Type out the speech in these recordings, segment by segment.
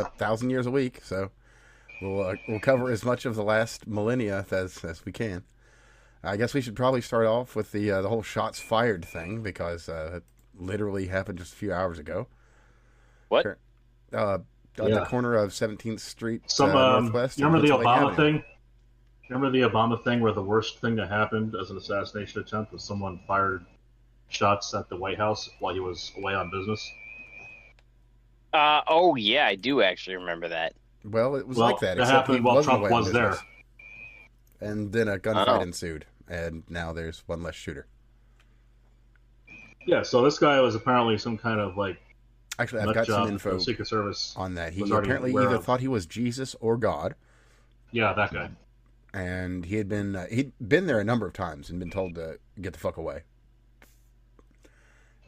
1,000 years a week, so we'll cover as much of the last millennia as we can. I guess we should probably start off with the whole shots fired thing because it literally happened just a few hours ago. What? On the corner of 17th Street Northwest. You remember the Obama Avenue. thing? Remember the Obama thing where the worst thing that happened as an assassination attempt was someone fired shots at the White House while he was away on business? Oh yeah, I do actually remember that. Well, it was like that. That happened while Trump was there. And then a gunfight ensued, and now there's one less shooter. Yeah, so this guy was apparently some kind of like. Actually, I've got some info Secret Service on that. He apparently either thought he was Jesus or God. Yeah, that guy. And he'd been there a number of times and been told to get the fuck away.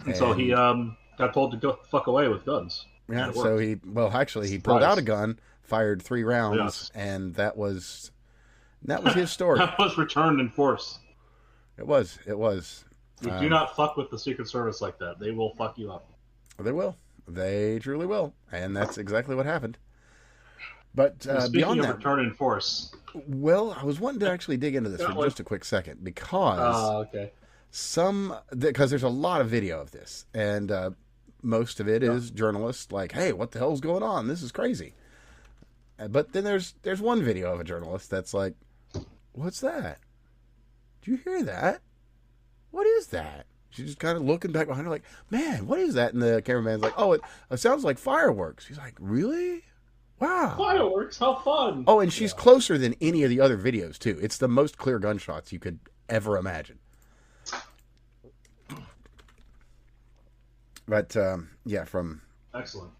And so he got told to go the fuck away with guns. Yeah, so he pulled out a gun, fired 3 rounds, and that was his story. That was returned in force. It was. You do not fuck with the Secret Service like that. They will fuck you up. They will. They truly will. And that's exactly what happened. But beyond that, return in force. Well, I was wanting to actually dig into this for just a quick second because because there's a lot of video of this, and most of it is journalists like, "Hey, what the hell's going on? This is crazy." But then there's one video of a journalist that's like, "What's that? Did you hear that? What is that?" She's just kind of looking back behind her like, "Man, what is that?" And the cameraman's like, "Oh, it sounds like fireworks." She's like, "Really? Wow. Fireworks? How fun." Oh, and she's closer than any of the other videos, too. It's the most clear gunshots you could ever imagine. But, from... Excellent.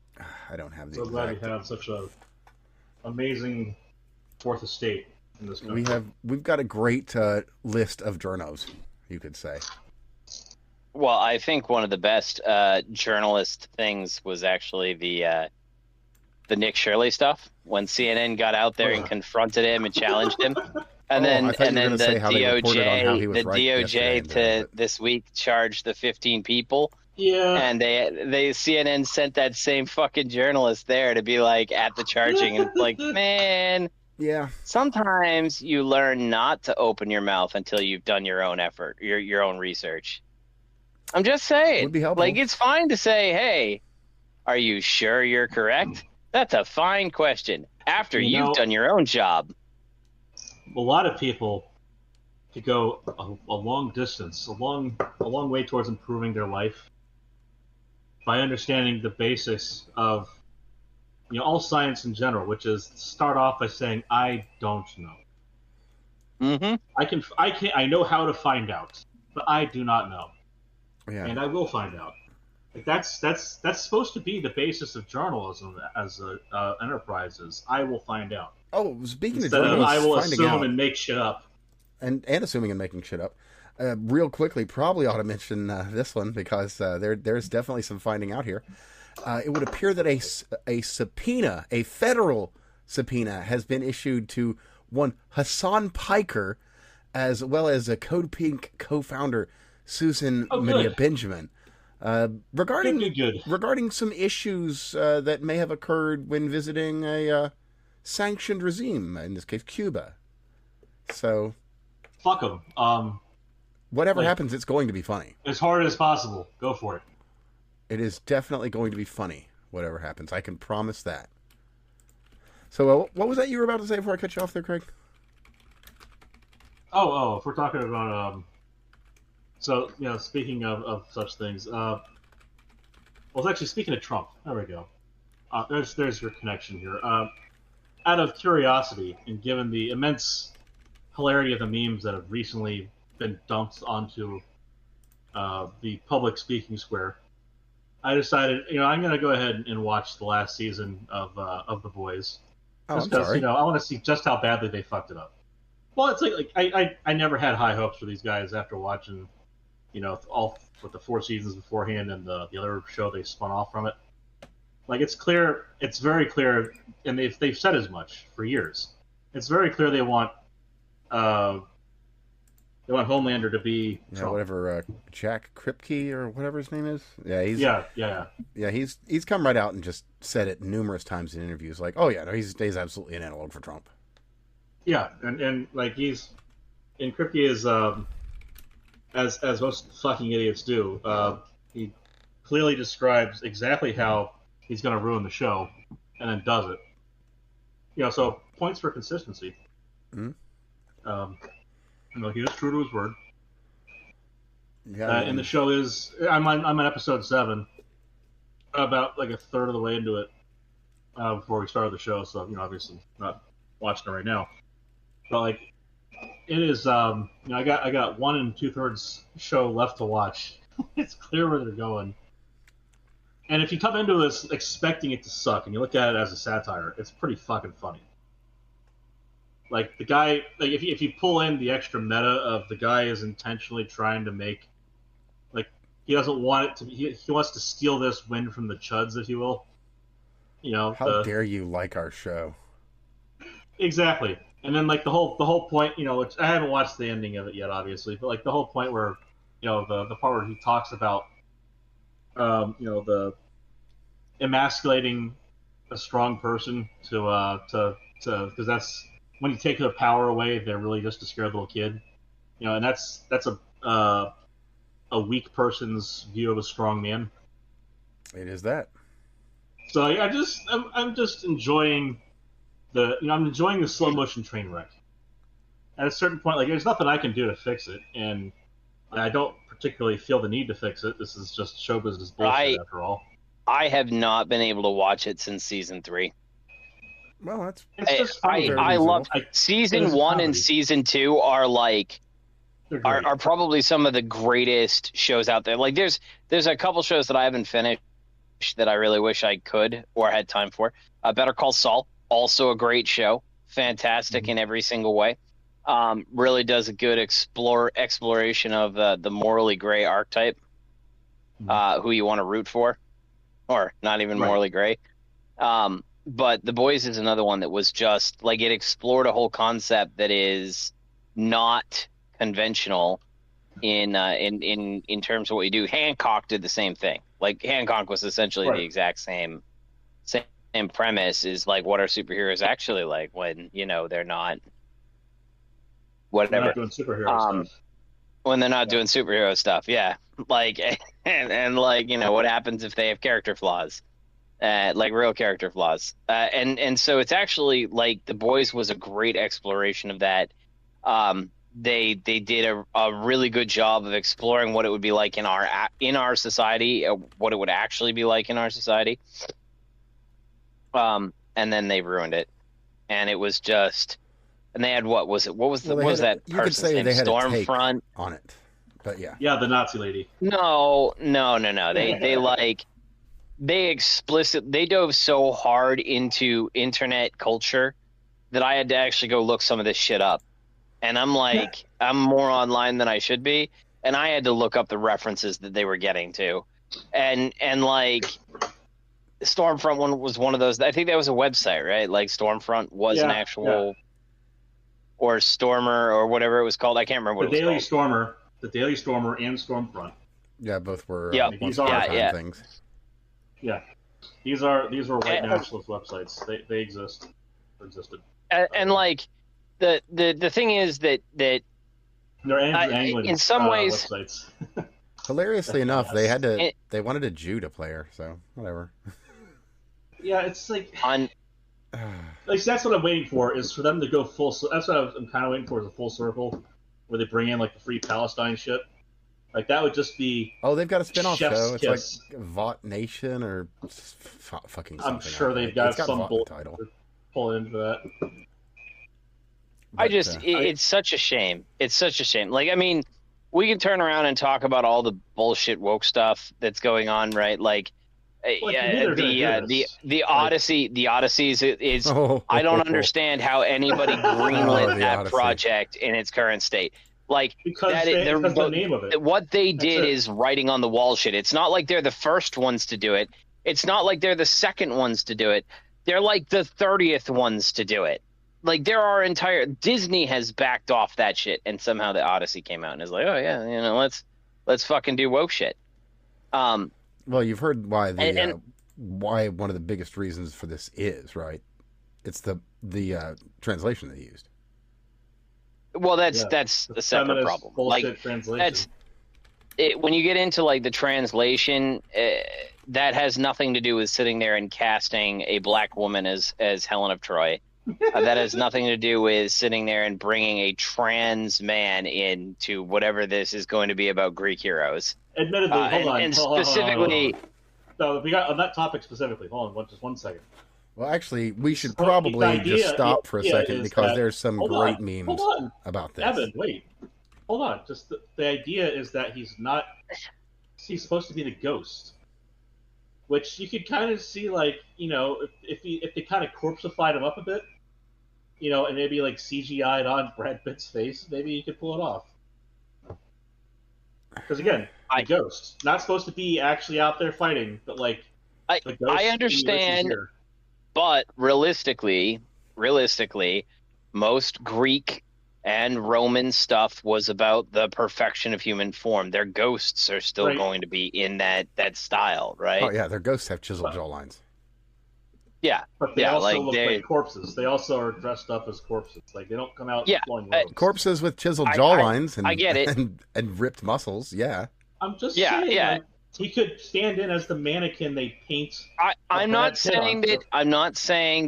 I don't have the So glad you have such a amazing fourth estate in this country. We've got a great list of journos, you could say. Well, I think one of the best journalist things was actually the Nick Shirley stuff when CNN got out there and confronted him and challenged him, and then the DOJ this week charged the 15 people. Yeah, and they CNN sent that same fucking journalist there to be like at the charging and like, man. Yeah. Sometimes you learn not to open your mouth until you've done your own effort, your own research. I'm just saying. Would be helpful. Like, it's fine to say, hey, are you sure you're correct? That's a fine question after you've done your own job. A lot of people to go a long distance, a long way towards improving their life by understanding the basics of all science in general, which is start off by saying, I don't know. Mm-hmm. I know how to find out, but I do not know. Yeah. And I will find out. Like that's supposed to be the basis of journalism as enterprises. I will find out. Oh, speaking Instead of journalists, I will assume and make shit up. And assuming and making shit up. Real quickly, probably ought to mention this one because there's definitely some finding out here. It would appear that a subpoena, a federal subpoena, has been issued to one Hasan Piker, as well as a Code Pink co-founder Susan Medea Benjamin, regarding some issues that may have occurred when visiting a sanctioned regime, in this case Cuba. So, fuck them. Whatever happens, it's going to be funny. As hard as possible. Go for it. It is definitely going to be funny, whatever happens. I can promise that. So, what was that you were about to say before I cut you off there, Craig? If we're talking about... speaking of such things... actually, speaking of Trump. There we go. There's your connection here. Out of curiosity, and given the immense hilarity of the memes that have recently been dumped onto the public speaking square, I decided, I'm going to go ahead and watch the last season of The Boys. Just because, I want to see just how badly they fucked it up. Well, it's like I never had high hopes for these guys after watching, all with the 4 seasons beforehand and the other show they spun off from it. Like, it's clear, it's very clear, and they've said as much for years. It's very clear they want They want Homelander to be Trump. Whatever Jack Kripke or whatever his name is. Yeah, he's come right out and just said it numerous times in interviews. Like, oh yeah, no, he's absolutely an analog for Trump. Yeah, and like Kripke is as most fucking idiots do. He clearly describes exactly how he's going to ruin the show, and then does it. So points for consistency. Mm-hmm. He was true to his word. Yeah, and the show is I'm on episode 7, about like a third of the way into it before we started the show. So obviously not watching it right now, but like it is. I got 1 2/3 show left to watch. It's clear where they're going. And if you come into this expecting it to suck and you look at it as a satire, it's pretty fucking funny. Like the guy, like if you pull in the extra meta of the guy is intentionally trying to make, like he doesn't want it to be, he wants to steal this win from the Chuds, if you will. How dare you like our show? Exactly. And then like the whole point, which I haven't watched the ending of it yet, obviously, but like the whole point where, the part where he talks about, the emasculating a strong person to because that's when you take their power away, they're really just a scared little kid, and that's a weak person's view of a strong man. It is that. So I'm just enjoying I'm enjoying the slow motion train wreck. At a certain point, like there's nothing I can do to fix it, and I don't particularly feel the need to fix it. This is just show business bullshit after all. I have not been able to watch it since season 3. Well, I love season 1 and season 2 are like are probably some of the greatest shows out there. Like there's a couple shows that I haven't finished that I really wish I could or had time for. Better Call Saul, also a great show, fantastic in every single way. Really does a good exploration of the morally gray archetype, who you want to root for, or not even morally gray. But The Boys is another one that was just like it explored a whole concept that is not conventional in terms of what you do. Hancock did the same thing. Like Hancock was essentially the exact same premise. Is like what are superheroes actually like when they're not. Whatever. They're not doing superhero stuff. When they're not doing superhero stuff, yeah. Like, and like, what happens if they have character flaws? Like real character flaws. And so it's actually like The Boys was a great exploration of that. They did a really good job of exploring what it would be like in our society, what it would actually be like in our society. And then they ruined it. And it was just... And they had what was that person's name? Stormfront on it, but yeah, the Nazi lady. No. They dove so hard into internet culture that I had to actually go look some of this shit up, and I'm like, I'm more online than I should be, and I had to look up the references that they were getting to, and like. Stormfront one was one of those. I think that was a website, right? Like Stormfront was an actual. Yeah. Or Stormer, or whatever it was called. I can't remember what it was called. The Daily Stormer, and Stormfront. Yeah, both were things. Yeah, these were white nationalist websites. They existed. And like the thing is that they're angling in some ways. Websites. Hilariously enough, they wanted a Jew to play her, so whatever. Yeah, it's like. Like that's what I'm waiting for is for them to go full. That's what I'm kind of waiting for is a full circle, where they bring in like the Free Palestine shit. Like that would just be. Oh, they've got a spin-off show. It's like Vought Nation or fucking. I'm sure they've got some title. Pull into that. But, it's such a shame. It's such a shame. Like I mean, we can turn around and talk about all the bullshit woke stuff that's going on, right? Like. The Odyssey, the Odysseys is I don't understand how anybody greenlit that Odyssey. Project in its current state. Like because the name of it. What they did is writing on the wall shit. It's not like they're the first ones to do it. It's not like they're the second ones to do it. They're like the 30th ones to do it. like there are entire Disney has backed off that shit, and somehow the Odyssey came out and is like, oh yeah, let's fucking do woke shit. Well, you've heard why and why one of the biggest reasons for this is, right? It's the translation they used. Well, that's a separate problem. Like that's it, when you get into like the translation, that has nothing to do with sitting there and casting a black woman as Helen of Troy. That has nothing to do with sitting there and bringing a trans man into whatever this is going to be about Greek heroes. Admittedly, hold on. Specifically, no, we got on that topic specifically. Hold on, just 1 second. Well, actually, we should probably just stop for a second because there's some great memes about this. Evan, wait. Hold on. Just the idea is that he's supposed to be the ghost. Which you could kind of see, like, you know, if they kind of corpseified him up a bit, you know, and maybe like CGI'd on Brad Pitt's face, maybe you could pull it off. Because again, the ghost, not supposed to be actually out there fighting, but like the ghost. I understand, but realistically, most Greek and Roman stuff was about the perfection of human form. Their ghosts are still going to be in that style, right? Oh yeah, their ghosts have chiseled jawlines. Yeah, but they also look like corpses. They also are dressed up as corpses. Like they don't come out. Yeah, corpses with chiseled jawlines. I get it. And ripped muscles. Yeah. I'm just saying. Yeah. Like, he could stand in as the mannequin they paint. I'm not saying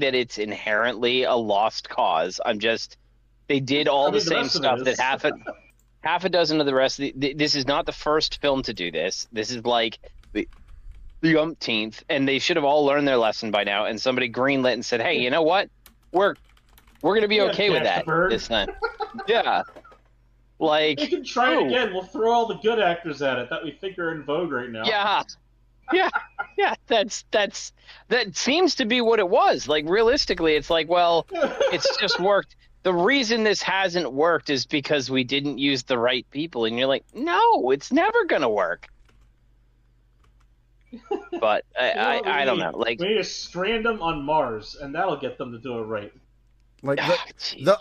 that it's inherently a lost cause. I'm just they did all the same stuff that half a dozen of the rest. This is not the first film to do this. This is like the umpteenth, and they should have all learned their lesson by now. And somebody greenlit and said, "Hey, you know what? We're gonna be okay with that this time." Yeah, like we can try it again. We'll throw all the good actors at it that we think are in vogue right now. Yeah. That seems to be what it was. Like realistically, it's like, well, it's just worked. The reason this hasn't worked is because we didn't use the right people, and you're like, no, it's never gonna work. But I don't know. Like we need to strand them on Mars, and that'll get them to do it right. Like the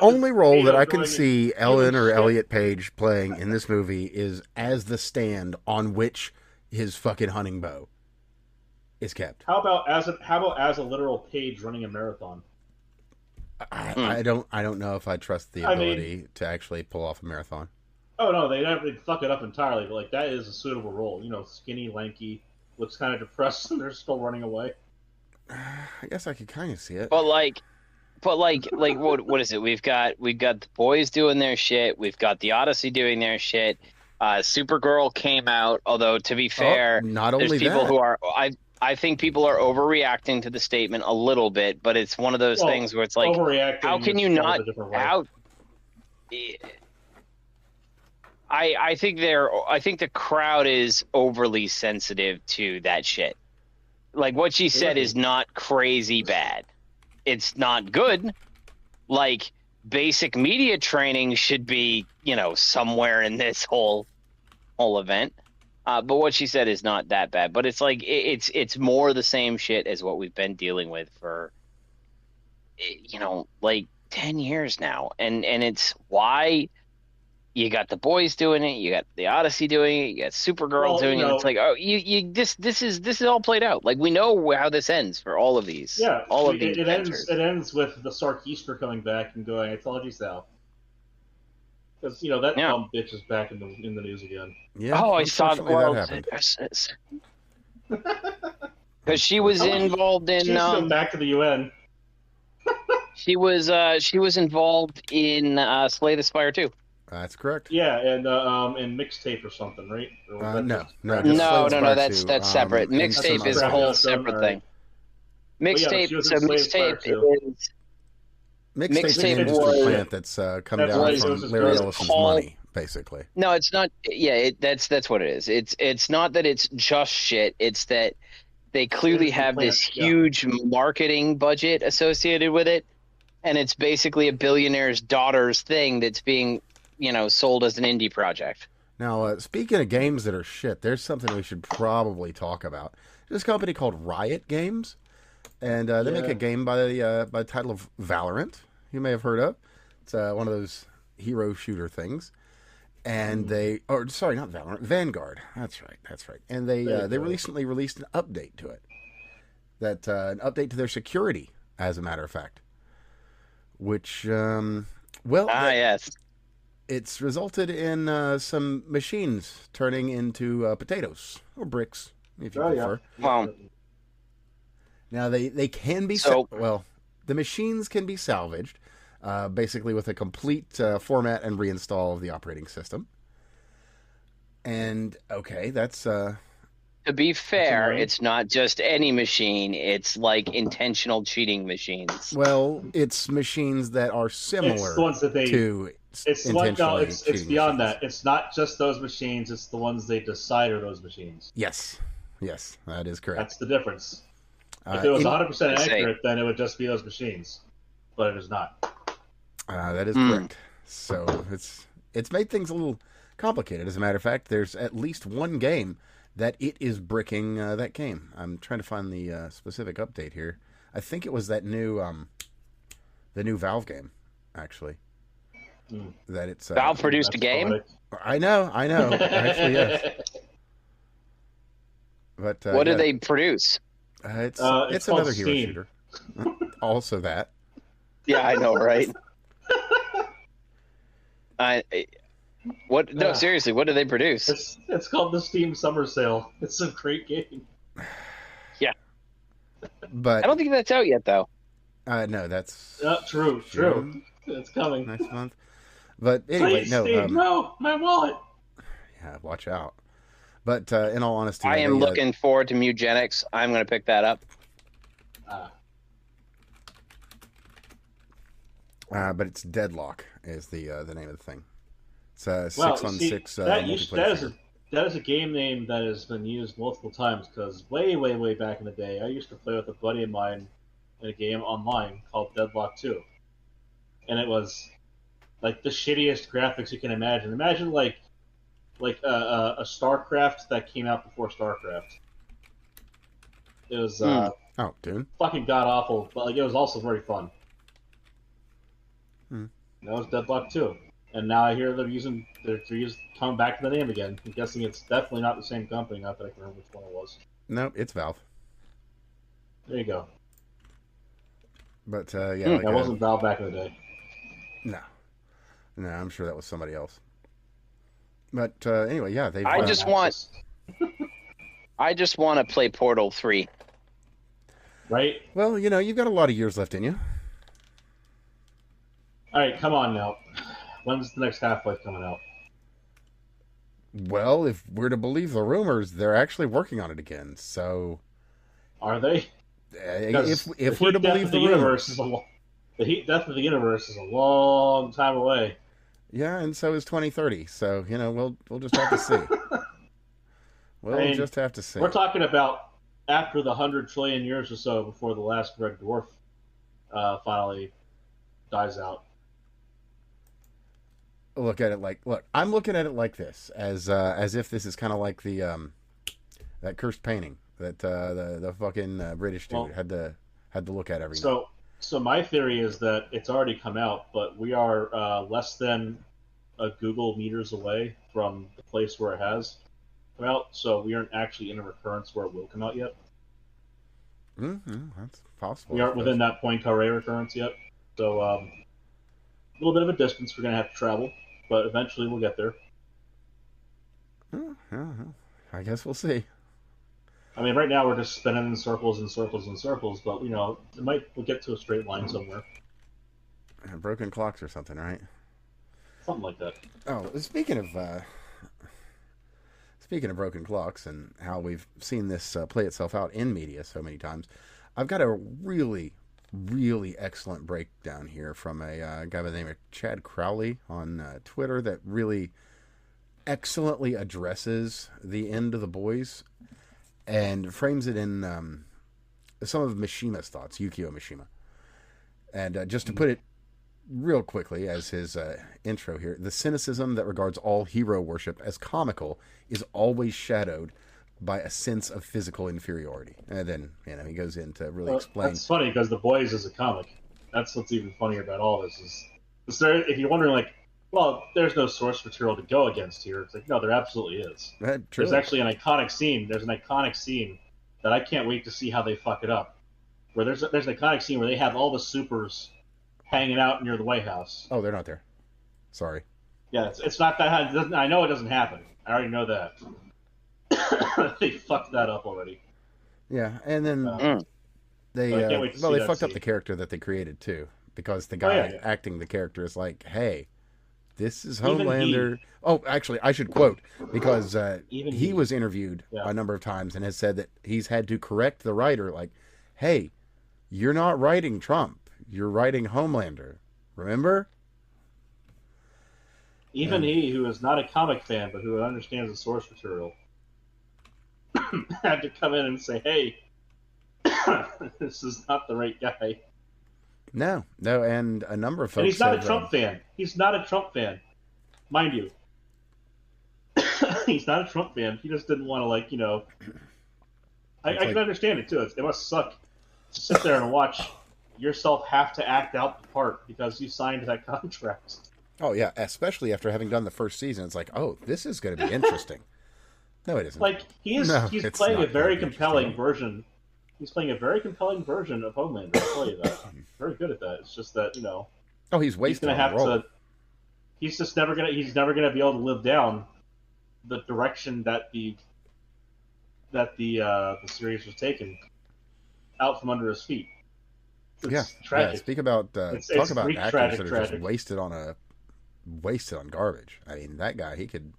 only role that I can see Ellen or Elliot Page playing in this movie is as the stand on which his fucking hunting bow is kept. How about as a literal page running a marathon? I don't know if I trust the ability to actually pull off a marathon. Oh no, they'd fuck it up entirely. But like that is a suitable role. You know, skinny, lanky, looks kind of depressed, and they're still running away. I guess I could kind of see it. But like what is it? We've got the boys doing their shit. We've got the Odyssey doing their shit. Supergirl came out. Although to be fair, not only there's people who are I think people are overreacting to the statement a little bit, but it's one of those things where it's like, how can you not? I think the crowd is overly sensitive to that shit. Like what she said is not crazy bad. It's not good. Like basic media training should be, you know, somewhere in this whole event. But what she said is not that bad. But it's like it's more the same shit as what we've been dealing with for, you know, like 10 years now. And it's why you got the boys doing it, you got the Odyssey doing it, you got Supergirl doing it. It's like, oh, this is all played out. Like we know how this ends for all of these. Yeah, all of these. It ends with the Sarkeester coming back and going, "I told you so." Because you know that dumb bitch is back in the news again. Yeah. Oh, I saw that because she was involved in. She's going back to the UN. She was involved in Slay the Spire too. That's correct. Yeah, and mixtape or something, right? No. That's separate. Mixtape is a whole separate thing. Mixtape. So mixtape is. Mixtape was plant that's come down from Larry Ellison's money, basically. No, it's not. Yeah, that's what it is. It's not that it's just shit. It's that they clearly have this huge marketing budget associated with it, and it's basically a billionaire's daughter's thing that's being, you know, sold as an indie project. Now, speaking of games that are shit, there's something we should probably talk about. There's a company called Riot Games, and they make a game by the title of Valorant. You may have heard of. It's one of those hero shooter things. And not Valorant, Vanguard. That's right. And they recently released an update to it. An update to their security, as a matter of fact. Which, yes. It's resulted in some machines turning into potatoes or bricks, if you prefer. Yeah. Well, now they can be the machines can be salvaged, basically with a complete format and reinstall of the operating system. And that's to be fair, it's not just any machine. It's like intentional cheating machines. Well, it's machines that are similar it's the ones that to it's beyond that. It's not just those machines. It's the ones they decide are those machines. Yes, that is correct. That's the difference. If it was 100% accurate, then it would just be those machines. But it is not. That is correct. So it's made things a little complicated. As a matter of fact, there's at least one game that it is bricking that game. I'm trying to find the specific update here. I think it was that new the new Valve game, actually. That it's Valve produced a game. I know. Actually, yes. But what did they produce? It's another hero shooter. Also that. Yeah, I know, right? No, seriously, what did they produce? It's called the Steam Summer Sale. It's a great game. Yeah, but I don't think that's out yet, though. No, that's true. It's coming next month. But anyway, please, Steve, no, my wallet. Yeah, watch out. But in all honesty, I am looking forward to Mugenics. I'm going to pick that up. But it's Deadlock is the name of the thing. It's 6-on-6 multiplayer. That is a game name that has been used multiple times because way back in the day, I used to play with a buddy of mine in a game online called Deadlock 2, and it was like the shittiest graphics you can imagine. Imagine like a StarCraft that came out before StarCraft. It was dude, fucking god awful, but like it was also very fun. That was Deadlock 2. And now I hear they're coming back to the name again. I'm guessing it's definitely not the same company. Not that I can remember which one it was. Nope, it's Valve. There you go. But that wasn't Valve back in the day. No, I'm sure that was somebody else. But anyway, yeah, they've. I just want to play Portal 3. Right. Well, you've got a lot of years left in you. All right, come on now. When's the next Half-Life coming out? Well, if we're to believe the rumors, they're actually working on it again. So, are they? If we're to believe the rumors, the heat death of the universe is a long time away. Yeah, and so is 2030. So we'll just have to see. Just have to see. We're talking about after the 100 trillion years or so before the last red dwarf finally dies out. I'm looking at it like this, as if this is kind of like the that cursed painting that the fucking British dude had to look at every night. So my theory is that it's already come out, but we are less than a Google meters away from the place where it has come out, so we aren't actually in a recurrence where it will come out yet. That's possible. We aren't within that Poincaré recurrence yet, so a little bit of a distance we're going to have to travel, but eventually we'll get there. I guess we'll see. I mean, right now we're just spinning in circles and circles and circles, but we'll get to a straight line somewhere. Broken clocks or something, right? Something like that. Oh, speaking of broken clocks and how we've seen this play itself out in media so many times, I've got a really, really excellent breakdown here from a guy by the name of Chad Crowley on Twitter that really excellently addresses the end of the boys and frames it in some of Mishima's thoughts, Yukio Mishima. And just to put it real quickly as his intro here, the cynicism that regards all hero worship as comical is always shadowed by a sense of physical inferiority. And then, he goes in to really explain. That's funny because The Boys is a comic. That's what's even funnier about all this is there, if you're wondering, like, well, there's no source material to go against here. It's like, no, there absolutely is. There's actually an iconic scene. There's an iconic scene that I can't wait to see how they fuck it up. Where there's an iconic scene where they have all the supers hanging out near the White House. Oh, they're not there. Sorry. Yeah, it's not that. I know it doesn't happen. I already know that. They fucked that up already. Yeah, and then they fucked up the character that they created too, because the guy acting the character is like, "Hey, this is Homelander." Oh, actually, I should quote, because he was interviewed a number of times and has said that he's had to correct the writer, like, "Hey, you're not writing Trump. You're writing Homelander. Remember?" Even he, who is not a comic fan but who understands the source material, had to come in and say, "Hey, this is not the right guy." No, and a number of folks. And he's not a Trump fan. He's not a Trump fan, mind you. He's not a Trump fan. He just didn't want to, I can understand it too. It must suck to sit there and watch yourself have to act out the part because you signed that contract. Oh yeah, especially after having done the first season, it's like, oh, this is going to be interesting. No, it isn't. Like he's playing a very compelling version. He's playing a very compelling version of Homelander. I'll tell you that. Very good at that. It's just that Oh, he's wasting. He's gonna have to. He's just never gonna. He's never gonna be able to live down the direction that the series was taken out from under his feet. It's tragic. Yeah. Speak about talk about actors that are just wasted on garbage. I mean, that guy, he could.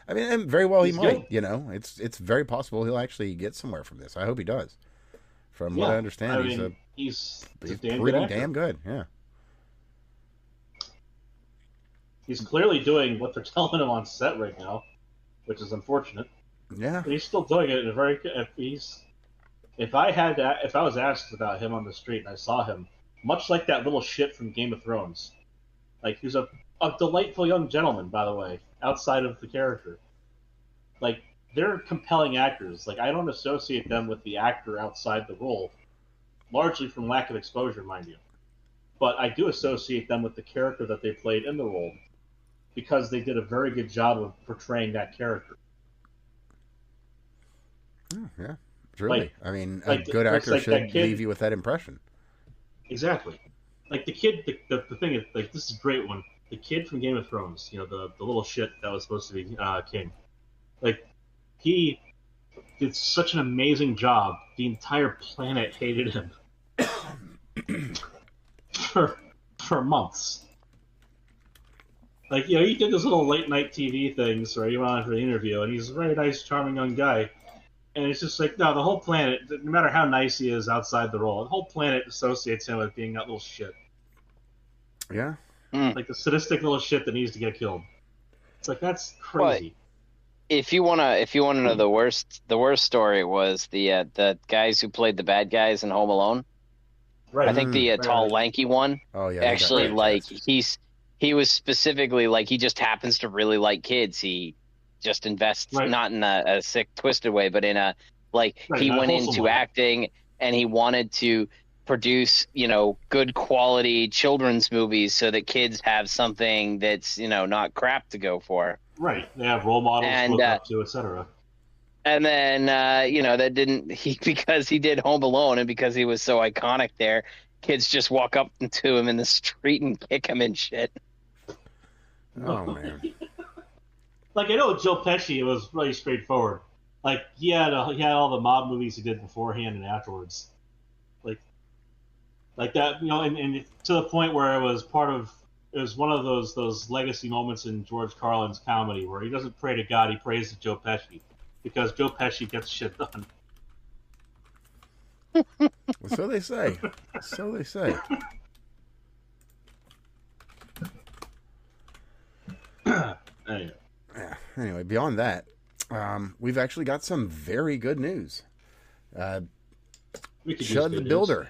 I mean, and very well he might. Good. It's very possible he'll actually get somewhere from this. I hope he does. From what I understand, he's pretty damn good. Yeah. He's clearly doing what they're telling him on set right now, which is unfortunate. Yeah. But he's still doing it in a very. If I was asked about him on the street and I saw him, much like that little shit from Game of Thrones, like he's a delightful young gentleman, by the way, outside of the character. Like, they're compelling actors. Like, I don't associate them with the actor outside the role, largely from lack of exposure, mind you. But I do associate them with the character that they played in the role, because they did a very good job of portraying that character. Oh, yeah, truly. I mean, a good actor should leave you with that impression. Exactly. Like, the kid, the thing is, like, this is a great one. The kid from Game of Thrones, the little shit that was supposed to be king. Like, he did such an amazing job. The entire planet hated him for months. Like, he did this little late night TV things where he went on for the interview, and he's a very nice, charming young guy. And it's just like, no, the whole planet, no matter how nice he is outside the role, the whole planet associates him with being that little shit. Yeah. Like the sadistic little shit that needs to get killed. It's like, that's crazy. But if you wanna know the worst story was the guys who played the bad guys in Home Alone. Right. I think the tall, lanky one. Oh yeah. Actually, like he was specifically like, he just happens to really like kids. He just invests not in a sick, twisted way, but in a he went into acting and he wanted to produce, good quality children's movies so that kids have something that's, not crap to go for. Right. They have role models to look up to, etc. And then, that because he did Home Alone and because he was so iconic there, kids just walk up to him in the street and kick him and shit. Oh, man. Like, I know Joe Pesci was really straightforward. Like, he had all the mob movies he did beforehand and afterwards. Like that, and to the point where it was one of those legacy moments in George Carlin's comedy where he doesn't pray to God, he prays to Joe Pesci, because Joe Pesci gets shit done. Well, so they say. So they say. Anyway, beyond that, we've actually got some very good news. Chud the Builder.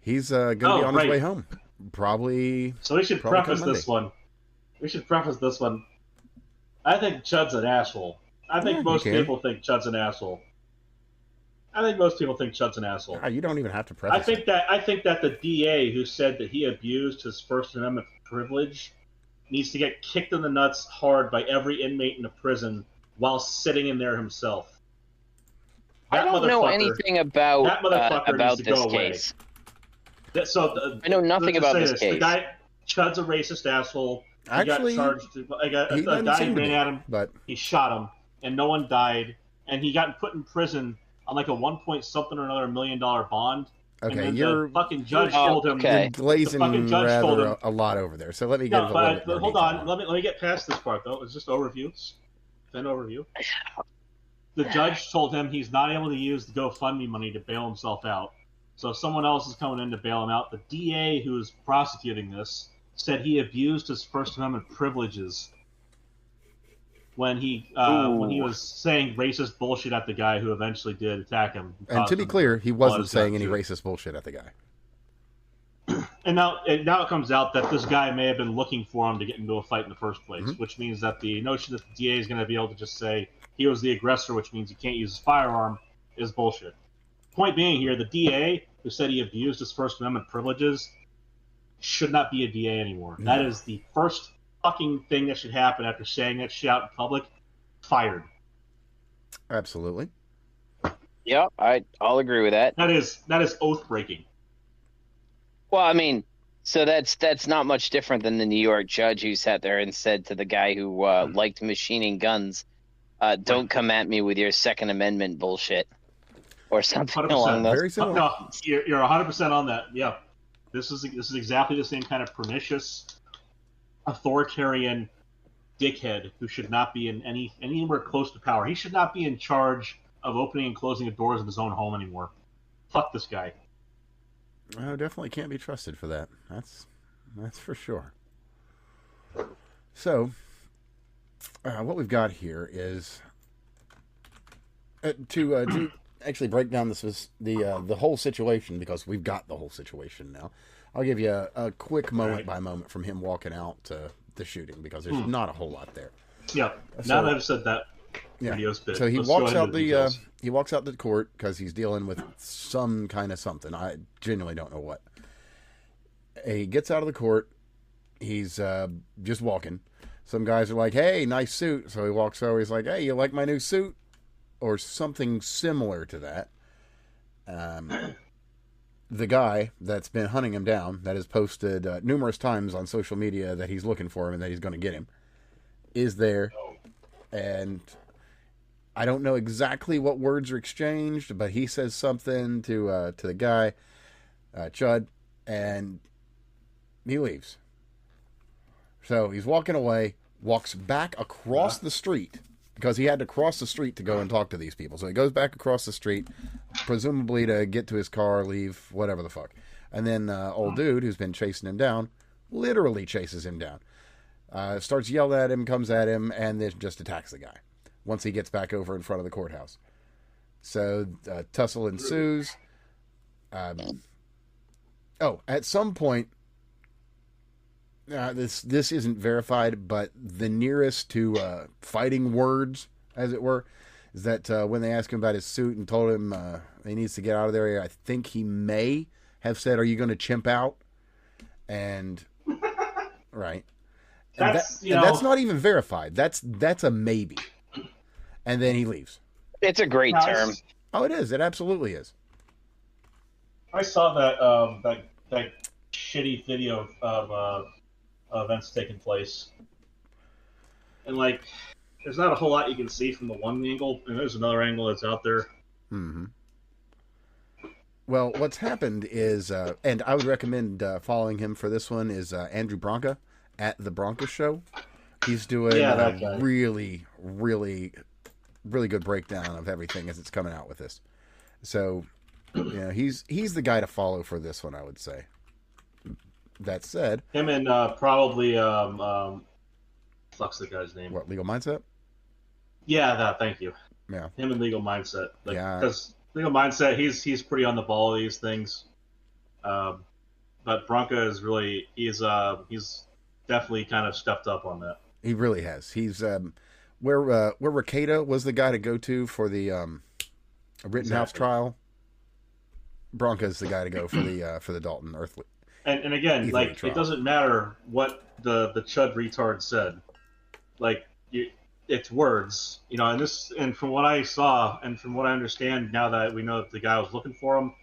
He's going to be on his way home. Probably. So we should preface this one. I think Chud's an asshole. I think most people think Chud's an asshole. You don't even have to press. I think that the DA who said that he abused his First Amendment privilege needs to get kicked in the nuts hard by every inmate in a prison while sitting in there himself. I don't know anything about this case. I know nothing about this case. The guy, Chud's a racist asshole. Actually, he got charged. A guy ran at him, but he shot him, and no one died. And he got put in prison on like a $1 million bond. Okay, the fucking judge told him. You're glazing rather a lot over there. So let me get a little bit more hold on. Let me get past this part though. It's just overview. Then overview. The judge told him he's not able to use the GoFundMe money to bail himself out. So someone else is coming in to bail him out. The DA who's prosecuting this said he abused his First Amendment privileges when he was saying racist bullshit at the guy who eventually did attack him. And to be clear, he wasn't saying any racist bullshit at the guy. And now it comes out that this guy may have been looking for him to get into a fight in the first place, which means that the notion that the DA is going to be able to just say he was the aggressor, which means he can't use his firearm, is bullshit. Point being here, the DA who said he abused his First Amendment privileges should not be a DA anymore. No. That is the first fucking thing that should happen after saying that shit out in public. Fired. Absolutely. Yeah, I'll agree with that. That is oath breaking. Well, I mean, so that's not much different than the New York judge who sat there and said to the guy who liked machining guns, "Don't come at me with your Second Amendment bullshit," or something 100%. along those. Very similar. No, you're 100% on that. Yeah, this is exactly the same kind of pernicious, authoritarian dickhead who should not be in anywhere close to power. He should not be in charge of opening and closing the doors of his own home anymore. Fuck this guy. Definitely can't be trusted for that. That's for sure. So, what we've got here is to actually break down the whole situation, because we've got the whole situation now. I'll give you a quick moment by moment from him walking out to the shooting, because there's not a whole lot there. Yeah. Now that I've said that, video's bit. So he walks out the court because he's dealing with some kind of something. I genuinely don't know what. He gets out of the court. He's just walking. Some guys are like, "Hey, nice suit." So he walks over. He's like, "Hey, you like my new suit?" Or something similar to that. The guy that's been hunting him down, that has posted numerous times on social media that he's looking for him and that he's going to get him, is there. And I don't know exactly what words are exchanged, but he says something to the guy, Chud, and he leaves. So he's walking away, walks back across the street, because he had to cross the street to go and talk to these people. So he goes back across the street, presumably to get to his car, leave, whatever the fuck. And then old dude who's been chasing him down, literally chases him down. Starts yelling at him, comes at him, and then just attacks the guy once he gets back over in front of the courthouse. So tussle ensues. At some point, this isn't verified, but the nearest to fighting words, as it were, is that when they asked him about his suit and told him he needs to get out of there, I think he may have said, "Are you going to chimp out?" And right. That's not even verified. That's a maybe. And then he leaves. It's a great term. Oh, it is. It absolutely is. I saw that shitty video of events taking place, and there's not a whole lot you can see from the one angle, and there's another angle that's out there. Mm-hmm. Well, what's happened is, and I would recommend following him for this one, is Andrew Bronca at the Bronca Show. He's doing a really, really, really good breakdown of everything as it's coming out with this. So, he's the guy to follow for this one, I would say. That said, him and probably fuck's the guy's name? What, Legal Mindset? Yeah, thank you. Yeah, him and Legal Mindset. Because Legal Mindset, he's pretty on the ball of these things. But Bronca is he's definitely kind of stepped up on that. He really has. He's where Rekieta was the guy to go to for the Rittenhouse trial. Bronca's the guy to go for the Dalton Earthly. And again, like trial. It doesn't matter what the Chud retard said. Like it's words, you know. And from what I saw and from what I understand now that we know that the guy was looking for him,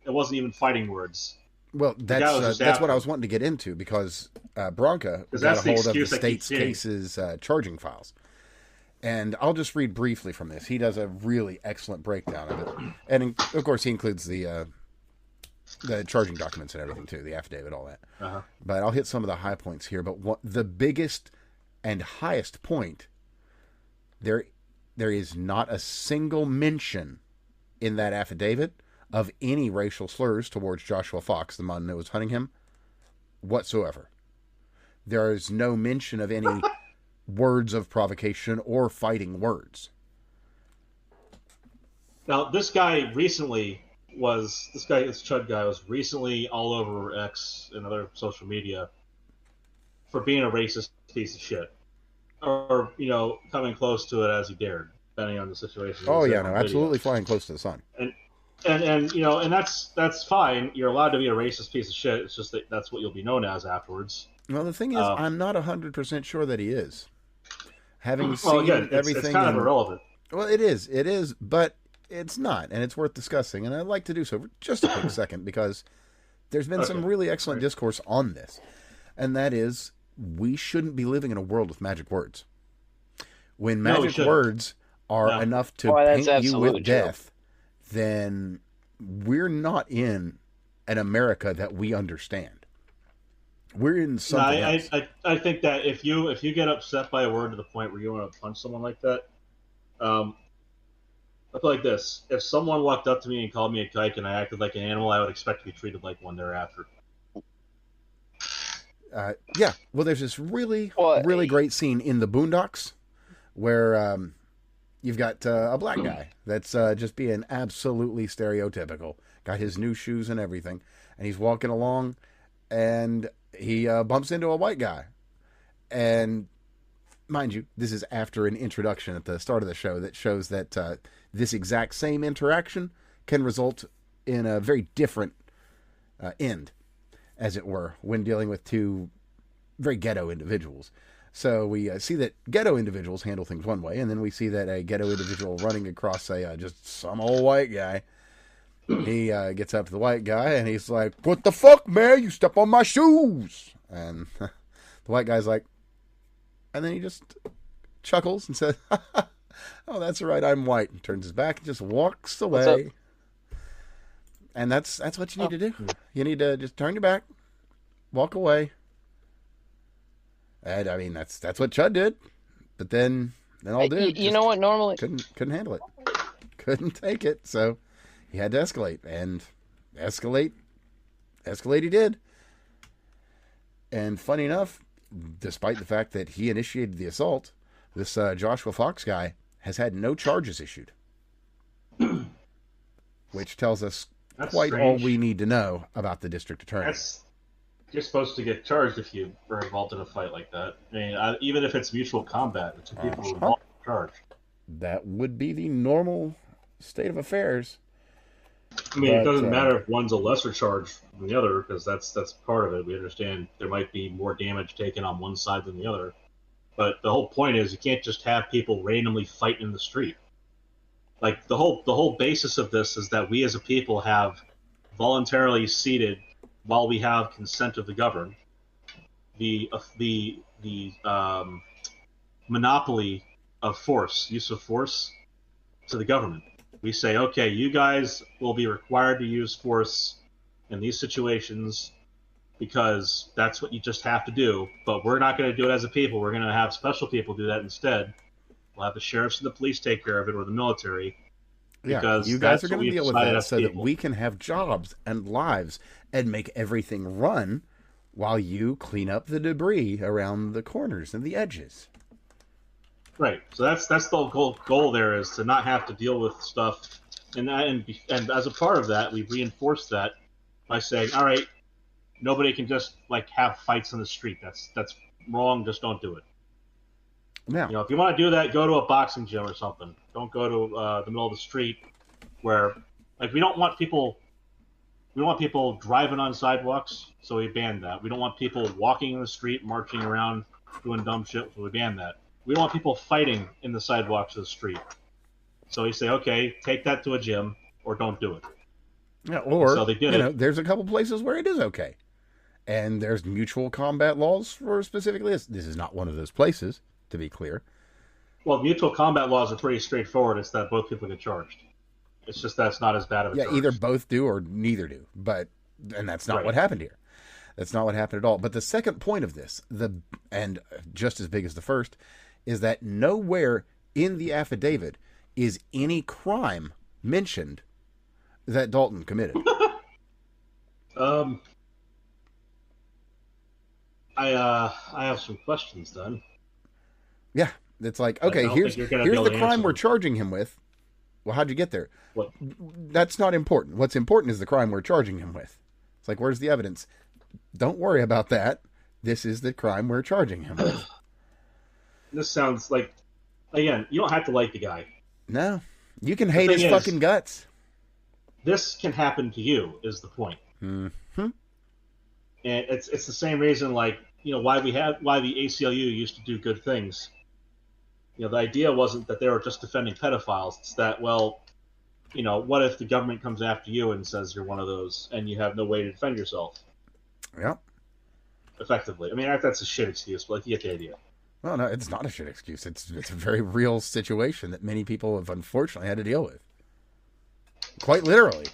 it wasn't even fighting words. Well, that's what I was wanting to get into because Bronca got a hold of the state's case's charging files. And I'll just read briefly from this. He does a really excellent breakdown of it. And, of course, he includes the charging documents and everything, too, the affidavit, all that. Uh-huh. But I'll hit some of the high points here. But the biggest and highest point, there is not a single mention in that affidavit of any racial slurs towards Joshua Fox, the man that was hunting him, whatsoever. There is no mention of any words of provocation or fighting words. Now, this Chud guy was recently all over X and other social media for being a racist piece of shit. Or, you know, coming close to it as he dared, depending on the situation. Oh, yeah, no, absolutely flying close to the sun. And you know, and that's fine. You're allowed to be a racist piece of shit. It's just that's what you'll be known as afterwards. Well, the thing is, I'm not 100% sure that he is. Having seen everything, it's kind of irrelevant. Well, it is, but it's not, and it's worth discussing. And I'd like to do so for just a quick second because there's been some really excellent discourse on this, and that is we shouldn't be living in a world with magic words. When magic words are enough to paint you with death, then we're not in an America that we understand. We're in something else. I think that if you get upset by a word to the point where you want to punch someone like that, I feel like this. If someone walked up to me and called me a kike and I acted like an animal, I would expect to be treated like one thereafter. Yeah. Well, there's this really great scene in the Boondocks where you've got a black guy that's just being absolutely stereotypical. Got his new shoes and everything. And he's walking along and he bumps into a white guy. And mind you, this is after an introduction at the start of the show that shows that this exact same interaction can result in a very different end, as it were, when dealing with two very ghetto individuals. So we see that ghetto individuals handle things one way, and then we see that a ghetto individual running across just some old white guy. He gets up to the white guy, and he's like, "What the fuck, man? You step on my shoes!" And the white guy's like, and then he just chuckles and says, "Oh, that's right, I'm white," and turns his back and just walks away. And that's what you need to do. You need to just turn your back, walk away. And I mean, that's what Chud did. But then all dude, you know what? Normally couldn't handle it, couldn't take it. So he had to escalate, and escalate he did. And funny enough, despite the fact that he initiated the assault, this Joshua Fox guy has had no charges issued, which tells us quite all we need to know about the district attorney. You're supposed to get charged if you are involved in a fight like that. I mean, even if it's mutual combat, the two people involved are charged. That would be the normal state of affairs. I mean, it doesn't matter if one's a lesser charge than the other, because that's part of it. We understand there might be more damage taken on one side than the other. But the whole point is you can't just have people randomly fight in the street. Like, the whole basis of this is that we as a people have voluntarily ceded, while we have consent of the governed, the monopoly of force, use of force, to the government. We say, okay, you guys will be required to use force in these situations because that's what you just have to do, but we're not going to do it as a people. We're going to have special people do that instead. We'll have the sheriffs and the police take care of it, or the military. Because you guys are going to deal with that so that we can have jobs and lives and make everything run while you clean up the debris around the corners and the edges. Right. So that's the goal there, is to not have to deal with stuff. And as a part of that, we reinforce that by saying, all right, nobody can just have fights in the street. That's wrong. Just don't do it. Yeah. You know, if you want to do that, go to a boxing gym or something. Don't go to the middle of the street where, like, we don't want people driving on sidewalks, so we ban that. We don't want people walking in the street, marching around, doing dumb shit, so we ban that. We don't want people fighting in the sidewalks of the street. So we say, okay, take that to a gym or don't do it. Yeah, or, so they did it. There's a couple places where it is okay. And there's mutual combat laws for specifically this. This is not one of those places, to be clear. Well, mutual combat laws are pretty straightforward. It's that both people get charged. It's just that's not as bad of a charge. Either both do or neither do. And that's not what happened here. That's not what happened at all. But the second point of this, and just as big as the first, is that nowhere in the affidavit is any crime mentioned that Dalton committed. I have some questions then. Yeah, it's like, okay, here's the crime we're charging him with. Well, how'd you get there? What? That's not important. What's important is the crime we're charging him with. It's like, where's the evidence? Don't worry about that. This is the crime we're charging him with. This sounds like, again, you don't have to like the guy. No. You can hate his fucking guts. This can happen to you, is the point. Mm-hmm. And it's the same reason, like, you know, why the ACLU used to do good things. You know, the idea wasn't that they were just defending pedophiles. It's that, well, you know, what if the government comes after you and says you're one of those and you have no way to defend yourself? Yeah. Effectively. I mean, that's a shit excuse, but like, you get the idea. Well, no, it's not a shit excuse. It's a very real situation that many people have unfortunately had to deal with. Quite literally.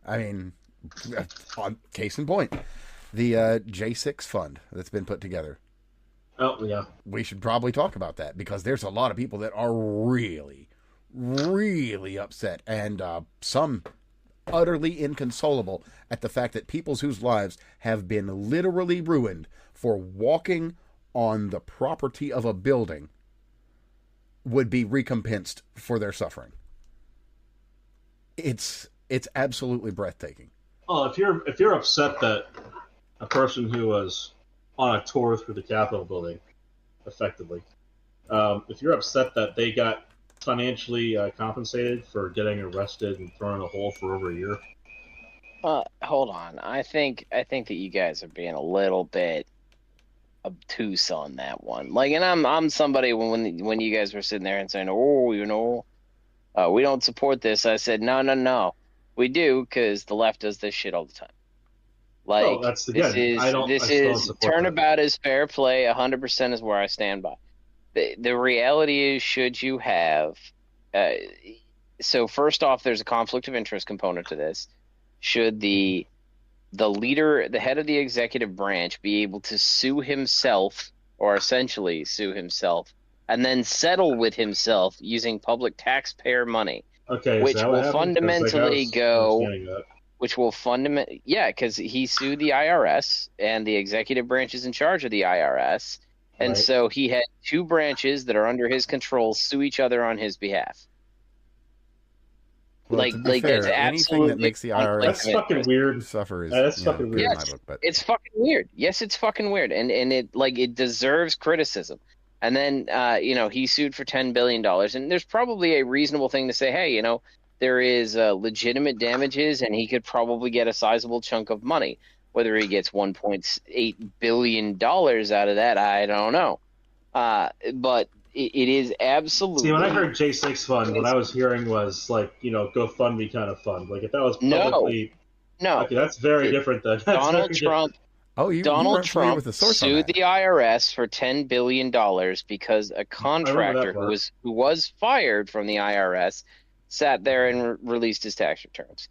I mean, case in point, the J6 fund that's been put together. Oh, yeah. We should probably talk about that because there's a lot of people that are really, really upset and some utterly inconsolable at the fact that people whose lives have been literally ruined for walking on the property of a building would be recompensed for their suffering. It's absolutely breathtaking. Oh, if you're upset that a person who was on a tour through the Capitol building, effectively, if you're upset that they got financially compensated for getting arrested and thrown in a hole for over a year. Hold on. I think that you guys are being a little bit obtuse on that one. Like, and I'm somebody when you guys were sitting there and saying, oh, you know, we don't support this. I said, no, we do, because the left does this shit all the time. Like, this is turnabout is fair play. 100% is where I stand by. The reality is, should you have, so first off, there's a conflict of interest component to this. Should the leader, the head of the executive branch, be able to sue himself, or essentially sue himself, and then settle with himself using public taxpayer money? Okay, which will fundamentally go. Which will because he sued the IRS, and the executive branch is in charge of the IRS, and so he had two branches that are under his control sue each other on his behalf. Well, that's anything that makes the IRS that's fucking weird. Suffer is that's fucking weird. Yes, in my book, but it's fucking weird. Yes, it's fucking weird, and it deserves criticism. And then he sued for $10 billion, and there's probably a reasonable thing to say, hey, you know, there is legitimate damages, and he could probably get a sizable chunk of money. Whether he gets $1.8 billion out of that, I don't know. But it is absolutely. See, when I heard J6 fund, what I was hearing was like, you know, GoFundMe kind of fund. Like, if that was publicly, no, okay, that's very different than Donald Trump. Donald Trump sued the IRS for $10 billion because a contractor who was fired from the IRS sat there and released his tax returns.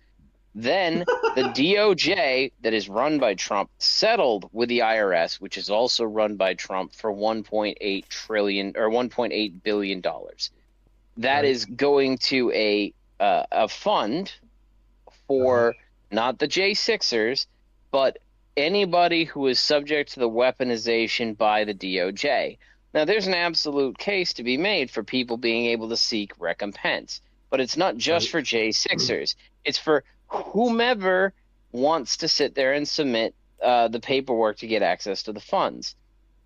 Then the DOJ, that is run by Trump, settled with the IRS, which is also run by Trump, for $1.8 billion. That is going to a fund for not the J6ers, but anybody who is subject to the weaponization by the DOJ. Now, there's an absolute case to be made for people being able to seek recompense, but it's not just for J6ers. It's for whomever wants to sit there and submit the paperwork to get access to the funds.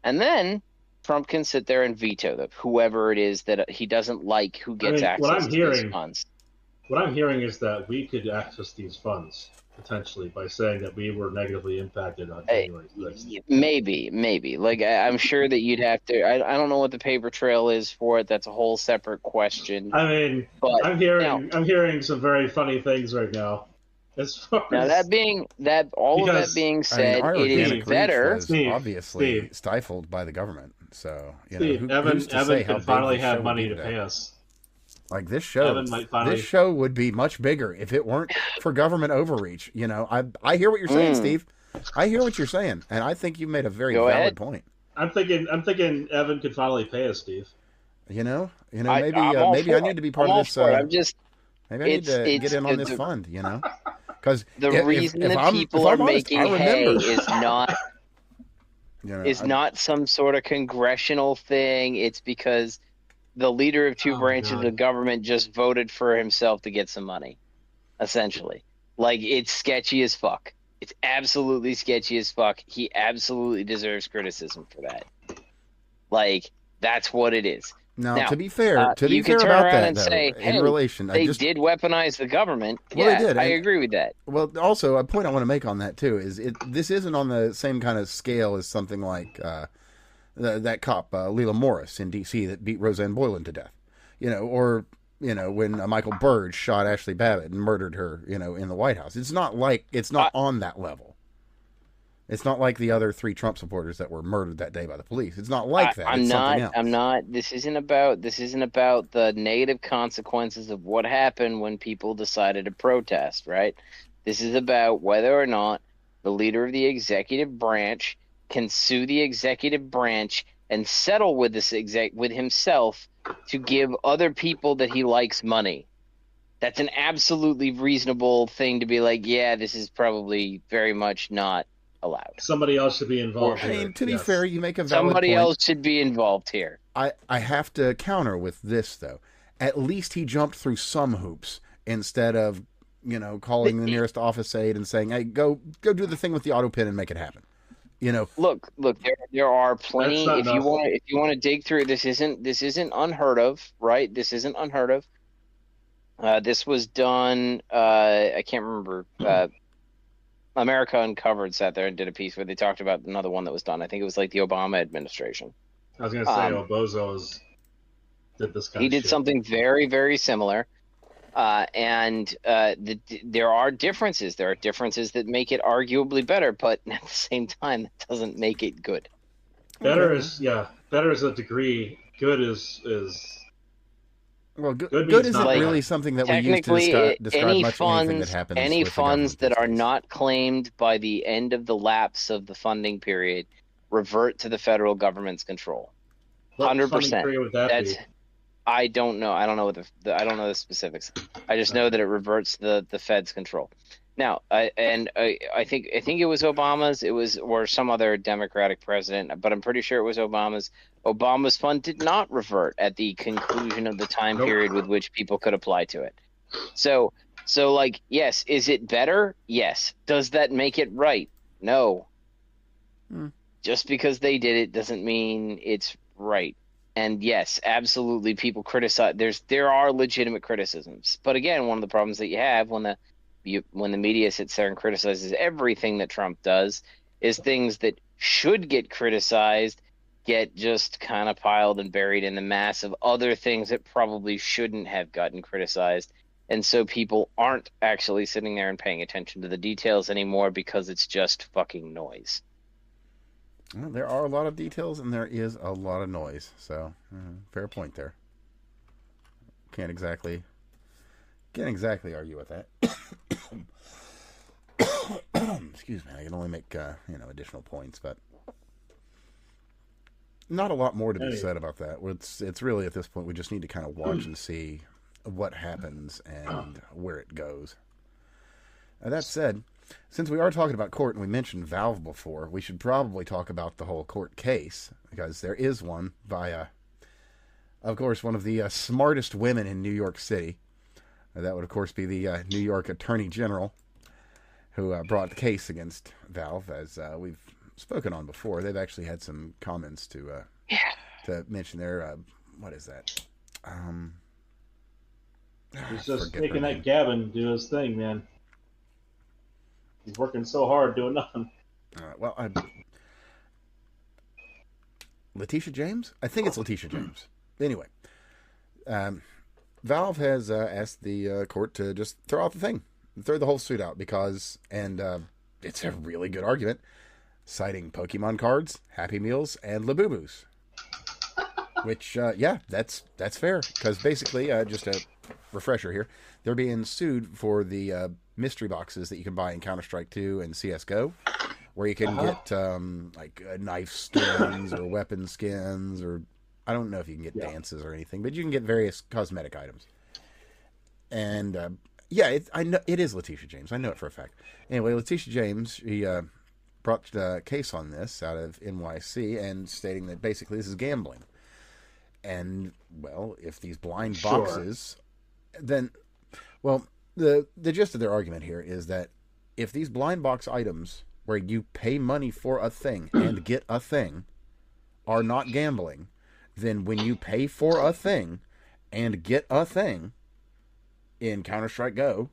And then Trump can sit there and veto them, whoever it is that he doesn't like who gets access to these funds. What I'm hearing is that we could access these funds potentially by saying that we were negatively impacted on January 6th. Maybe. Like, I'm sure that you'd have to. I don't know what the paper trail is for it. That's a whole separate question. I mean, but I'm hearing some very funny things right now. Now that being said, it is better. Obviously stifled by the government. So Evan can finally have money to pay us. Like this show would be much bigger if it weren't for government overreach. I hear what you're saying, Steve. I hear what you're saying, and I think you made a very valid point. I'm thinking Evan could finally pay us, Steve. Maybe I need to be part of this. Maybe I need to get in on this fund. Because the reason that people are making hay is not not some sort of congressional thing. It's because the leader of two branches of the government just voted for himself to get some money, essentially. Like, it's sketchy as fuck. It's absolutely sketchy as fuck. He absolutely deserves criticism for that. Like, that's what it is. Now, to be fair about that, say, in relation, they did weaponize the government. Well, they did. I agree with that. Well, also, a point I want to make on that, too, is this isn't on the same kind of scale as something like that cop, Leila Morris in D.C. that beat Roseanne Boylan to death. Or when Michael Burge shot Ashley Babbitt and murdered her, in the White House. It's not on that level. It's not like the other 3 Trump supporters that were murdered that day by the police. It's not like that. I'm not. This isn't about the negative consequences of what happened when people decided to protest, right? This is about whether or not the leader of the executive branch can sue the executive branch and settle with with himself to give other people that he likes money. That's an absolutely reasonable thing to be like, yeah, this is probably very much not allowed. Somebody else should be involved here. I mean, to be fair, you make a valid Somebody point. else should be involved here. I have to counter with this, though. At least he jumped through some hoops instead of, calling the nearest office aide and saying, hey, go do the thing with the auto pin and make it happen. Look, there are plenty. If you want to dig through, this isn't unheard of, right? This isn't unheard of. This was done, I can't remember, America Uncovered sat there and did a piece where they talked about another one that was done. I think it was like the Obama administration. I was going to say Obozo's did this kind of shit. He did something very, very similar. There are differences. There are differences that make it arguably better, but at the same time, that doesn't make it good. Better is a degree. Good is. Well, good isn't really something that we use to describe much anything that happens. Any funds that are not claimed by the end of the lapse of the funding period revert to the federal government's control. 100%. That's. I don't know. I don't know I don't know the specifics. I just know that it reverts to the Fed's control. Now, I think it was Obama's. It was or some other Democratic president, but I'm pretty sure it was Obama's. Obama's fund did not revert at the conclusion of the time period with which people could apply to it. So like, yes, is it better? Yes. Does that make it right? No. Just because they did it doesn't mean it's right. And yes, absolutely, people criticize. There are legitimate criticisms, but again, one of the problems that you have when the media sits there and criticizes everything that Trump does is things that should get criticized get just kind of piled and buried in the mass of other things that probably shouldn't have gotten criticized. And so people aren't actually sitting there and paying attention to the details anymore because it's just fucking noise. Well, there are a lot of details and there is a lot of noise. So, fair point there. Can't exactly argue with that. Excuse me. I can only make additional points, but not a lot more to be said about that. It's really at this point we just need to kind of watch and see what happens and where it goes. That said, since we are talking about court and we mentioned Valve before, we should probably talk about the whole court case because there is one by, of course, one of the smartest women in New York City. That would, of course, be the New York Attorney General who brought the case against Valve, as we've spoken on before. They've actually had some comments to to mention there. What is that? He's just making that Gavin do his thing, man. He's working so hard doing nothing. Letitia James? I think it's Letitia James. Anyway, Valve has asked the court to just throw out the thing, throw the whole suit out because, and it's a really good argument, citing Pokemon cards, Happy Meals, and Labubus. Which, yeah, that's fair because basically, just a refresher here, they're being sued for the mystery boxes that you can buy in Counter-Strike 2 and CS:GO, where you can get like knife skins or weapon skins, or I don't know if you can get dances or anything, but you can get various cosmetic items. And yeah, I know it is Letitia James. I know it for a fact. Anyway, Letitia James, she brought a case on this out of NYC and stating that basically this is gambling. And, well, if these blind boxes, then, well, the gist of their argument here is that if these blind box items where you pay money for a thing and get a thing are not gambling, then when you pay for a thing and get a thing in Counter-Strike Go,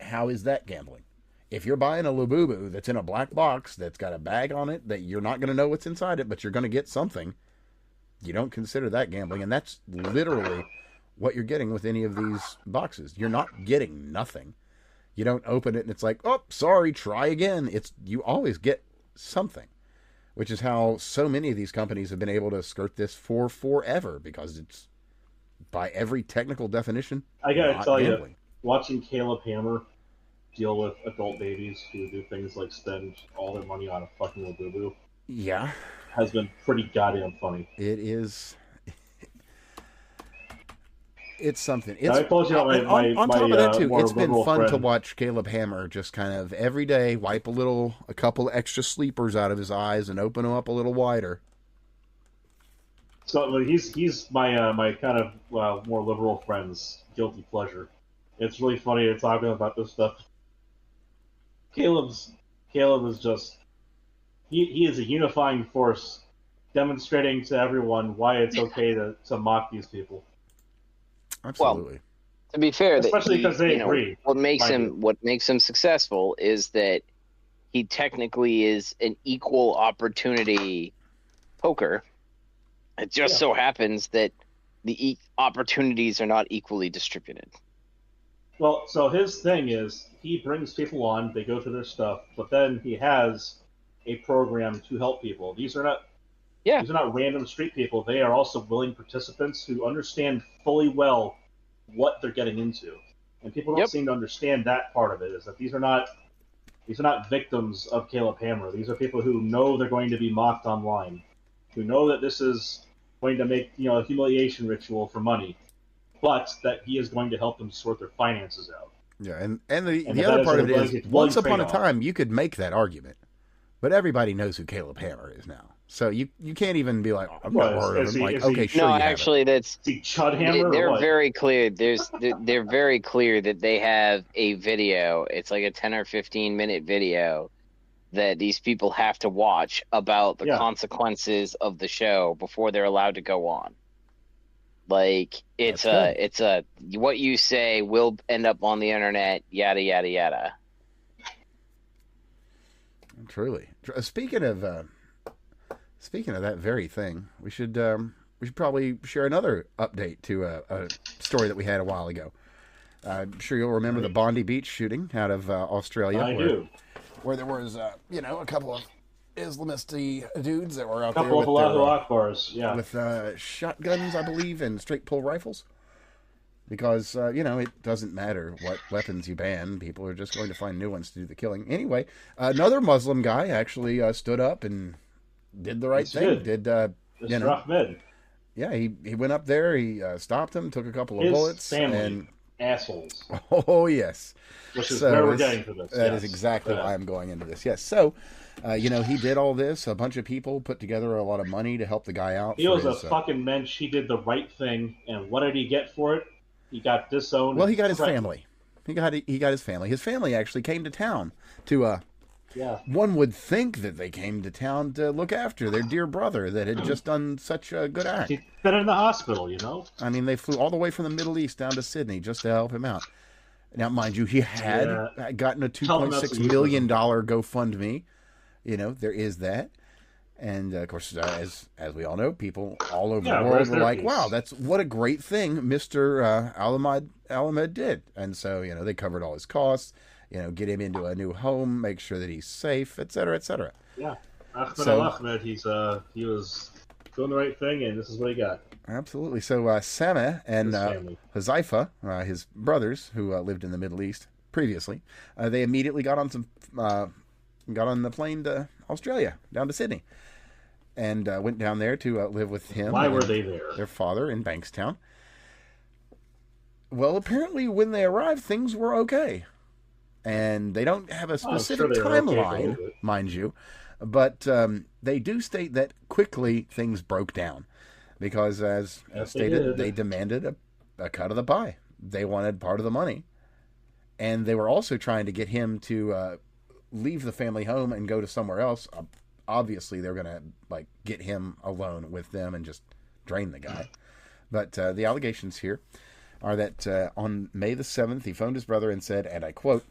how is that gambling? If you're buying a Labubu that's in a black box that's got a bag on it that you're not going to know what's inside it, but you're going to get something, you don't consider that gambling, and that's literally what you're getting with any of these boxes. You're not getting nothing. You don't open it and it's like, oh, sorry, try again. You always get something, which is how so many of these companies have been able to skirt this for forever because it's, by every technical definition, I gotta tell you, watching Caleb Hammer deal with adult babies who do things like spend all their money on a fucking Labubu, yeah, has been pretty goddamn funny. It is. It's something. It's, I told you on top of that too, it's been fun to watch Caleb Hammer just kind of every day wipe a couple extra sleepers out of his eyes and open them up a little wider. So he's my my kind of more liberal friend's guilty pleasure. It's really funny to talk about this stuff. Caleb is just he is a unifying force, demonstrating to everyone why it's okay to mock these people. Absolutely. Well, to be fair, especially because they agree. What makes him successful is that he technically is an equal opportunity poker. It just so happens that the opportunities are not equally distributed. Well, so his thing is he brings people on, they go through their stuff, but then he has a program to help people. These are not random street people. They are also willing participants who understand fully well what they're getting into. And people don't seem to understand that part of it, is that these are not victims of Caleb Hammer. These are people who know they're going to be mocked online, who know that this is going to make a humiliation ritual for money, but that he is going to help them sort their finances out. Yeah, and the other part of it is, once upon a time, you could make that argument, but everybody knows who Caleb Hammer is now. So you can't even be like, oh, I've never heard of him. Like, okay, sure. No, actually, that's Chud Hammer. They're very clear. They're very clear that they have a video. It's like a 10 or 15-minute video that these people have to watch about the consequences of the show before they're allowed to go on. Like it's what you say will end up on the internet. Yada yada yada. Truly, speaking of that very thing, we should probably share another update to a story that we had a while ago. I'm sure you'll remember the Bondi Beach shooting out of Australia. I do. Where there was, a couple of Islamist dudes that were out there with Allahu Akbars, with shotguns, I believe, and straight pull rifles. Because, it doesn't matter what weapons you ban. People are just going to find new ones to do the killing. Anyway, another Muslim guy actually stood up and did the right thing. Mr. Ahmed. Yeah, he went up there, he stopped him, took a couple of bullets. Family. And assholes. Oh, yes. Which is where we're getting for this. That is exactly why I'm going into this. Yes. So, he did all this. A bunch of people put together a lot of money to help the guy out. He was a fucking mensch. He did the right thing. And what did he get for it? He got disowned. Well, he got his family. He got his family. His family actually came to town to Yeah. One would think that they came to town to look after their dear brother that had just done such a good act. He's been in the hospital, you know? I mean, they flew all the way from the Middle East down to Sydney just to help him out. Now, mind you, he had gotten a $2.6 million GoFundMe. You know, there is that. And, of course, as we all know, people all over the world were like, wow, what a great thing Mr. Alamed did. And so, you know, they covered all his costs, you know, get him into a new home, make sure that he's safe, et cetera, et cetera. Yeah. Ahmed, he was doing the right thing, and this is what he got. Absolutely. So, Sameh and Huzaifa, his brothers, who lived in the Middle East previously, they immediately got on the plane to Australia, down to Sydney. And went down there to live with him. Why were they there? Their father in Bankstown. Well, apparently when they arrived, things were okay. And they don't have a specific timeline, mind you. But they do state that quickly things broke down. Because, as stated, they demanded a cut of the pie. They wanted part of the money. And they were also trying to get him to leave the family home and go to somewhere else. Obviously, they're going to get him alone with them and just drain the guy. But the allegations here are that on May the 7th, he phoned his brother and said, and I quote,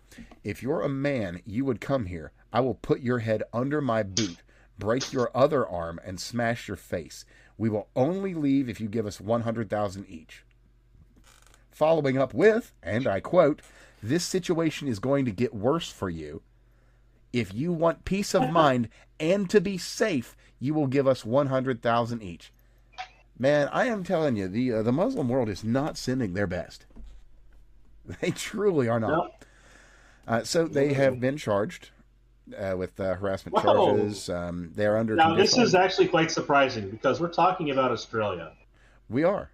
"If you're a man, you would come here. I will put your head under my boot, break your other arm, and smash your face. We will only leave if you give us $100,000 each." Following up with, and I quote, "This situation is going to get worse for you. If you want peace of mind and to be safe, you will give us $100,000 each." Man, I am telling you, the Muslim world is not sending their best. They truly are not. Nope. So they have been charged with harassment charges. They are under. Now, this is actually quite surprising because we're talking about Australia. We are.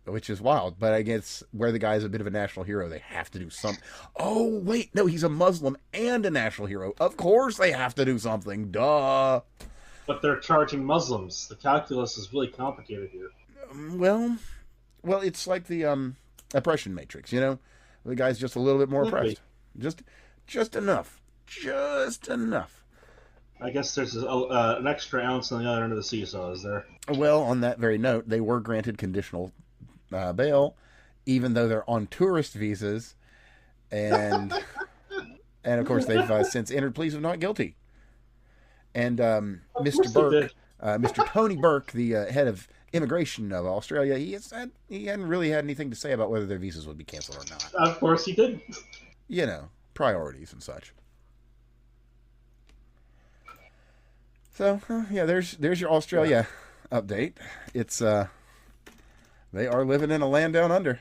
Which is wild, but I guess where the guy's a bit of a national hero, they have to do something. Oh, wait, no, he's a Muslim and a national hero. Of course they have to do something, duh. But they're charging Muslims. The calculus is really complicated here. Well, it's like the oppression matrix, you know? The guy's just a little bit more oppressed. Just enough. Just enough. I guess there's an extra ounce on the other end of the seesaw, is there? Well, on that very note, they were granted conditional bail, even though they're on tourist visas, and of course they've since entered pleas of not guilty. And Mr. Burke, Mr. Tony Burke, the head of immigration of Australia, he hadn't really had anything to say about whether their visas would be canceled or not. Of course he did. You know, priorities and such. So yeah, there's your Australia update. It's they are living in a land down under.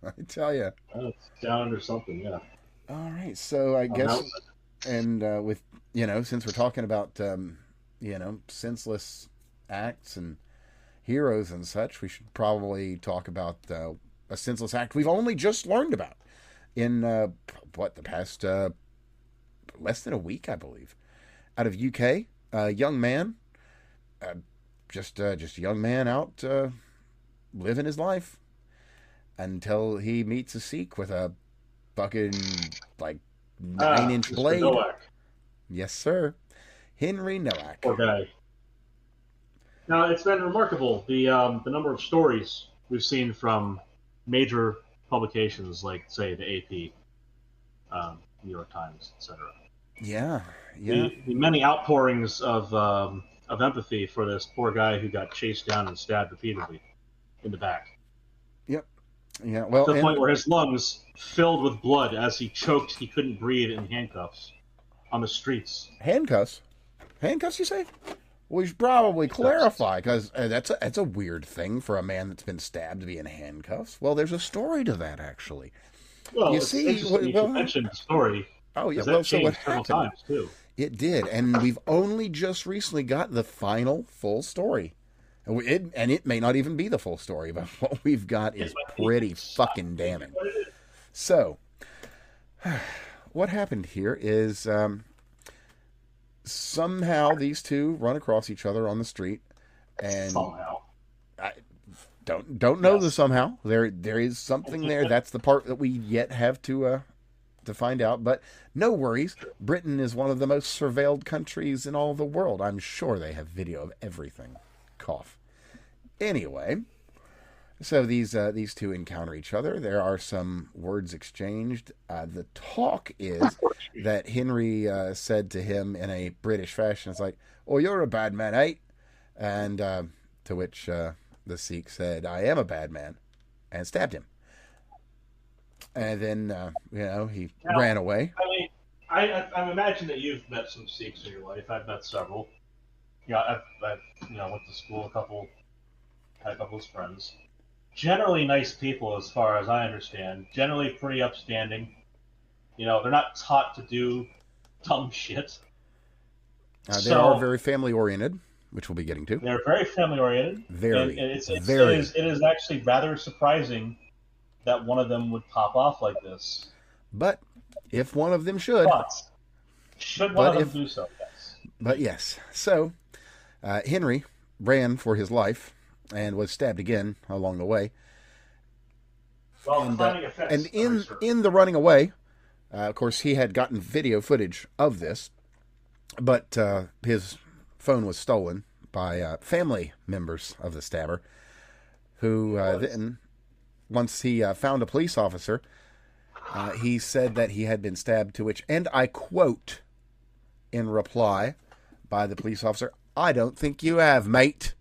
I tell you. It's down under something, yeah. All right, so I guess, and with since we're talking about senseless acts and heroes and such, we should probably talk about a senseless act we've only just learned about in the past less than a week, I believe, out of UK. A young man, just a young man out living his life until he meets a Sikh with a fucking 9-inch blade. Nowak. Yes, sir. Henry Nowak. Poor guy. Now, it's been remarkable, the number of stories we've seen from major publications like, say, the AP, New York Times, etc. Yeah. The many outpourings of empathy for this poor guy who got chased down and stabbed repeatedly in the back. Yep. Yeah. Well, to the point where his lungs filled with blood as he choked. He couldn't breathe in handcuffs on the streets. Handcuffs, you say? We should probably clarify, because that's a weird thing for a man that's been stabbed to be in handcuffs. Well, there's a story to that, actually. Well, you mentioned the story. Oh yeah. Well, so what happened? Times too. It did, and we've only just recently got the final full story. And it may not even be the full story, but what we've got is pretty fucking damning. So, what happened here is somehow these two run across each other on the street, and somehow I don't know the somehow. There is something there. That's the part that we yet have to to find out. But no worries. Britain is one of the most surveilled countries in all the world. I'm sure they have video of everything. Cough. Anyway, so these two encounter each other. There are some words exchanged. The talk is that Henry said to him in a British fashion, it's like, "Oh, you're a bad man, eh?" And to which the Sikh said, "I am a bad man," and stabbed him. And then, he ran away. I mean, I imagine that you've met some Sikhs in your life. I've met several. I've went to school had a couple of friends. Generally nice people, as far as I understand. Generally pretty upstanding. They're not taught to do dumb shit. They are very family oriented, which we'll be getting to. They're very family oriented. Very, it is actually rather surprising that one of them would pop off like this. But if one of them should one of them do so? Yes. But yes, so Henry ran for his life and was stabbed again along the way. Well, climbing a fence. And in the running away, of course, he had gotten video footage of this, but his phone was stolen by family members of the stabber, who then, once he found a police officer, he said that he had been stabbed, to which, and I quote in reply by the police officer, "I don't think you have, mate."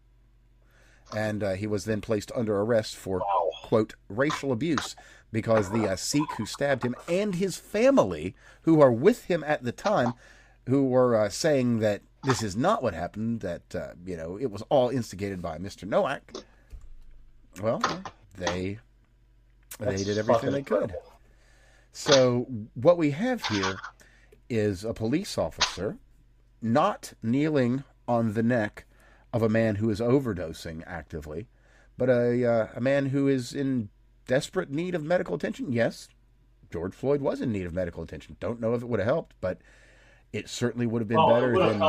And he was then placed under arrest for, quote, racial abuse, because the Sikh who stabbed him and his family, who are with him at the time, who were saying that this is not what happened, that, it was all instigated by Mr. Nowak. Well, they did everything they could. So what we have here is a police officer not kneeling on the neck of a man who is overdosing actively, but a man who is in desperate need of medical attention. Yes, George Floyd was in need of medical attention. Don't know if it would have helped, but it certainly would have been better than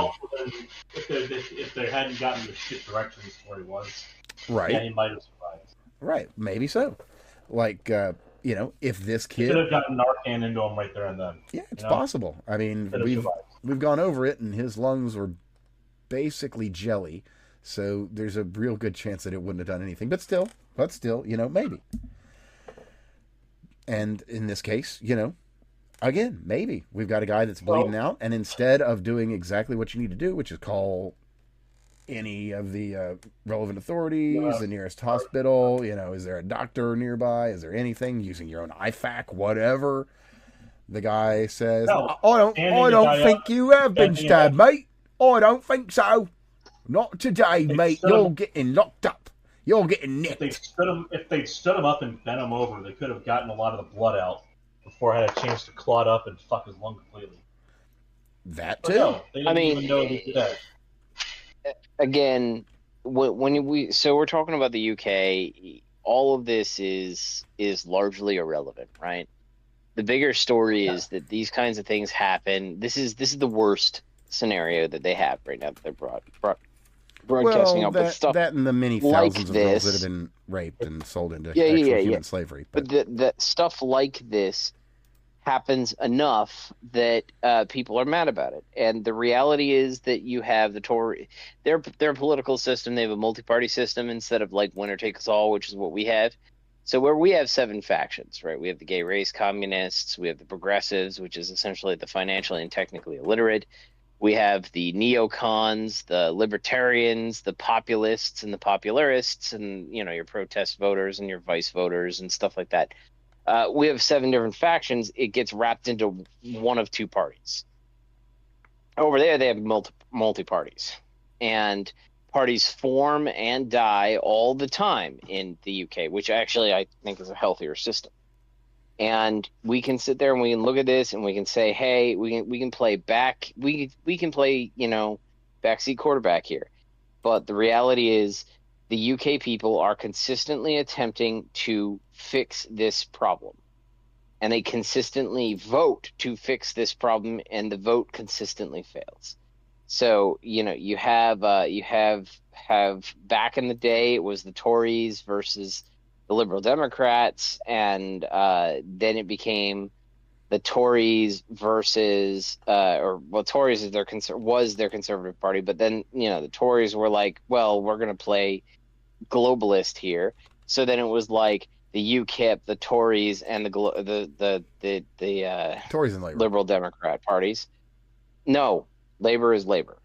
if they hadn't gotten the shit directions where he was. Right. Yeah, he might have survived. Right, maybe so. Like, if this kid could have gotten Narcan into him right there and then. Yeah, it's possible. I mean, we've gone over it, and his lungs were basically jelly, so there's a real good chance that it wouldn't have done anything. But still, maybe. And in this case, again, maybe we've got a guy that's bleeding out, and instead of doing exactly what you need to do, which is call any of the relevant authorities, the nearest hospital, is there a doctor nearby? Is there anything? Using your own IFAC, whatever. The guy says, I don't think you have been stabbed, mate. I don't think so. Not today, mate. You're getting locked up. You're getting nicked. If they'd stood him up and bent him over, they could have gotten a lot of the blood out before it had a chance to clot up and fuck his lung completely. That too. No, they didn't even know he did that. Again, so we're talking about the UK. All of this is largely irrelevant, right? The bigger story is that these kinds of things happen. This is the worst scenario that they have right now that they're broadcasting out. But stuff that and the many thousands of girls that have been raped and sold into human slavery. But the stuff like this happens enough that people are mad about it. And the reality is that you have the Tory, their political system. They have a multi-party system instead of like winner takes all, which is what we have. So where we have 7 factions, right? We have the gay race communists, we have the progressives, which is essentially the financially and technically illiterate. We have the neocons, the libertarians, the populists, and the popularists, and your protest voters and your vice voters and stuff like that. We have 7 different factions. It gets wrapped into one of 2 parties. Over there, they have multi-parties. And parties form and die all the time in the UK, which actually I think is a healthier system. And we can sit there and we can look at this and we can say, hey, we can play back. We can play, backseat quarterback here. But the reality is the UK people are consistently attempting to fix this problem. And they consistently vote to fix this problem, and the vote consistently fails. So, you have back in the day, it was the Tories versus the Liberal Democrats, and then it became the Tories versus, Tories is was their conservative party, but then the Tories were like, well, we're going to play globalist here. So then it was like the UKIP, the Tories, and the Tories and Labor. Liberal Democrat parties. No, Labor is Labor.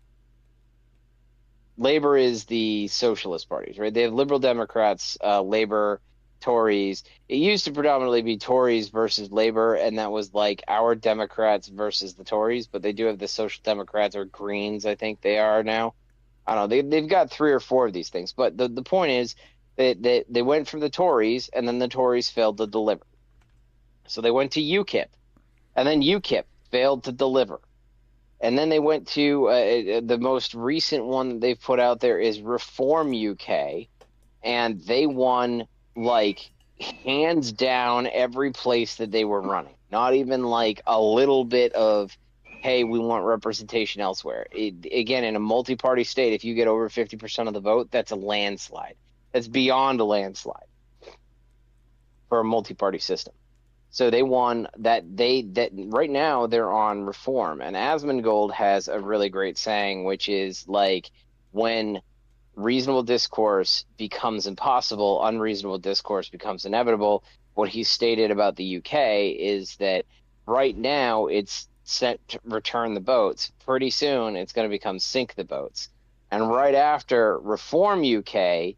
Labor is the socialist parties, right? They have Liberal Democrats, Labor, Tories. It used to predominantly be Tories versus Labor, and that was like our Democrats versus the Tories, but they do have the Social Democrats, or Greens, I think they are now. I don't know. They've got 3 or 4 of these things, but the point is that they went for the Tories, and then the Tories failed to deliver. So they went to UKIP, and then UKIP failed to deliver. And then they went to the most recent one that they've put out there is Reform UK, and they won like hands down every place that they were running. Not even like a little bit of, hey, we want representation elsewhere. Again, in a multi-party state, if you get over 50% of the vote, that's a landslide. That's beyond a landslide for a multi-party system. So they won that. Right now they're on Reform, and Asmongold has a really great saying, which is like, when reasonable discourse becomes impossible, unreasonable discourse becomes inevitable. What he stated about the UK is that right now it's set to return the boats. Pretty soon it's going to become sink the boats. And right after Reform UK,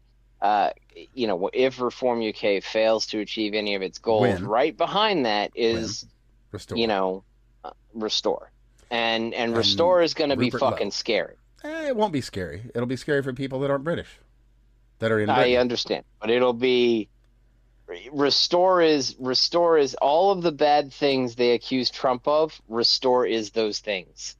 if Reform UK fails to achieve any of its goals, right behind that is, Restore. Restore. And Restore is going to be fucking scary. It won't be scary. It'll be scary for people that aren't British, that are in Britain. I understand, but it'll be Restore is all of the bad things they accuse Trump of. Restore is those things.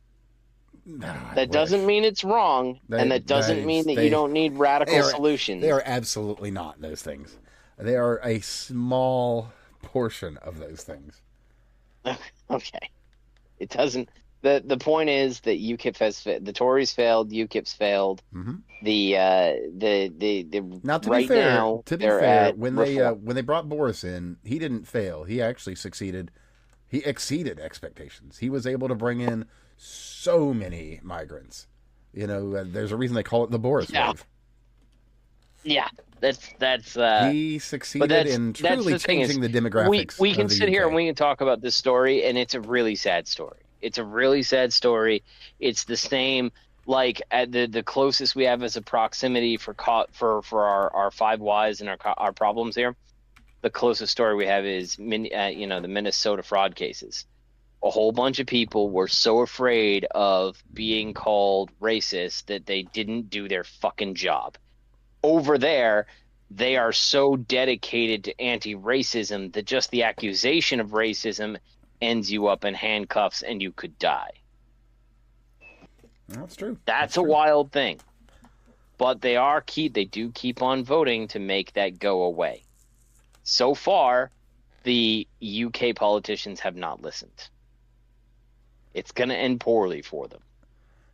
That doesn't mean it's wrong, and that doesn't mean that you don't need radical solutions. They are absolutely not those things. They are a small portion of those things. Okay, it doesn't. The point is that UKIP has the Tories failed, UKIP's failed. Mm-hmm. Now to be fair, when they brought Boris in, he didn't fail. He actually succeeded. He exceeded expectations. He was able to bring in so many migrants. There's a reason they call it the Boris wave. Yeah, that's he succeeded in truly changing the demographics. We can sit here and we can talk about this story, and it's a really sad story. It's a really sad story. It's the same, like the closest we have as a proximity for our 5 whys and our problems here. The closest story we have is the Minnesota fraud cases. A whole bunch of people were so afraid of being called racist that they didn't do their fucking job. Over there, they are so dedicated to anti-racism that just the accusation of racism ends you up in handcuffs and you could die. That's true. That's a wild thing. But they do keep on voting to make that go away. So far, the UK politicians have not listened. It's going to end poorly for them.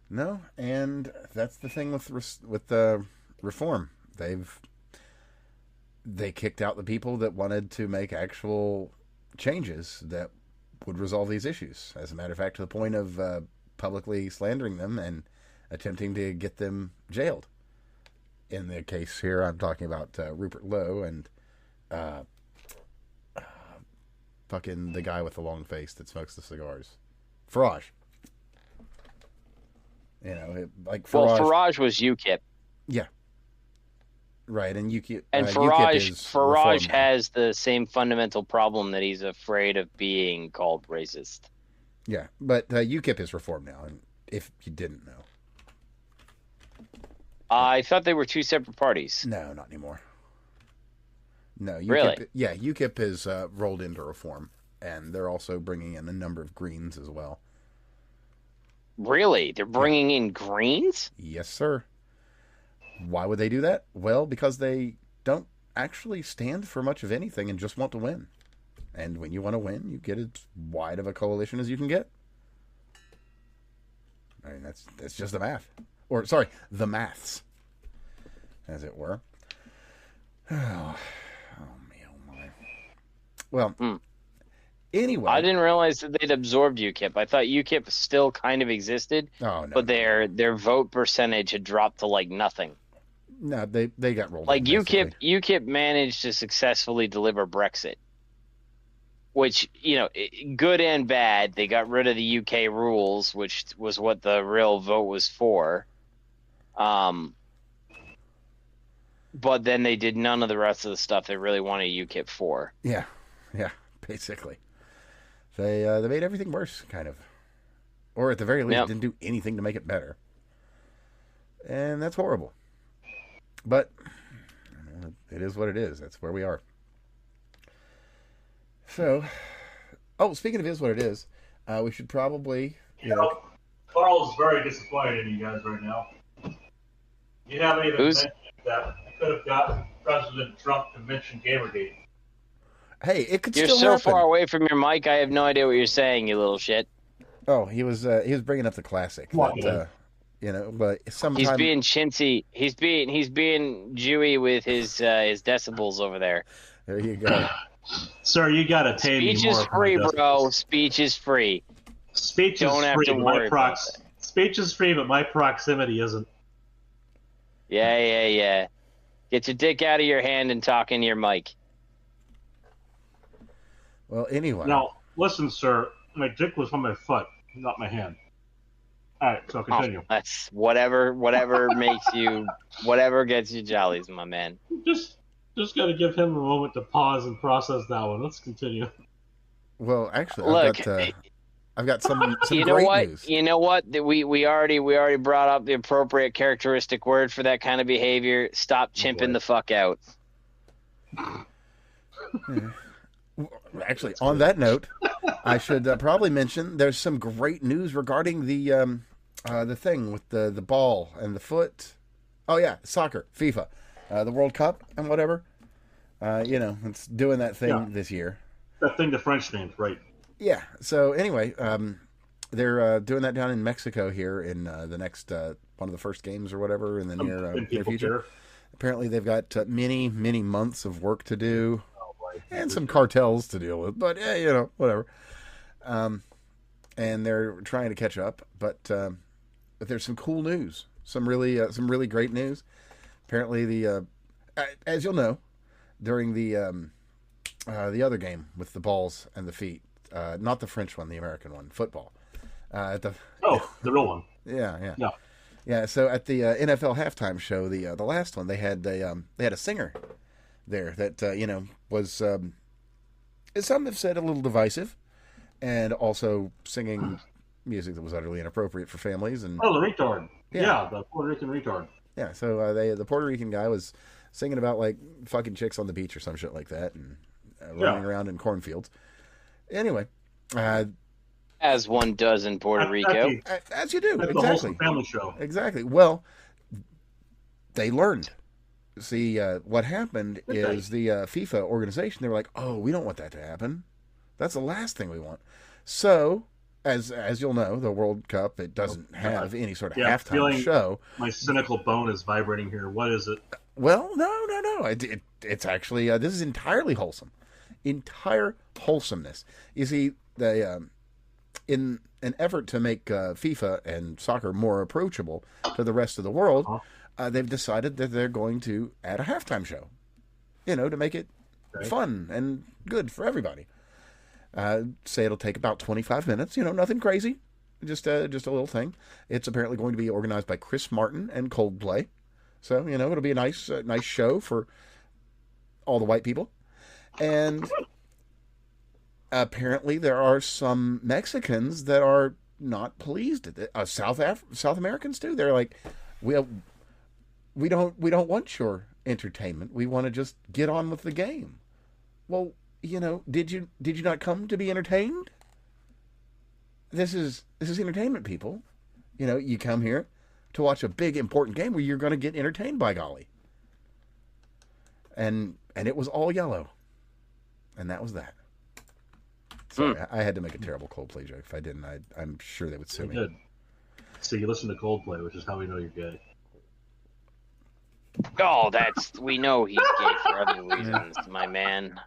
No, and that's the thing with the Reform. They kicked out the people that wanted to make actual changes that would resolve these issues. As a matter of fact, to the point of publicly slandering them and attempting to get them jailed. In the case here, I'm talking about Rupert Lowe and fucking the guy with the long face that smokes the cigars. Farage. Farage. Well, Farage was UKIP. Yeah. Right, and UKIP. And Farage has the same fundamental problem that he's afraid of being called racist. Yeah, but UKIP is Reform now, and if you didn't know. I thought they were 2 separate parties. No, not anymore. No, UKIP, really? Yeah, UKIP has rolled into Reform, and they're also bringing in a number of Greens as well. Really? They're bringing in Greens? Yes, sir. Why would they do that? Well, because they don't actually stand for much of anything and just want to win. And when you want to win, you get as wide of a coalition as you can get. I mean, that's just the math. Or, sorry, the maths, as it were. Oh, me, oh my. Well, Anyway, I didn't realize that they'd absorbed UKIP. I thought UKIP still kind of existed, but their vote percentage had dropped to like nothing. No, they got rolled. Like UKIP managed to successfully deliver Brexit, which, you know, good and bad. They got rid of the UK rules, which was what the real vote was for. But then they did none of the rest of the stuff they really wanted UKIP for. Yeah, basically. They made everything worse, kind of. Or at the very least, didn't do anything to make it better. And that's horrible. But it is what it is. That's where we are. So, speaking of is what it is, we should probably... Carl is very disappointed in you guys right now. You haven't even mentioned that you could have gotten President Trump to mention Gamergate. Hey, it could still happen. You're so far away from your mic, I have no idea what you're saying, you little shit. Oh, he was bringing up the classic. That, but sometimes... He's being chintzy. He's being Jewy with his decibels over there. There you go. Sir, you got to pay me more. Speech is free, bro. Speech is free. Speech is free. Speech is free, but my proximity isn't. Yeah. Get your dick out of your hand and talk into your mic. Well, anyway. Now, listen, sir. My dick was on my foot, not my hand. All right, so continue. That's whatever makes you, whatever gets you jollies, my man. Just got to give him a moment to pause and process that one. Let's continue. Well, actually, I've got some great news. You know what? We already brought up the appropriate characteristic word for that kind of behavior. Stop chimping the fuck out. Actually, on that note, I should probably mention there's some great news regarding the thing with the ball and the foot. Oh yeah, soccer, FIFA, the World Cup and whatever. It's doing that thing this year. That thing the French named, right? Yeah. So anyway, they're doing that down in Mexico here in the next one of the first games or whatever in the near future. Apparently, they've got many months of work to do. And some cartels to deal with, but whatever. And they're trying to catch up, but there's some cool news, some really great news. Apparently, as you'll know, during the other game with the balls and the feet, not the French one, the American one, football. The real one. Yeah. So at the NFL halftime show, the last one, they had a singer there that was some have said a little divisive, and also singing music that was utterly inappropriate for families. And the retard, the Puerto Rican retard. Yeah, so the Puerto Rican guy was singing about like fucking chicks on the beach or some shit like that, and running around in cornfields. Anyway, as one does in Puerto Rico, as you do, that's exactly. The wholesome family show. Exactly. Well, they learned. See, what happened is the FIFA organization, they were like, oh, we don't want that to happen. That's the last thing we want. So, as you'll know, the World Cup, it doesn't have any sort of halftime show. My cynical bone is vibrating here. What is it? Well, no. It's actually, this is entirely wholesome. Entire wholesomeness. You see, they, in an effort to make FIFA and soccer more approachable to the rest of the world, they've decided that they're going to add a halftime show, to make it fun and good for everybody. Say it'll take about 25 minutes, nothing crazy, just a little thing. It's apparently going to be organized by Chris Martin and Coldplay. So, it'll be a nice show for all the white people. And apparently there are some Mexicans that are not pleased at it. South Americans too. They're like, we don't want your entertainment. We want to just get on with the game. Well, did you not come to be entertained? This is entertainment, people. You come here to watch a big important game where you're going to get entertained, by golly. And it was all yellow. And that was that. Sorry, I had to make a terrible Coldplay joke. If I didn't, I'm sure they would sue me. Good. So you listen to Coldplay, which is how we know you're gay. Oh, we know he's gay for other reasons, my man.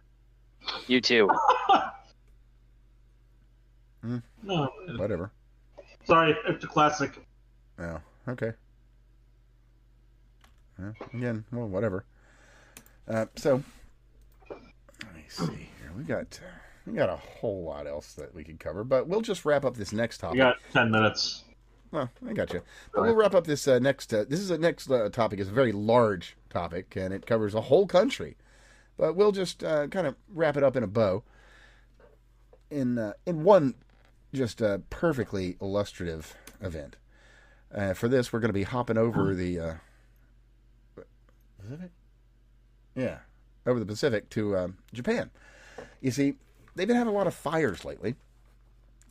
You too. No. Whatever. Sorry, it's a classic. Oh, okay. Again, well, whatever. So, let me see here. We got a whole lot else that we could cover, but we'll just wrap up this next topic. We got 10 minutes. Well, I got you. But we'll wrap up this next. This is the next topic. It's a very large topic, and it covers a whole country. But we'll just kind of wrap it up in a bow. In one just perfectly illustrative event. For this, we're going to be hopping over the Pacific. Yeah, over the Pacific to Japan. You see, they've been having a lot of fires lately.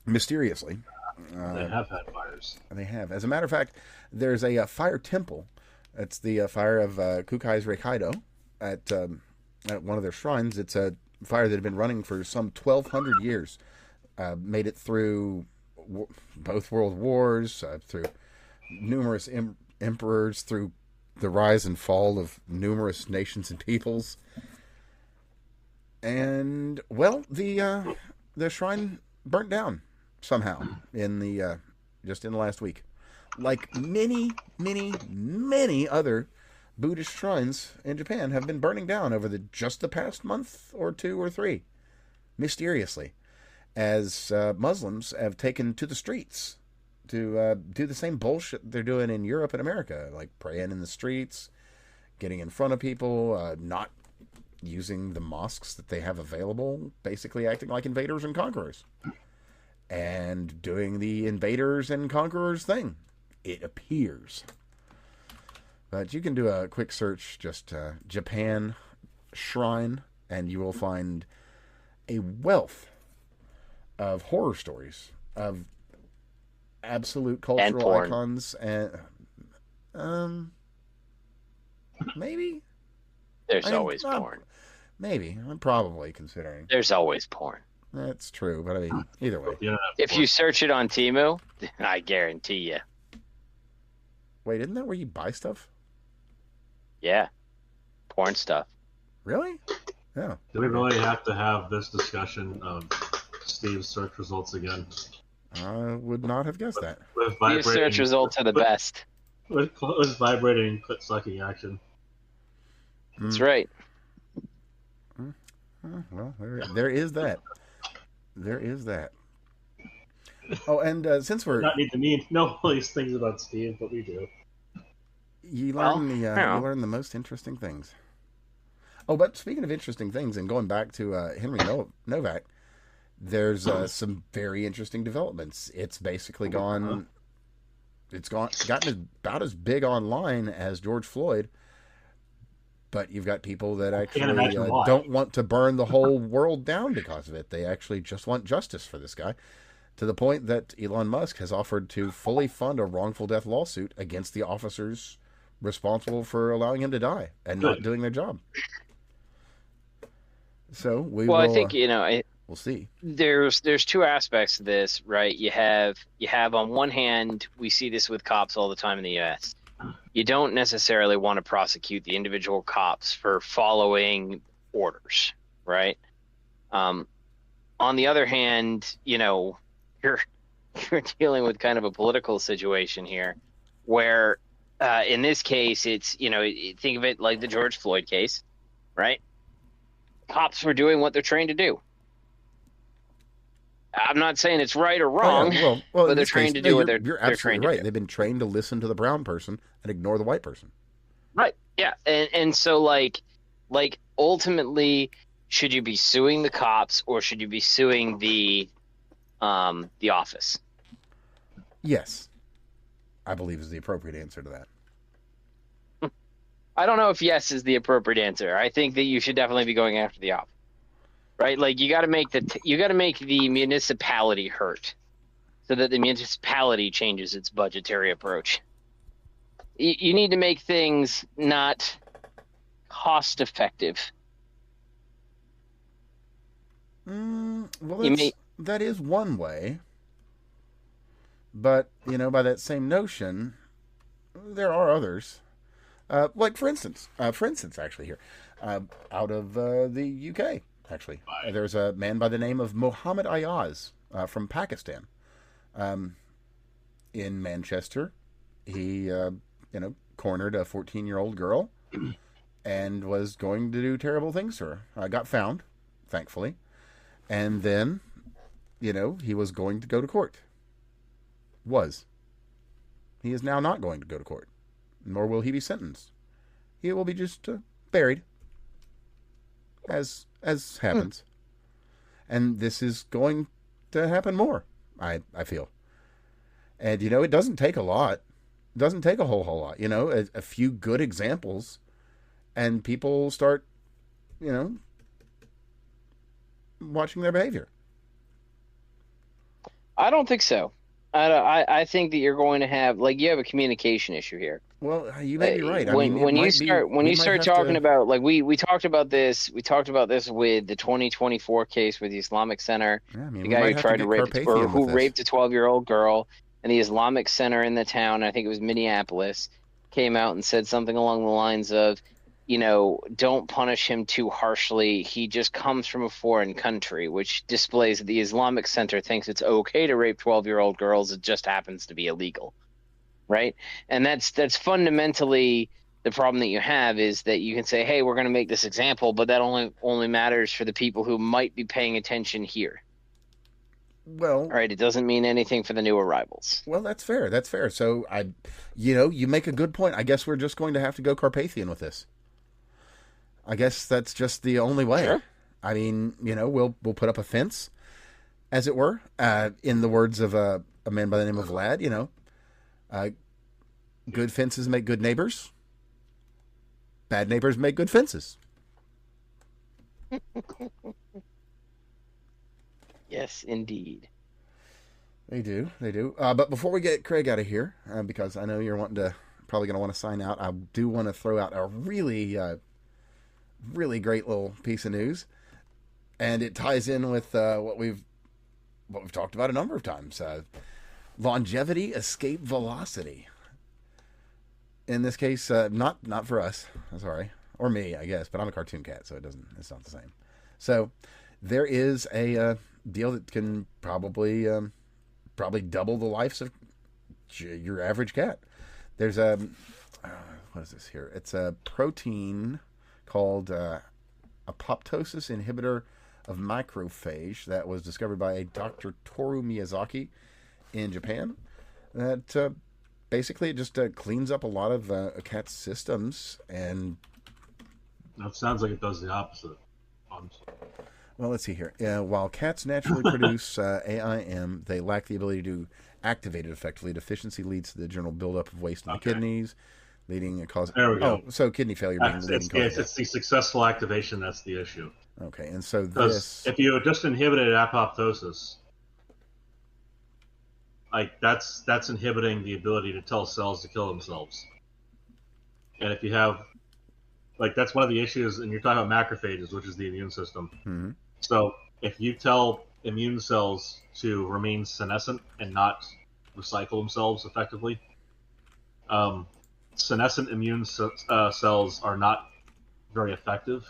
Mysteriously. They have had fires. They have. As a matter of fact, there's a fire temple. It's the fire of Kukai's Reikaido at one of their shrines. It's a fire that had been running for some 1,200 years. Made it through both world wars, through numerous emperors, through the rise and fall of numerous nations and peoples. And, well, the shrine burnt down somehow in the just in the last week, like many other Buddhist shrines in Japan have been burning down over just the past month or 2 or 3, mysteriously, as Muslims have taken to the streets to do the same bullshit they're doing in Europe and America, like praying in the streets, getting in front of people, not using the mosques that they have available, basically acting like invaders and conquerors. And doing the invaders and conquerors thing, it appears. But you can do a quick search, just Japan shrine, and you will find a wealth of horror stories, of absolute cultural icons, and maybe? There's always porn. Maybe. I'm probably considering. There's always porn. That's true, but I mean, either way. If you search it on Temu, I guarantee you. Wait, isn't that where you buy stuff? Yeah. Porn stuff. Really? Yeah. Do we really have to have this discussion of Steve's search results again? I would not have guessed that. These search results are the best. With vibrating clit sucking action. That's right. Well, there is that. There is that. Oh, and since we're not need to know all these things about Steve, but we do. You learn the most interesting things. Oh, but speaking of interesting things, and going back to Henry Nowak, there's some very interesting developments. It's basically gotten about as big online as George Floyd. But you've got people that actually don't want to burn the whole world down because of it. They actually just want justice for this guy, to the point that Elon Musk has offered to fully fund a wrongful death lawsuit against the officers responsible for allowing him to die and not doing their job. So I think we'll see. There's 2 aspects to this, right? You have on one hand, we see this with cops all the time in the U.S. You don't necessarily want to prosecute the individual cops for following orders, right? On the other hand, you're dealing with kind of a political situation here, where in this case, it's think of it like the George Floyd case, right? Cops were doing what they're trained to do. I'm not saying it's right or wrong, but they're trained to do what they're trained to do. They've been trained to listen to the brown person and ignore the white person. Right. Yeah. And so like ultimately, should you be suing the cops or should you be suing the office? Yes, I believe is the appropriate answer to that. I don't know if yes is the appropriate answer. I think that you should definitely be going after the office. Right, like you got to make the municipality hurt, so that the municipality changes its budgetary approach. You need to make things not cost effective. That is one way, but by that same notion, there are others. Like for instance, actually here, out of the UK. Actually, there's a man by the name of Mohammed Ayaz from Pakistan. In Manchester, he, cornered a 14-year-old girl and was going to do terrible things to her. Got found, thankfully. And then, he was going to go to court. He is now not going to go to court, nor will he be sentenced. He will be just buried, as happens. And this is going to happen more, I feel. And, it doesn't take a lot. It doesn't take a whole lot. A few good examples, and people start, watching their behavior. I don't think so. I think that you're going to have, you have a communication issue here. Well, you may be right. When you start talking about, we talked about this. We talked about this with the 2024 case with the Islamic Center, the guy who tried to rape, or who raped a 12-year-old girl, and the Islamic Center in the town, I think it was Minneapolis, came out and said something along the lines of, don't punish him too harshly. He just comes from a foreign country, which displays that the Islamic Center thinks it's okay to rape 12-year-old girls. It just happens to be illegal, right? And that's fundamentally the problem that you have, is that you can say, hey, we're going to make this example, but that only matters for the people who might be paying attention here. Well, all right, it doesn't mean anything for the new arrivals. Well, that's fair. That's fair. So you make a good point. I guess we're just going to have to go Carpathian with this. I guess that's just the only way. Sure. I mean, we'll put up a fence, as it were, in the words of a man by the name of Vlad. Good fences make good neighbors. Bad neighbors make good fences. Yes, indeed. They do. But before we get Craig out of here, because I know you're probably going to want to sign out, I do want to throw out a really great little piece of news, and it ties in with what we've talked about a number of times: longevity, escape velocity. In this case, not for us. Sorry, or me, I guess. But I'm a cartoon cat, so it's not the same. So there is a deal that can probably double the lives of your average cat. There's what is this here? It's a protein called apoptosis inhibitor of macrophage that was discovered by Dr. Toru Miyazaki in Japan. That basically it just cleans up a lot of a cat's systems, and that sounds like it does the opposite. Well, let's see here. While cats naturally produce AIM, they lack the ability to activate it effectively. Deficiency leads to the general buildup of waste in the kidneys, leading a cause. There we go. Oh, so kidney failure being the leading cause. It's the successful activation that's the issue. Okay, and so if you just inhibited apoptosis, that's inhibiting the ability to tell cells to kill themselves. And if you have, that's one of the issues, and you're talking about macrophages, which is the immune system. Mm-hmm. So if you tell immune cells to remain senescent and not recycle themselves effectively, senescent immune cells are not very effective,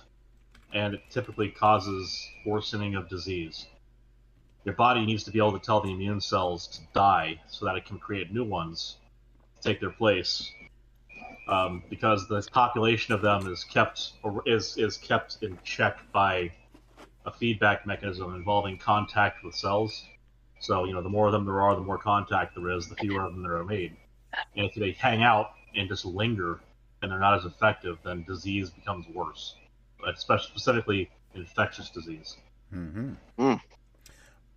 and it typically causes worsening of disease. Your body needs to be able to tell the immune cells to die so that it can create new ones to take their place, because the population of them is kept in check by a feedback mechanism involving contact with cells. So, the more of them there are, the more contact there is, the fewer of them there are made. And if they hang out and just linger and they're not as effective, then disease becomes worse, especially specifically infectious disease. Mm-hmm. Mm.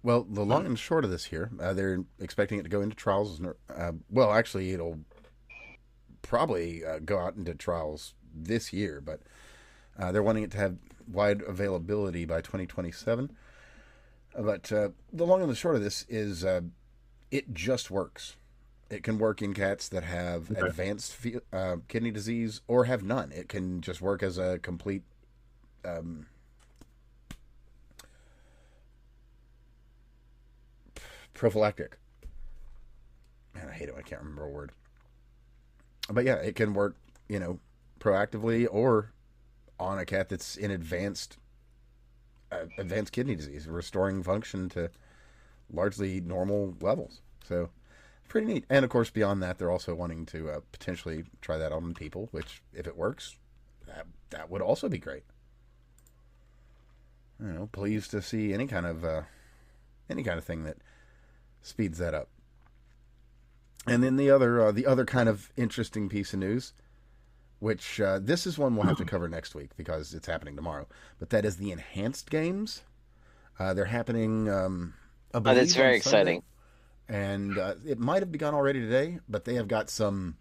Well, the long and short of this here, they're expecting it to go into trials. Well, actually, it'll probably go out into trials this year, but they're wanting it to have wide availability by 2027. But the long and the short of this is it just works. It can work in cats that have advanced kidney disease or have none. It can just work as a complete prophylactic. Man, I hate it. I can't remember a word. But yeah, it can work, proactively or on a cat that's in advanced kidney disease, restoring function to largely normal levels. So pretty neat. And of course, beyond that, they're also wanting to potentially try that on people, which, if it works, that would also be great. Pleased to see any kind of thing that speeds that up. And then the other kind of interesting piece of news, which this is one we'll have to cover next week because it's happening tomorrow. But that is the enhanced games. They're happening. That's very exciting. And it might have begun already today, but they have got some.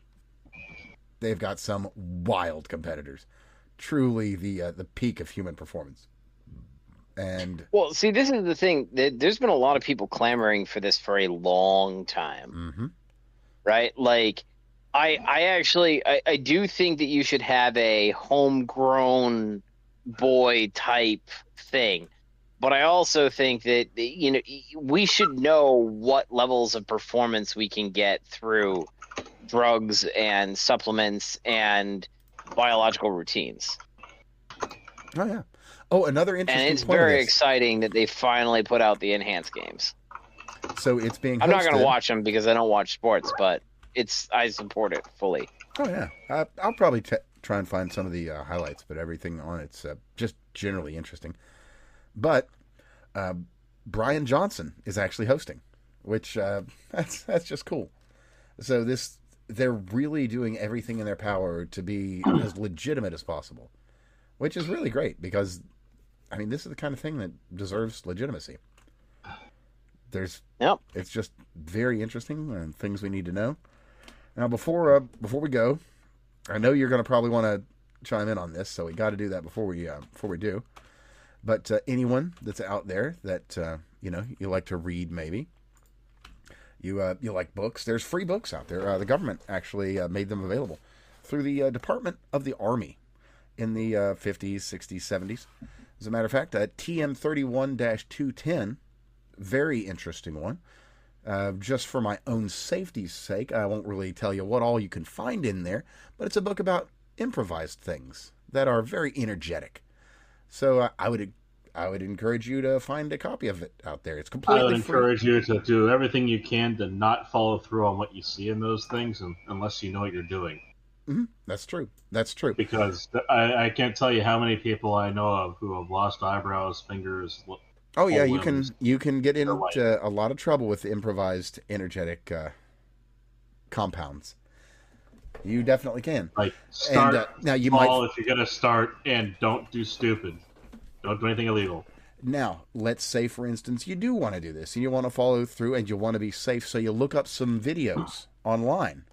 They've got some wild competitors. Truly the peak of human performance. And well, see, this is the thing. There's been a lot of people clamoring for this for a long time. Mm-hmm. Right? Like, I do think that you should have a homegrown boy type thing. But I also think that, we should know what levels of performance we can get through drugs and supplements and biological routines. Oh, yeah. Oh, another interesting And it's point very exciting that they finally put out the enhanced games. So it's being hosted. I'm not going to watch them because I don't watch sports, but I support it fully. Oh, yeah. I'll probably try and find some of the highlights, but everything on it's just generally interesting. But Brian Johnson is actually hosting, which that's just cool. So they're really doing everything in their power to be as legitimate as possible, which is really great because, this is the kind of thing that deserves legitimacy. It's just very interesting and things we need to know. Now, before we go, I know you're going to probably want to chime in on this, so we got to do that before we do. But anyone that's out there that you like to read, maybe you like books, there's free books out there. The government actually made them available through the Department of the Army in the 50s, 60s, 70s. As a matter of fact, TM31-210, very interesting one. Just for my own safety's sake, I won't really tell you what all you can find in there, but it's a book about improvised things that are very energetic. So I would encourage you to find a copy of it out there. It's completely free. I would encourage you to do everything you can to not follow through on what you see in those things unless you know what you're doing. Mm-hmm. That's true. Because I can't tell you how many people I know of who have lost eyebrows, fingers. Oh yeah, you can get into a lot of trouble with improvised energetic compounds. You definitely can. Like start now you small if you're gonna start, and don't do stupid. Don't do anything illegal. Now, let's say, for instance, you do want to do this, and you want to follow through, and you want to be safe, so you look up some videos online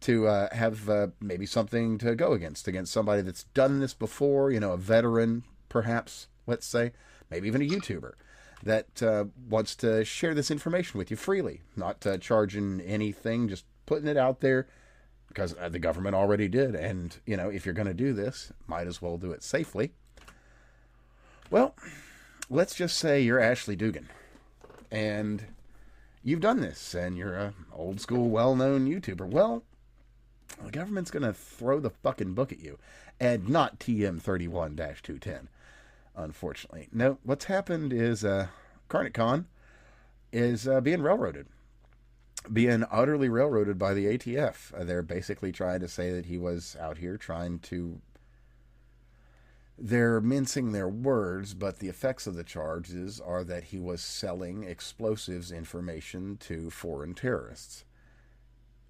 to have maybe something to go against somebody that's done this before, a veteran, perhaps, let's say, maybe even a YouTuber that wants to share this information with you freely, not charging anything, just putting it out there because the government already did. And, if you're going to do this, might as well do it safely. Well, let's just say you're Ashley Dugan and you've done this and you're an old school, well-known YouTuber. Well, the government's going to throw the fucking book at you, and not TM31-210, unfortunately. No, what's happened is Karnak Khan is being utterly railroaded by the ATF. They're basically trying to say that he was out here they're mincing their words, but the effects of the charges are that he was selling explosives information to foreign terrorists.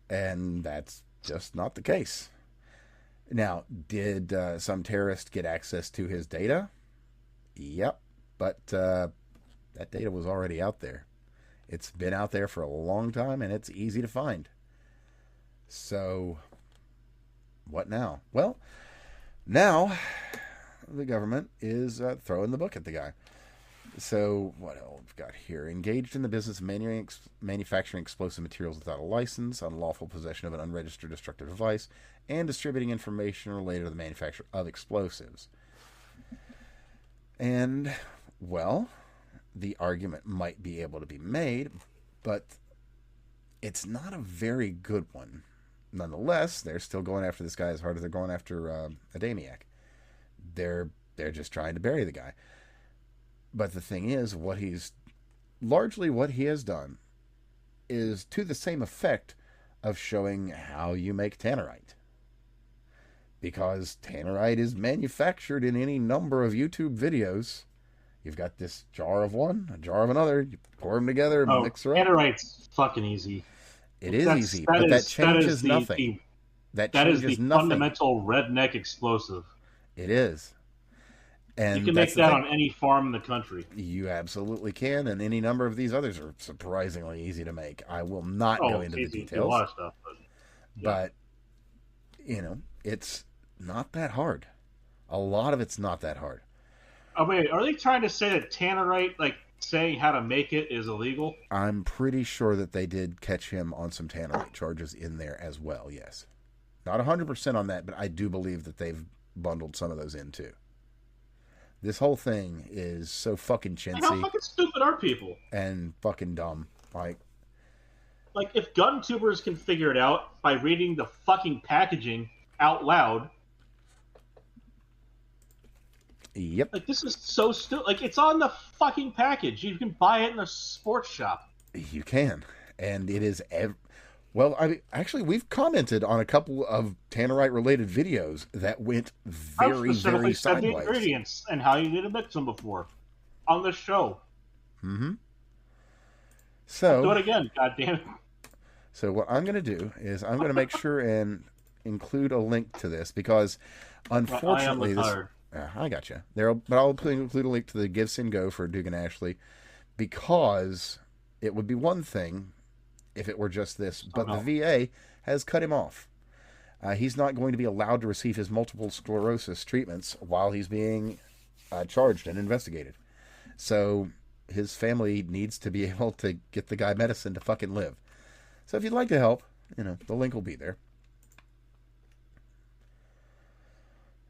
And that's just not the case. Now, did some terrorist get access to his data? Yep, but that data was already out there. It's been out there for a long time, and it's easy to find. So, what now? Well, now the government is throwing the book at the guy. So, what else we've got here? Engaged in the business of manufacturing explosive materials without a license, unlawful possession of an unregistered destructive device, and distributing information related to the manufacture of explosives. And, well, the argument might be able to be made, but it's not a very good one. Nonetheless, they're still going after this guy as hard as they're going after Adamiak. They're just trying to bury the guy. But the thing is, what he's largely what he has done is to the same effect of showing how you make tannerite. Because tannerite is manufactured in any number of YouTube videos. You've got this jar of one, a jar of another. You pour them together, mix her up. Tannerite's fucking easy. It is easy, but that changes nothing. That is the fundamental redneck explosive. It is. And you can make that on any farm in the country. You absolutely can, and any number of these others are surprisingly easy to make. I will not go into the details. A lot of stuff, but it's not that hard. A lot of it's not that hard. Oh, wait, are they trying to say that tannerite, like saying how to make it, is illegal? I'm pretty sure that they did catch him on some tannerite charges in there as well, yes. Not 100% on that, but I do believe that they've bundled some of those in too. This whole thing is so fucking chintzy. How fucking stupid are people? And fucking dumb. Like if gun tubers can figure it out by reading the fucking packaging out loud. Yep. Like, this is so stupid. Like, it's on the fucking package. You can buy it in a sports shop. You can. And it is... Well, actually, we've commented on a couple of tannerite-related videos that went very, very sideways. The ingredients and how you need to mix them before on the show. Mm-hmm. So... I'll do it again, goddammit. So what I'm going to do is I'm going to make sure and include a link to this because, unfortunately... I got you. But I'll include a link to the Give, Send, Go for Dugan Ashley because it would be one thing if it were just this, but the VA has cut him off. He's not going to be allowed to receive his multiple sclerosis treatments while he's being charged and investigated. So his family needs to be able to get the guy medicine to fucking live. So if you'd like to help, the link will be there.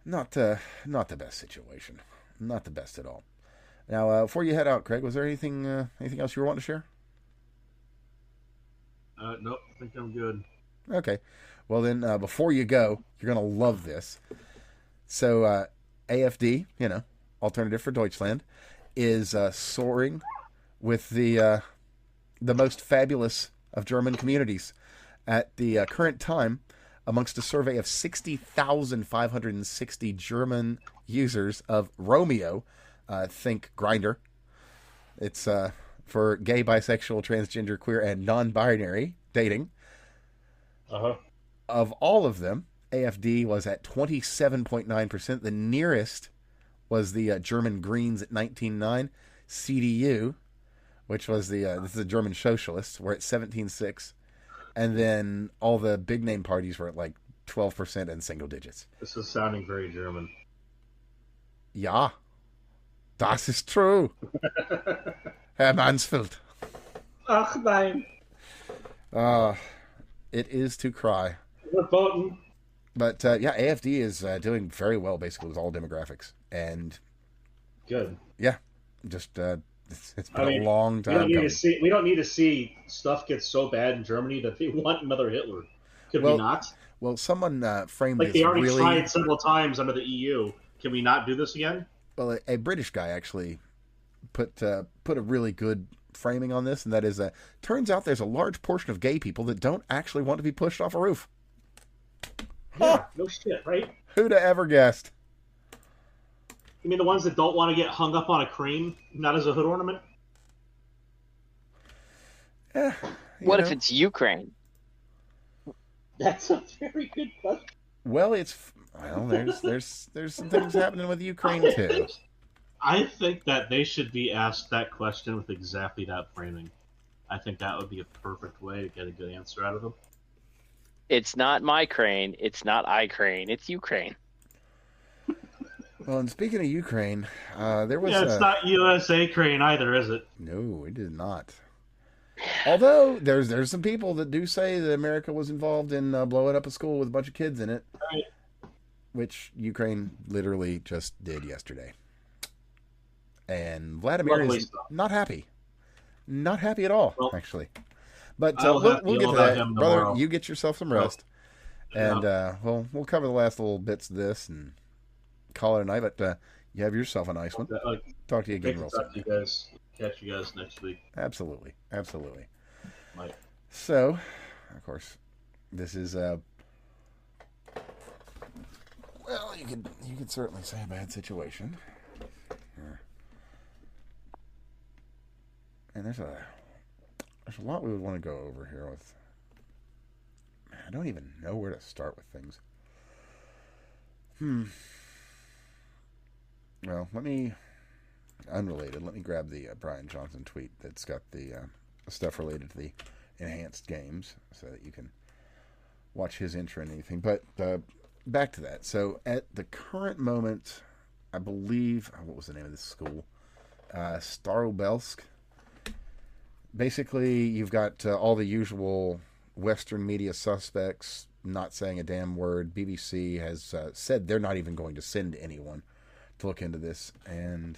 Not the best situation. Not the best at all. Now, before you head out, Craig, was there anything else you were wanting to share? Nope, I think I'm good. Okay. Well, then, before you go, you're going to love this. So, AfD, Alternative for Deutschland, is soaring with the most fabulous of German communities. At the current time, amongst a survey of 60,560 German users of Romeo, think Grindr. It's for gay, bisexual, transgender, queer, and non-binary dating. Uh-huh. Of all of them, AfD was at 27.9%. The nearest was the German Greens at 19.9%. CDU, which was this is the German Socialists, were at 17.6%. And then all the big name parties were at like 12% and single digits. This is sounding very German. Ja, das ist true. Herr Mansfeld. Ach nein. It is to cry. We're voting. But AfD is doing very well basically with all demographics. And good. Yeah, just it's been a long time. We don't need to see stuff get so bad in Germany that they want another Hitler. Could we not? Well, someone framed like this they already tried several times under the EU. Can we not do this again? Well, a British guy actually put a really good framing on this, and that is turns out there's a large portion of gay people that don't actually want to be pushed off a roof. Yeah, no shit, right? Who'd have ever guessed? You mean the ones that don't want to get hung up on a crane, not as a hood ornament? Yeah. What if it's Ukraine? That's a very good question. Well, there's some things happening with Ukraine too. I think that they should be asked that question with exactly that framing. I think that would be a perfect way to get a good answer out of them. It's not my crane. It's not I crane. It's Ukraine. Well, and speaking of Ukraine, there was... Yeah, it's not USA crane either, is it? No, it is not. Although, there's some people that do say that America was involved in blowing up a school with a bunch of kids in it. Right. Which Ukraine literally just did yesterday. And Vladimir is not happy. Not happy at all, actually. But we'll get to that. Brother, you get yourself some rest. And we'll cover the last little bits of this and call it a night. But you have yourself a nice one. Talk to you again real soon. Talk to you guys. Okay. catch you guys next week. Absolutely. Bye. So, of course, this is well, you could certainly say a bad situation. And there's a lot we would want to go over here with. I don't even know where to start with things. Well, unrelated, let me grab the Brian Johnson tweet that's got the stuff related to the enhanced games so that you can watch his intro and anything. But back to that. So at the current moment, I believe, what was the name of this school? Starobelsk. Basically, you've got all the usual Western media suspects not saying a damn word. BBC has said they're not even going to send anyone to look into this. And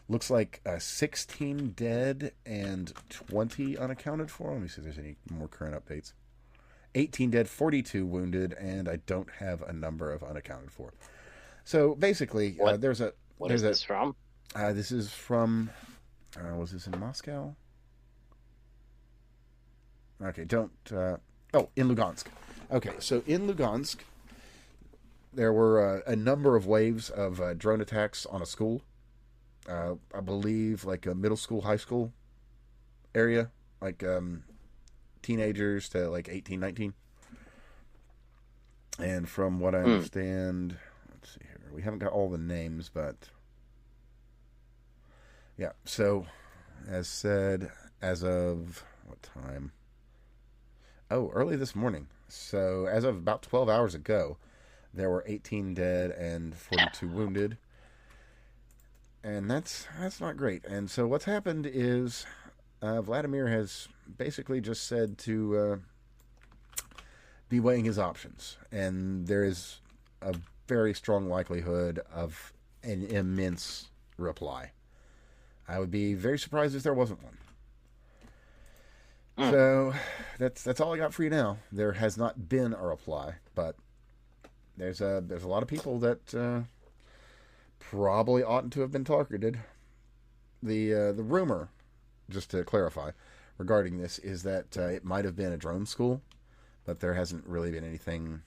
looks like 16 dead and 20 unaccounted for. Let me see if there's any more current updates. 18 dead, 42 wounded, and I don't have a number of unaccounted for. So basically, What is this from? This is from, was this in Moscow? Okay, in Lugansk. Okay, so in Lugansk, there were a number of waves of drone attacks on a school. I believe like a middle school, high school area, like teenagers to like 18, 19. And from what I understand, let's see here, we haven't got all the names, but yeah, so as said, as of what time? Oh, early this morning. So as of about 12 hours ago, there were 18 dead and 42 wounded. And that's not great. And so what's happened is Vladimir has basically just said to be weighing his options. And there is a very strong likelihood of an immense reply. I would be very surprised if there wasn't one. So that's all I got for you now. There has not been a reply, but there's a lot of people that probably oughtn't to have been targeted. The rumor, just to clarify, regarding this is that it might have been a drone school, but there hasn't really been anything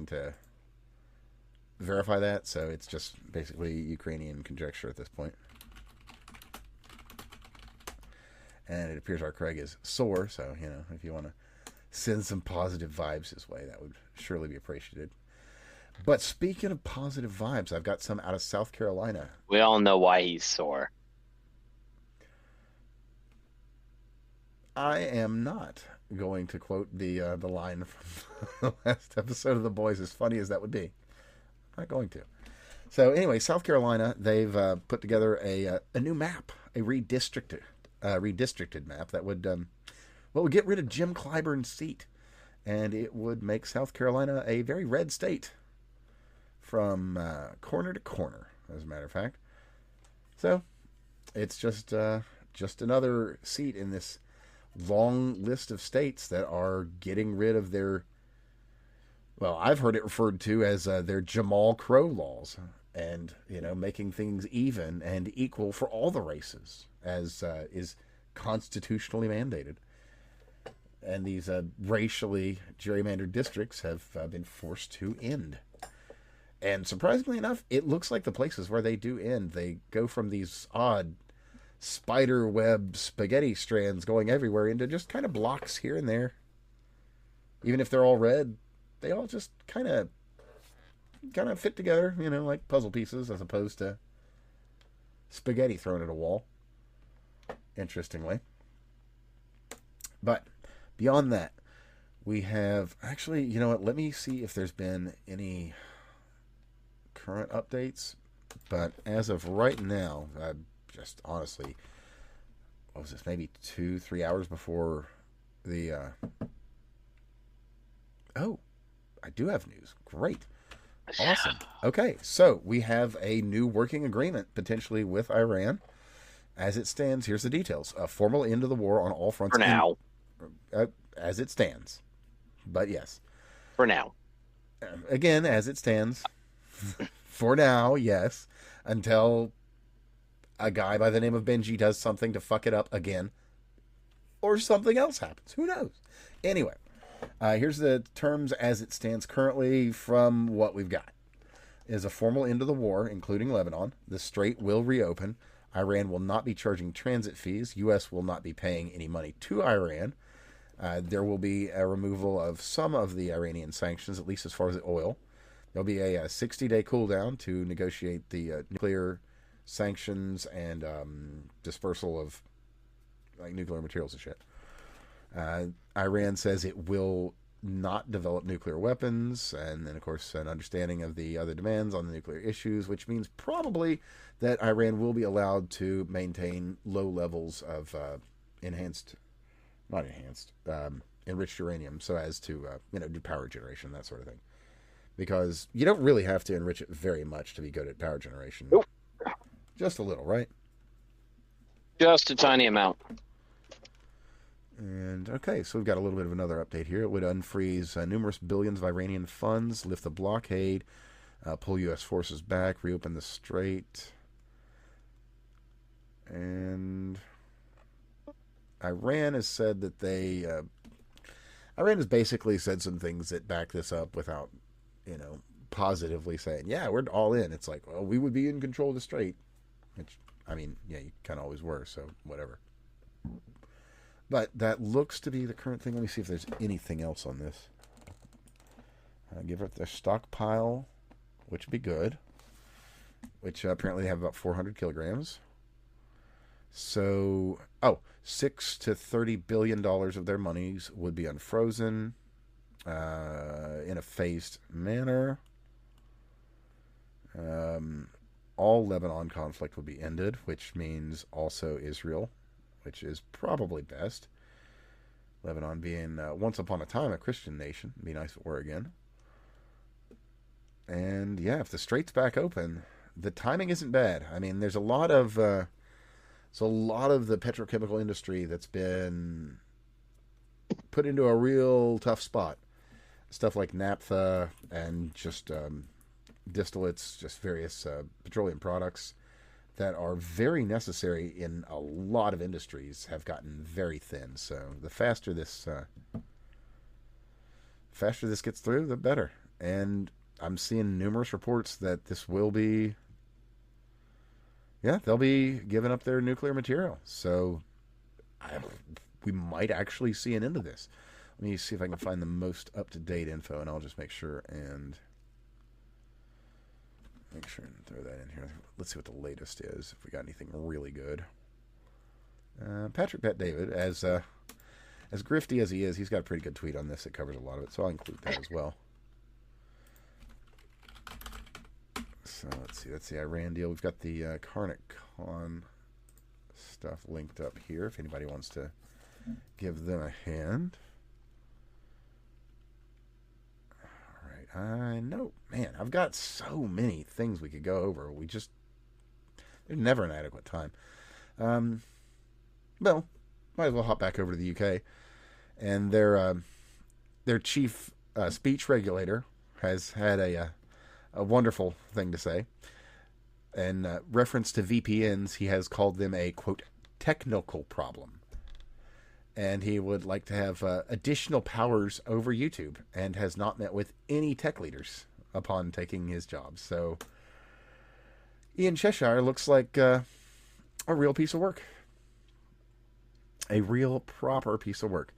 to verify that. So it's just basically Ukrainian conjecture at this point. And it appears our Craig is sore, so, if you want to send some positive vibes his way, that would surely be appreciated. But speaking of positive vibes, I've got some out of South Carolina. We all know why he's sore. I am not going to quote the line from the last episode of The Boys, as funny as that would be. I'm not going to. So anyway, South Carolina, they've put together a new map, a redistricted map that would get rid of Jim Clyburn's seat, and it would make South Carolina a very red state from corner to corner, as a matter of fact. So it's just another seat in this long list of states that are getting rid of their, well, I've heard it referred to as their Jamal Crow laws, and making things even and equal for all the races, as is constitutionally mandated. And these racially gerrymandered districts have been forced to end. And surprisingly enough, it looks like the places where they do end, they go from these odd spider web spaghetti strands going everywhere into just kind of blocks here and there. Even if they're all red, they all just kind of fit together, like puzzle pieces, as opposed to spaghetti thrown at a wall, interestingly. But beyond that, we have, actually, you know what, let me see if there's been any current updates. But as of right now, just honestly, what was this, maybe 2-3 hours before the oh, I do have news. Great. Awesome. Okay, so we have a new working agreement potentially with Iran. As it stands, here's the details. A formal end to the war on all fronts. For now. As it stands. But yes. For now. Again, as it stands. For now, yes. Until a guy by the name of Benji does something to fuck it up again, or something else happens. Who knows? Anyway, here's the terms as it stands currently from what we've got. It is a formal end of the war, including Lebanon. The strait will reopen. Iran will not be charging transit fees. U.S. will not be paying any money to Iran. There will be a removal of some of the Iranian sanctions, at least as far as the oil. There'll be a 60-day cooldown to negotiate the nuclear sanctions and dispersal of like nuclear materials and shit. Iran says it will not develop nuclear weapons, and then, of course, an understanding of the other demands on the nuclear issues, which means probably that Iran will be allowed to maintain low levels of enriched uranium, so as to do power generation, that sort of thing. Because you don't really have to enrich it very much to be good at power generation. Nope. Just a little, right? Just a tiny amount. And, okay, so we've got a little bit of another update here. It would unfreeze numerous billions of Iranian funds, lift the blockade, pull U.S. forces back, reopen the strait. And Iran has said that Iran has basically said some things that back this up without, positively saying, yeah, we're all in. It's like, well, we would be in control of the strait. Which, I mean, yeah, you kind of always were, so whatever. But that looks to be the current thing. Let me see if there's anything else on this. Give up their stockpile, which would be good. Which apparently they have about 400 kilograms. So, $6 to $30 billion of their monies would be unfrozen in a phased manner. All Lebanon conflict would be ended, which means also Israel, which is probably best. Lebanon being once upon a time a Christian nation. It'd be nice if it were again. And yeah, if the strait's back open, the timing isn't bad. I mean, there's a lot of the petrochemical industry that's been put into a real tough spot. Stuff like naphtha and just distillates, just various petroleum products that are very necessary in a lot of industries have gotten very thin. So the faster this gets through, the better. And I'm seeing numerous reports that this will be, they'll be giving up their nuclear material. So we might actually see an end to this. Let me see if I can find the most up-to-date info, and I'll just make sure and throw that in here. Let's see what the latest is, if we got anything really good. Patrick Bet David, as grifty as he is, he's got a pretty good tweet on this that covers a lot of it, so I'll include that as well. So let's see, that's the Iran deal. We've got the Karnak Khan stuff linked up here if anybody wants to give them a hand. I know, man, I've got so many things we could go over. There's never an adequate time. Well, might as well hop back over to the UK. And their chief speech regulator has had a wonderful thing to say. In reference to VPNs, he has called them a, quote, technical problem. And he would like to have additional powers over YouTube, and has not met with any tech leaders upon taking his job. So Ian Cheshire looks like a real piece of work. A real proper piece of work.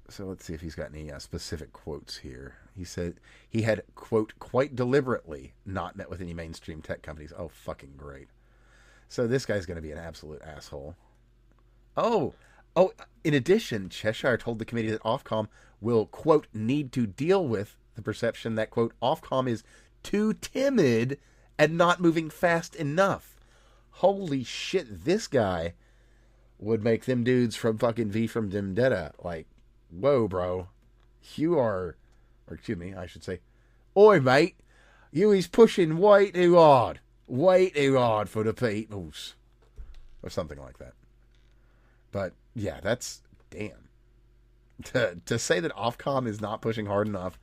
So let's see if he's got any specific quotes here. He said he had, quote, quite deliberately not met with any mainstream tech companies. Oh, fucking great. So this guy's going to be an absolute asshole. Oh, in addition, Cheshire told the committee that Ofcom will, quote, need to deal with the perception that, quote, Ofcom is too timid and not moving fast enough. Holy shit, this guy would make them dudes from fucking V from Vendetta like, whoa, bro. You are, or excuse me, I should say, oi, mate, you is pushing way too hard for the peoples. Or something like that. But, yeah, that's, damn. To say that Ofcom is not pushing hard enough,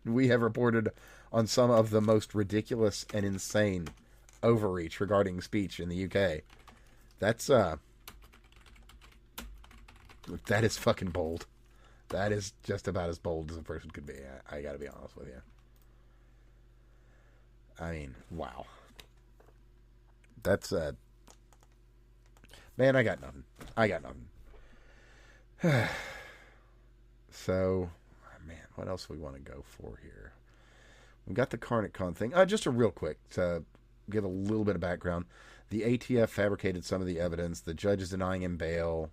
we have reported on some of the most ridiculous and insane overreach regarding speech in the UK. That is fucking bold. That is just about as bold as a person could be. I gotta be honest with you. I mean, wow. That's man, I got nothing. So, man, what else do we want to go for here? We got the CarnetCon thing. Just a real quick to give a little bit of background. The ATF fabricated some of the evidence. The judge is denying him bail.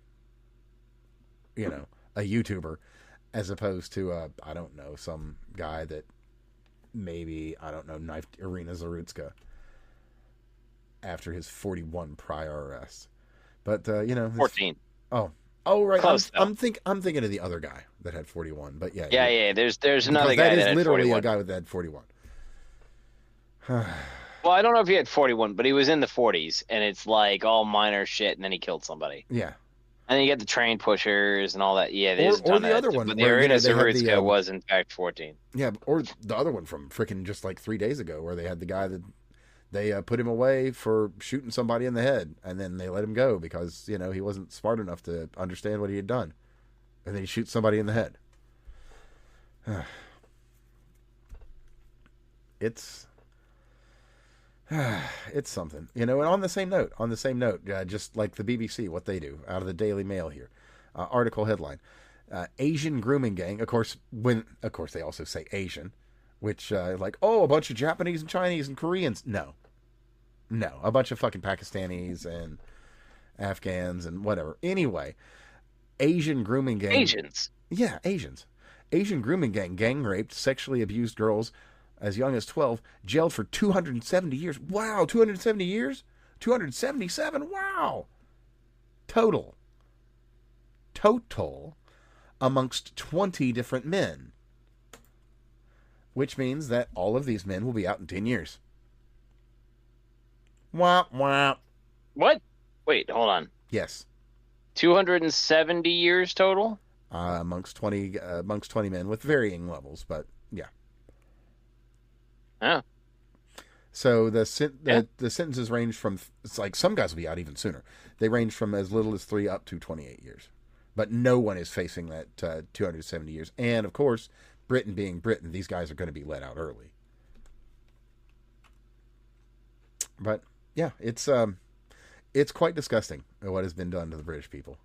You know, a YouTuber, as opposed to I don't know, some guy that maybe, I don't know, knifed Irina Zarutska after his 41 prior arrests. But 14. Oh, right. Close, I'm thinking of the other guy that had 41. But yeah. Yeah. There's another guy that had 41. That is literally a guy that had 41. Well, I don't know if he had 41, but he was in the 40s, and it's like all minor shit, and then he killed somebody. Yeah. And then you get the train pushers and all that. Yeah, there's or the other one. But the Irina Zarutska was, in fact, 14. Yeah, or the other one from freaking just like 3 days ago, where they had the guy that they put him away for shooting somebody in the head, and then they let him go because, he wasn't smart enough to understand what he had done. And then he shoots somebody in the head. It's something, and on the same note, just like the BBC, what they do out of the Daily Mail here, article headline, Asian grooming gang. Of course, they also say Asian, which a bunch of Japanese and Chinese and Koreans. No, a bunch of fucking Pakistanis and Afghans and whatever. Anyway, Asian grooming gang. Asians. Yeah, Asians. Asian grooming gang raped, sexually abused girls as young as 12, jailed for 270 years. Wow, 270 years? 277, wow. Total amongst 20 different men. Which means that all of these men will be out in 10 years. Wah, wah. What? Wait, hold on. Yes. 270 years total? Amongst 20 men with varying levels, but yeah. Oh. So the sentences range from, it's like some guys will be out even sooner. They range from as little as 3 up to 28 years. But no one is facing that 270 years. And of course, Britain being Britain, these guys are going to be let out early. But yeah, it's quite disgusting what has been done to the British people.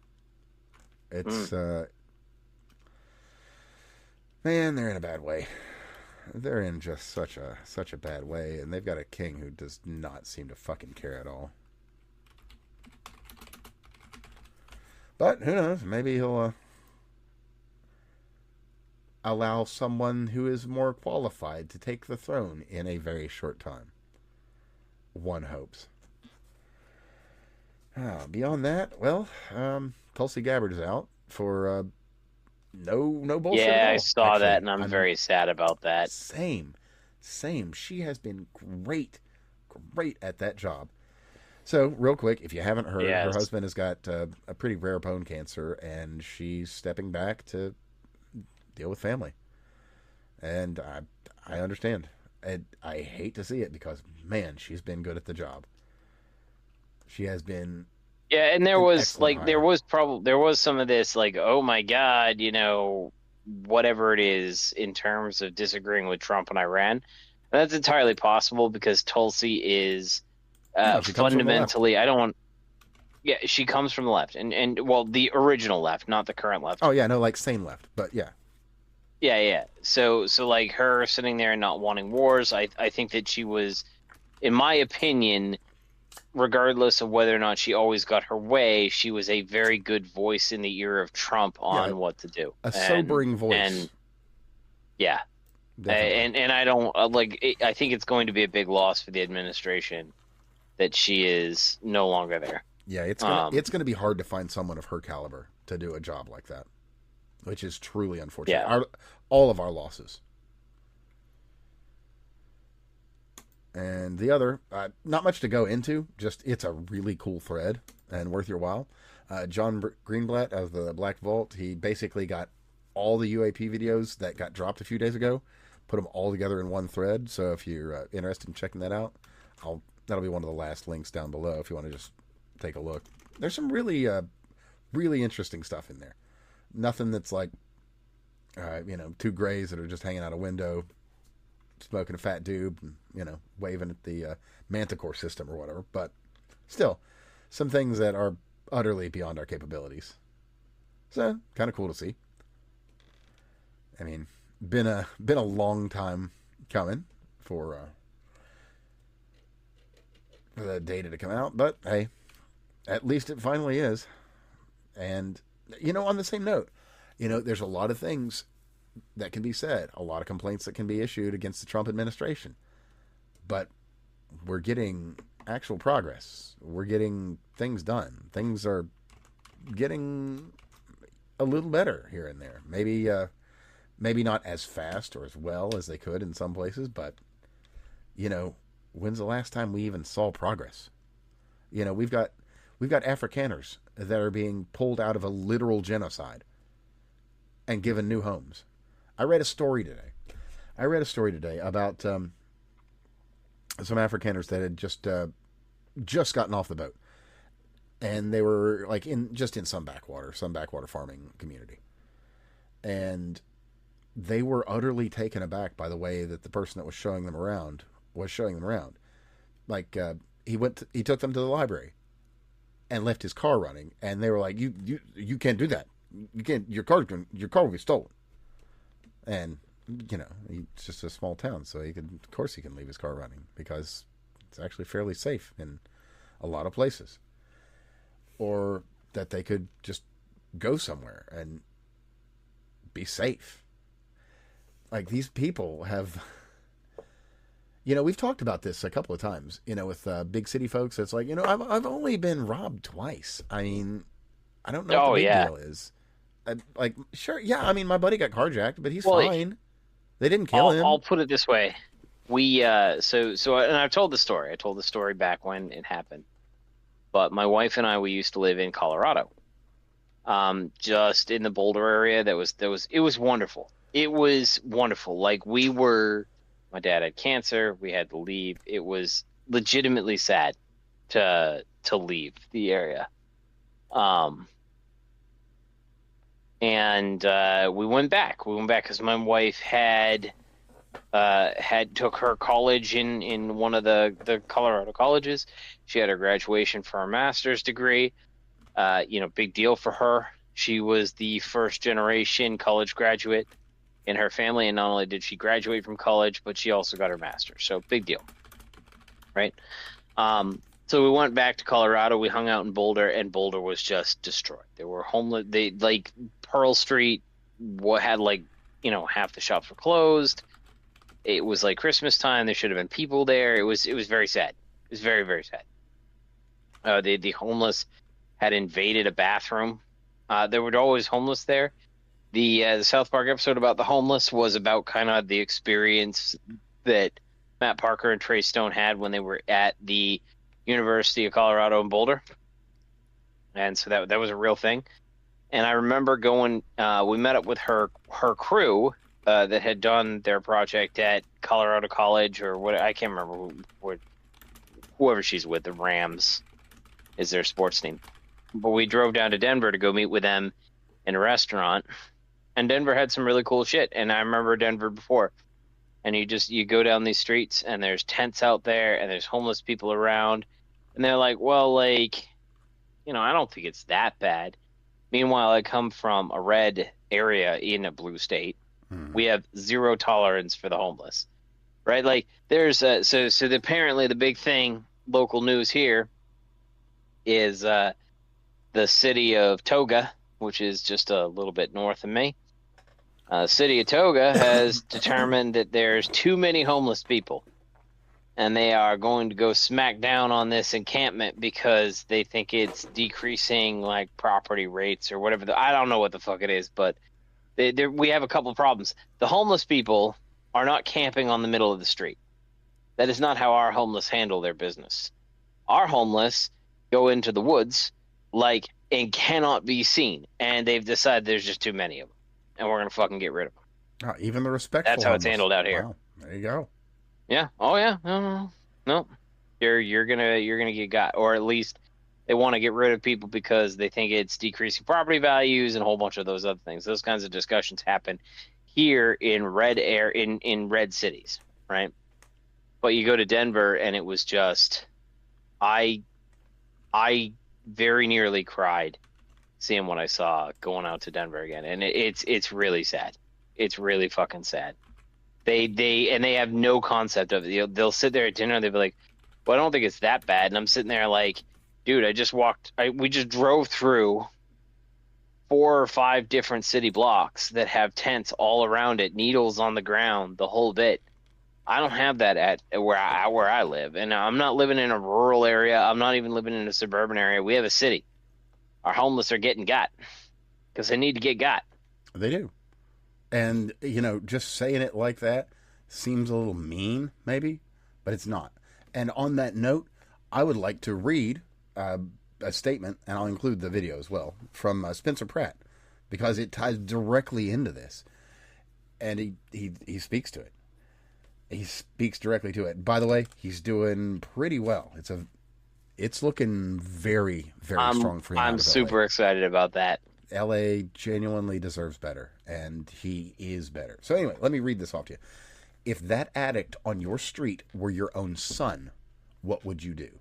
It's man, they're in a bad way. They're in just such a bad way, and they've got a king who does not seem to fucking care at all. But who knows? Maybe he'll allow someone who is more qualified to take the throne in a very short time. One hopes. Beyond that, well, Tulsi Gabbard is out for no bullshit. Yeah, at all, I saw that, and I'm very sad about that. Same. She has been great at that job. So, real quick, if you haven't heard, her husband has got a pretty rare bone cancer, and she's stepping back to deal with family. And I understand. And I hate to see it because, man, she's been good at the job. She has been. Yeah, and there was some of this like, oh my God, whatever it is in terms of disagreeing with Trump and Iran. That's entirely possible because Tulsi is fundamentally. I don't want. Yeah, she comes from the left, and well, the original left, not the current left. Oh yeah, no, like sane left, but yeah. Yeah. So like her sitting there and not wanting wars, I think that she was, in my opinion, regardless of whether or not she always got her way, she was a very good voice in the ear of Trump on what to do. Sobering voice. And yeah. And I don't I think it's going to be a big loss for the administration that she is no longer there. Yeah, it's gonna be hard to find someone of her caliber to do a job like that, which is truly unfortunate. Yeah. All of our losses. And the other, not much to go into, just it's a really cool thread and worth your while. John Greenblatt of the Black Vault, he basically got all the UAP videos that got dropped a few days ago, put them all together in one thread. So if you're interested in checking that out, I'll that'll be one of the last links down below if you want to just take a look. There's some really, really interesting stuff in there. Nothing that's like, two grays that are just hanging out a window, smoking a fat doob, and, waving at the Manticore system or whatever. But still, some things that are utterly beyond our capabilities. So, kind of cool to see. I mean, been a long time coming for the data to come out, but hey, at least it finally is. And on the same note, there's a lot of things that can be said, a lot of complaints that can be issued against the Trump administration, but we're getting actual progress. We're getting things done. Things are getting a little better here and there. Maybe not as fast or as well as they could in some places, but when's the last time we even saw progress? We've got Afrikaners that are being pulled out of a literal genocide and given new homes. I read a story today about some Afrikaners that had just gotten off the boat, and they were like in some backwater farming community, and they were utterly taken aback by the way that the person that was showing them around. Like he took them to the library and left his car running, and they were like, you can't do that. You can't. Your car will be stolen. And it's just a small town, so he can leave his car running because it's actually fairly safe in a lot of places. Or that they could just go somewhere and be safe. Like, these people have, we've talked about this a couple of times, with big city folks. It's like, I've only been robbed twice. I mean, I don't know what the big deal is. Sure, yeah. I mean, my buddy got carjacked, but he's fine. They didn't kill him. I'll put it this way: we and I've told the story. I told the story back when it happened. But my wife and we used to live in Colorado, just in the Boulder area. It was wonderful. It was wonderful. Like, my dad had cancer. We had to leave. It was legitimately sad to leave the area. And we went back. We went back because my wife had took her college in one of the Colorado colleges. She had her graduation for her master's degree. Big deal for her. She was the first generation college graduate in her family, and not only did she graduate from college, but she also got her master's. So big deal, right? So we went back to Colorado. We hung out in Boulder, and Boulder was just destroyed. There were homeless. Pearl Street had half the shops were closed. It was like Christmas time. There should have been people there. It was very sad. It was very, very sad. The homeless had invaded a bathroom. There were always homeless there. The South Park episode about the homeless was about kind of the experience that Matt Parker and Trey Stone had when they were at the University of Colorado in Boulder. And so that was a real thing. And I remember going, we met up with her crew that had done their project at Colorado College, or what, I can't remember whoever she's with, the Rams is their sports team. But we drove down to Denver to go meet with them in a restaurant. And Denver had some really cool shit. And I remember Denver before. And you go down these streets, and there's tents out there, and there's homeless people around. And they're like, well, I don't think it's that bad. Meanwhile, I come from a red area in a blue state. We have zero tolerance for the homeless, right? Like, there's apparently the big thing, local news here, is the city of Toga, which is just a little bit north of me. City of Toga has determined that there's too many homeless people, and they are going to go smack down on this encampment because they think it's decreasing like property rates or whatever. I don't know what the fuck it is, but we have a couple of problems. The homeless people are not camping on the middle of the street. That is not how our homeless handle their business. Our homeless go into the woods and cannot be seen, and they've decided there's just too many of them, and we're going to fucking get rid of them. Even the respectful That's how homeless. it's handled out here. Wow. There you go. Yeah. Oh, yeah. No. you're gonna get got, or at least they want to get rid of people because they think it's decreasing property values and a whole bunch of those other things. Those kinds of discussions happen here in in red cities, right? But you go to Denver and it was just I very nearly cried seeing what I saw going out to Denver again, and it's really sad. It's really fucking sad. They have no concept of it. They'll sit there at dinner and they'll be like, "Well, I don't think it's that bad," and I'm sitting there like, "Dude, we just drove through 4 or 5 different city blocks that have tents all around it, needles on the ground, the whole bit." I don't have that at where I live, and I'm not living in a rural area. I'm not even living in a suburban area. We have a city. Our homeless are getting got because they need to get got. They do. And, just saying it like that seems a little mean, maybe, but it's not. And on that note, I would like to read a statement, and I'll include the video as well, from Spencer Pratt, because it ties directly into this. And he speaks to it. He speaks directly to it. By the way, he's doing pretty well. It's looking very, very strong for him. I'm super excited about that. LA genuinely deserves better, and he is better. So anyway, let me read this off to you. If that addict on your street were your own son, what would you do?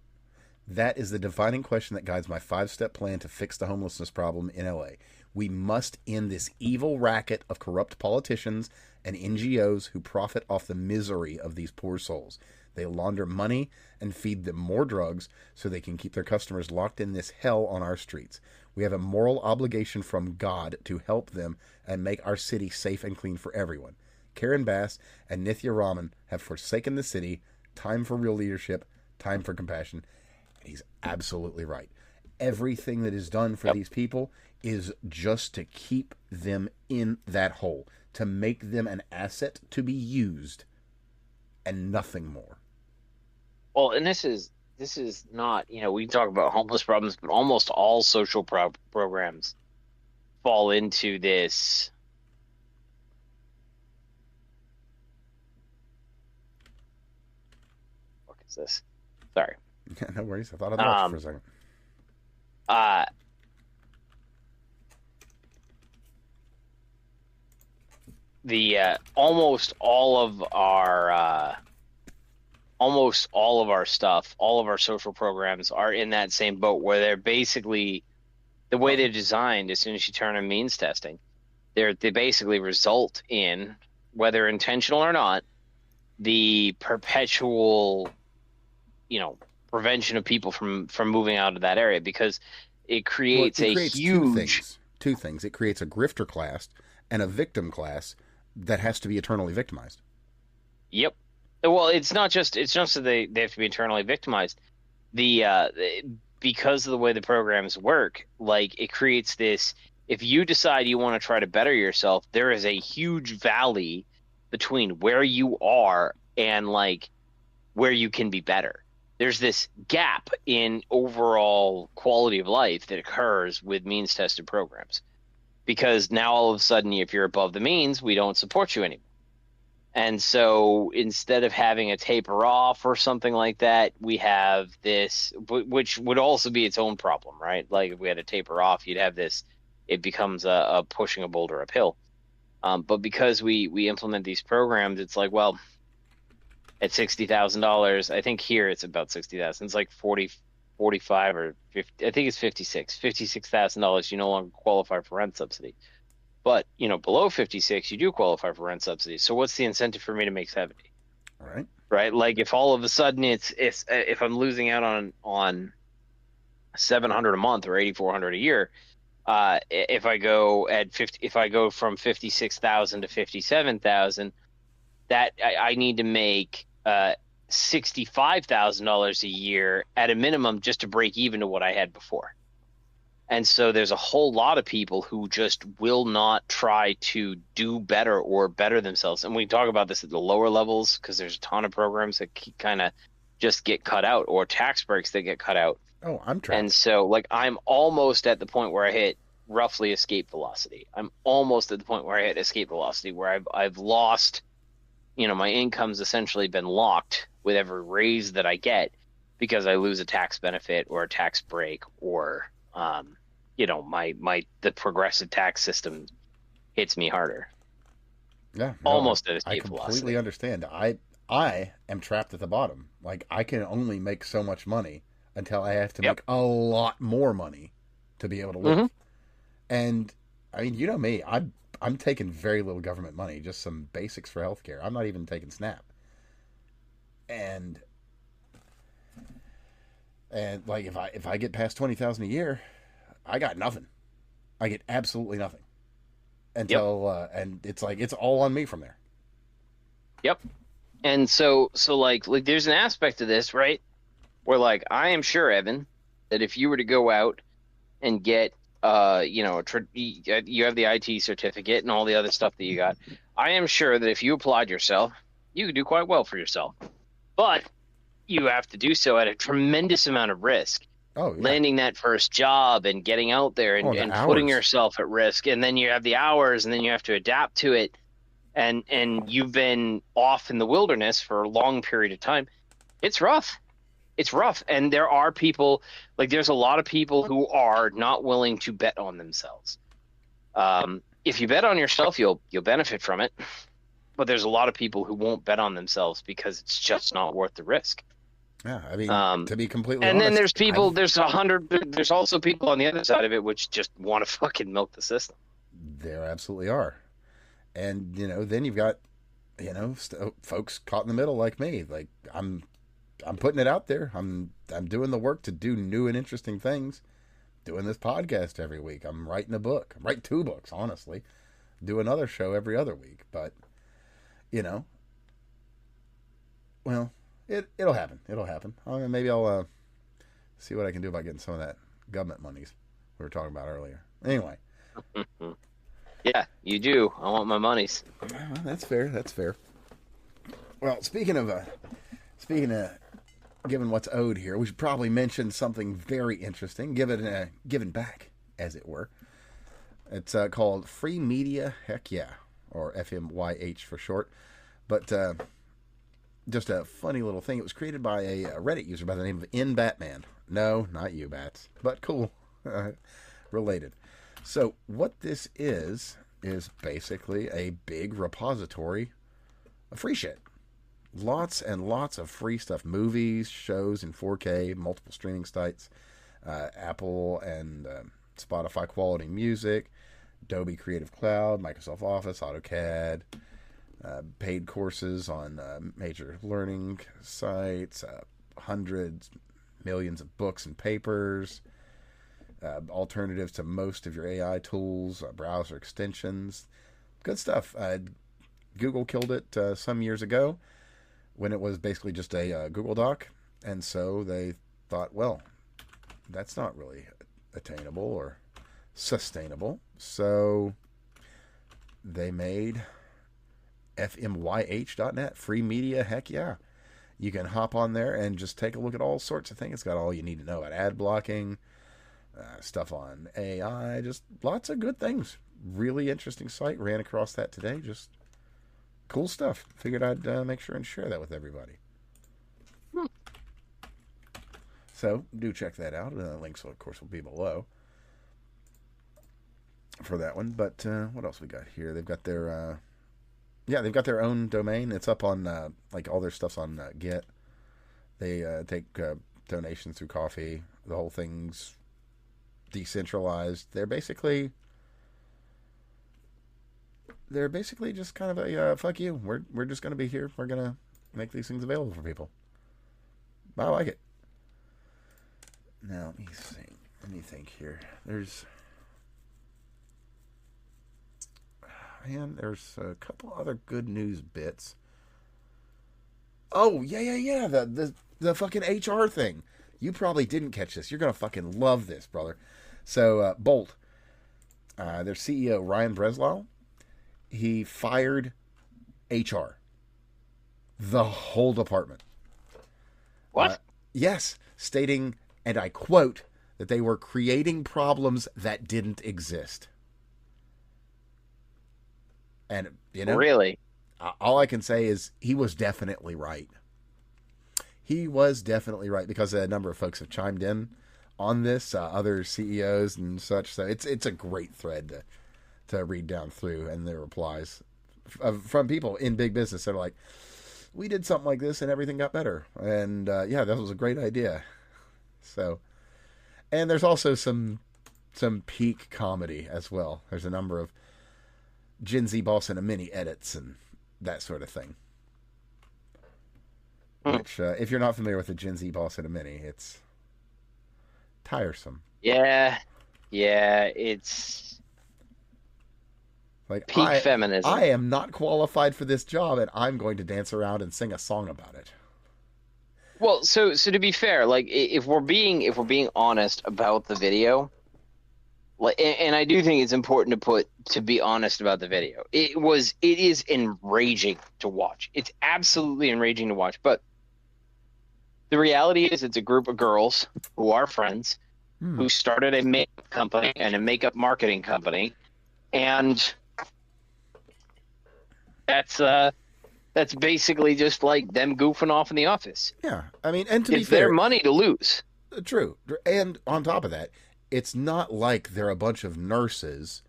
That is the defining question that guides my 5-step plan to fix the homelessness problem in LA. We must end this evil racket of corrupt politicians and NGOs who profit off the misery of these poor souls. They launder money and feed them more drugs so they can keep their customers locked in this hell on our streets. We have a moral obligation from God to help them and make our city safe and clean for everyone. Karen Bass and Nithya Raman have forsaken the city. Time for real leadership. Time for compassion. And he's absolutely right. Everything that is done for these people is just to keep them in that hole, to make them an asset to be used, and nothing more. Well, and this is not, we talk about homeless problems, but almost all social programs fall into this. What is this? Sorry. Yeah, no worries. I thought I'd watch it for a second. Almost all of our stuff, all of our social programs are in that same boat where they're basically, the way they're designed, as soon as you turn on means testing, they basically result in, whether intentional or not, the perpetual, prevention of people from moving out of that area, because it creates two things. It creates a grifter class and a victim class that has to be eternally victimized. Yep. Well, it's not just that they have to be eternally victimized. Because of the way the programs work, like, it creates this, if you decide you want to try to better yourself, there is a huge valley between where you are and like where you can be better. There's this gap in overall quality of life that occurs with means tested programs, because now all of a sudden, if you're above the means, we don't support you anymore. And so instead of having a taper off or something like that, we have this, which would also be its own problem, right? Like, if we had a taper off, you'd have this, it becomes a pushing a boulder uphill. But because we implement these programs, it's like, well, at $60,000, I think here it's about $60,000. It's like 45 or 50. I think it's $56,000. You no longer qualify for rent subsidy. But, below 56, you do qualify for rent subsidy. So what's the incentive for me to make 70? All right. Right? Like, if all of a sudden it's if I'm losing out on $700 a month or $8,400 a year, if I go from 56,000 to 57,000, that I need to make $65,000 a year at a minimum just to break even to what I had before. And so there's a whole lot of people who just will not try to do better or better themselves. And we talk about this at the lower levels because there's a ton of programs that kind of just get cut out, or tax breaks that get cut out. Oh, I'm trying. And so, like, I'm almost at the point where I hit roughly escape velocity. I'm almost at the point where I hit escape velocity, where I've lost, my income's essentially been locked with every raise that I get. because I lose a tax benefit or a tax break, or the progressive tax system hits me harder. Yeah, no, almost at I escape completely velocity. understand. I am trapped at the bottom. Like, I can only make so much money until I have to make a lot more money to be able to live. Mm-hmm. And I mean, you know me, I'm taking very little government money, just some basics for healthcare. I'm not even taking SNAP. And like, if I get past 20,000 a year, I got nothing. I get absolutely nothing until and it's like it's all on me from there. Yep. And so like there's an aspect of this, right, where like I am sure, Evan, that if you were to go out and get you have the IT certificate and all the other stuff that you got, I am sure that if you applied yourself, you could do quite well for yourself. But you have to do so at a tremendous amount of risk. Oh, yeah. Landing that first job and getting out there and putting yourself at risk, and then you have the hours, and then you have to adapt to it, and you've been off in the wilderness for a long period of time. It's rough. It's rough, and there are people, like there's a lot of people who are not willing to bet on themselves. If you bet on yourself, you'll benefit from it, but there's a lot of people who won't bet on themselves because it's just not worth the risk. Yeah, I mean, to be completely honest. And then there's people, there's also people on the other side of it which just want to fucking milk the system. There absolutely are. And, then you've got, folks caught in the middle like me. Like, I'm putting it out there. I'm doing the work to do new and interesting things. Doing this podcast every week. I'm writing a book. I'm writing 2 books, honestly. Do another show every other week. But, well... It'll happen. It'll happen. Maybe I'll see what I can do about getting some of that government monies we were talking about earlier. Anyway. Yeah, you do. I want my monies. Well, that's fair. That's fair. Well, speaking of giving what's owed here, we should probably mention something very interesting. Given back, as it were. It's called Free Media Heck Yeah, or FMYH for short. But just a funny little thing. It was created by a Reddit user by the name of In Batman. No, not you, Bats, but cool. Related. So what this is basically a big repository of free shit. Lots and lots of free stuff. Movies, shows in 4K, multiple streaming sites, Apple and Spotify quality music, Adobe Creative Cloud, Microsoft Office, AutoCAD, paid courses on major learning sites, hundreds, millions of books and papers, alternatives to most of your AI tools, browser extensions. Good stuff. Google killed it some years ago when it was basically just a Google Doc, and so they thought, well, that's not really attainable or sustainable, so they made FMYH.net, free media, heck yeah. You can hop on there and just take a look at all sorts of things. It's got all you need to know about ad blocking, stuff on AI, just lots of good things. Really interesting site. Ran across that today. Just cool stuff. Figured I'd make sure and share that with everybody. So do check that out. Links, of course, will be below for that one. But what else we got here? They've got their... they've got their own domain. It's up on, all their stuff's on Git. They take donations through Coffee. The whole thing's decentralized. They're basically just kind of a, fuck you. We're just going to be here. We're going to make these things available for people. I like it. Now, let me think here. There's a couple other good news bits. Oh, yeah. The fucking HR thing. You probably didn't catch this. You're going to fucking love this, brother. So, Bolt, their CEO, Ryan Breslau, he fired HR. The whole department. What? Yes, stating, and I quote, that they were creating problems that didn't exist. And, Really? all I can say is he was definitely right. he was definitely right, because a number of folks have chimed in on this, other CEOs and such. So it's a great thread to read down through, and their replies from people in big business that are like, we did something like this and everything got better. And yeah, that was a great idea. So, and there's also some peak comedy as well. There's a number of Gen Z boss in a mini edits and that sort of thing. Which, if you're not familiar with the Gen Z boss in a mini, it's tiresome. Yeah, it's like peak feminism. I am not qualified for this job, and I'm going to dance around and sing a song about it. Well, so to be fair, like if we're being honest about the video, like, and I do think it's important to be honest about the video. It is enraging to watch. It's absolutely enraging to watch. But the reality is, it's a group of girls who are friends who started a makeup company and a makeup marketing company, and that's basically just like them goofing off in the office. Yeah, I mean, and to be it's fair, their money to lose. True, and on top of that, it's not like they're a bunch of nurses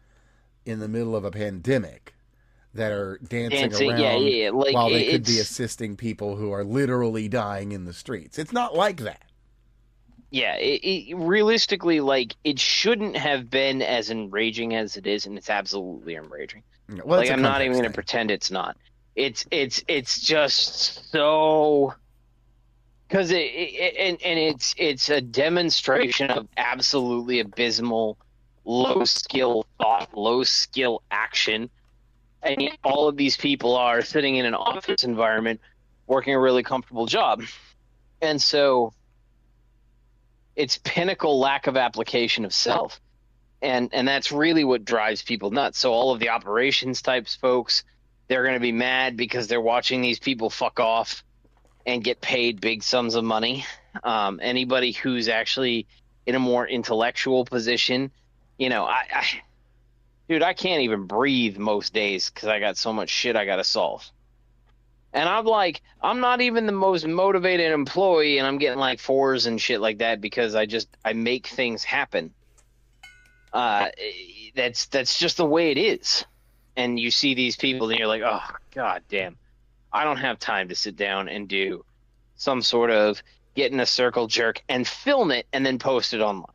in the middle of a pandemic that are dancing around like, while they could be assisting people who are literally dying in the streets. It's not like that. Yeah, realistically, like, it shouldn't have been as enraging as it is, and it's absolutely enraging. Well, like, I'm not even going to pretend it's not. It's just so, because it's a demonstration of absolutely abysmal low skill thought, low skill action, and yet all of these people are sitting in an office environment working a really comfortable job, and so it's pinnacle lack of application of self, and that's really what drives people nuts. So all of the operations types folks, they're going to be mad because they're watching these people fuck off and get paid big sums of money. Anybody who's actually in a more intellectual position, you know, dude, I can't even breathe most days because I got so much shit I got to solve. And I'm like, I'm not even the most motivated employee, and I'm getting like 4s and shit like that because I make things happen. That's just the way it is. And you see these people, and you're like, oh, god damn. I don't have time to sit down and do some sort of get in a circle jerk and film it and then post it online.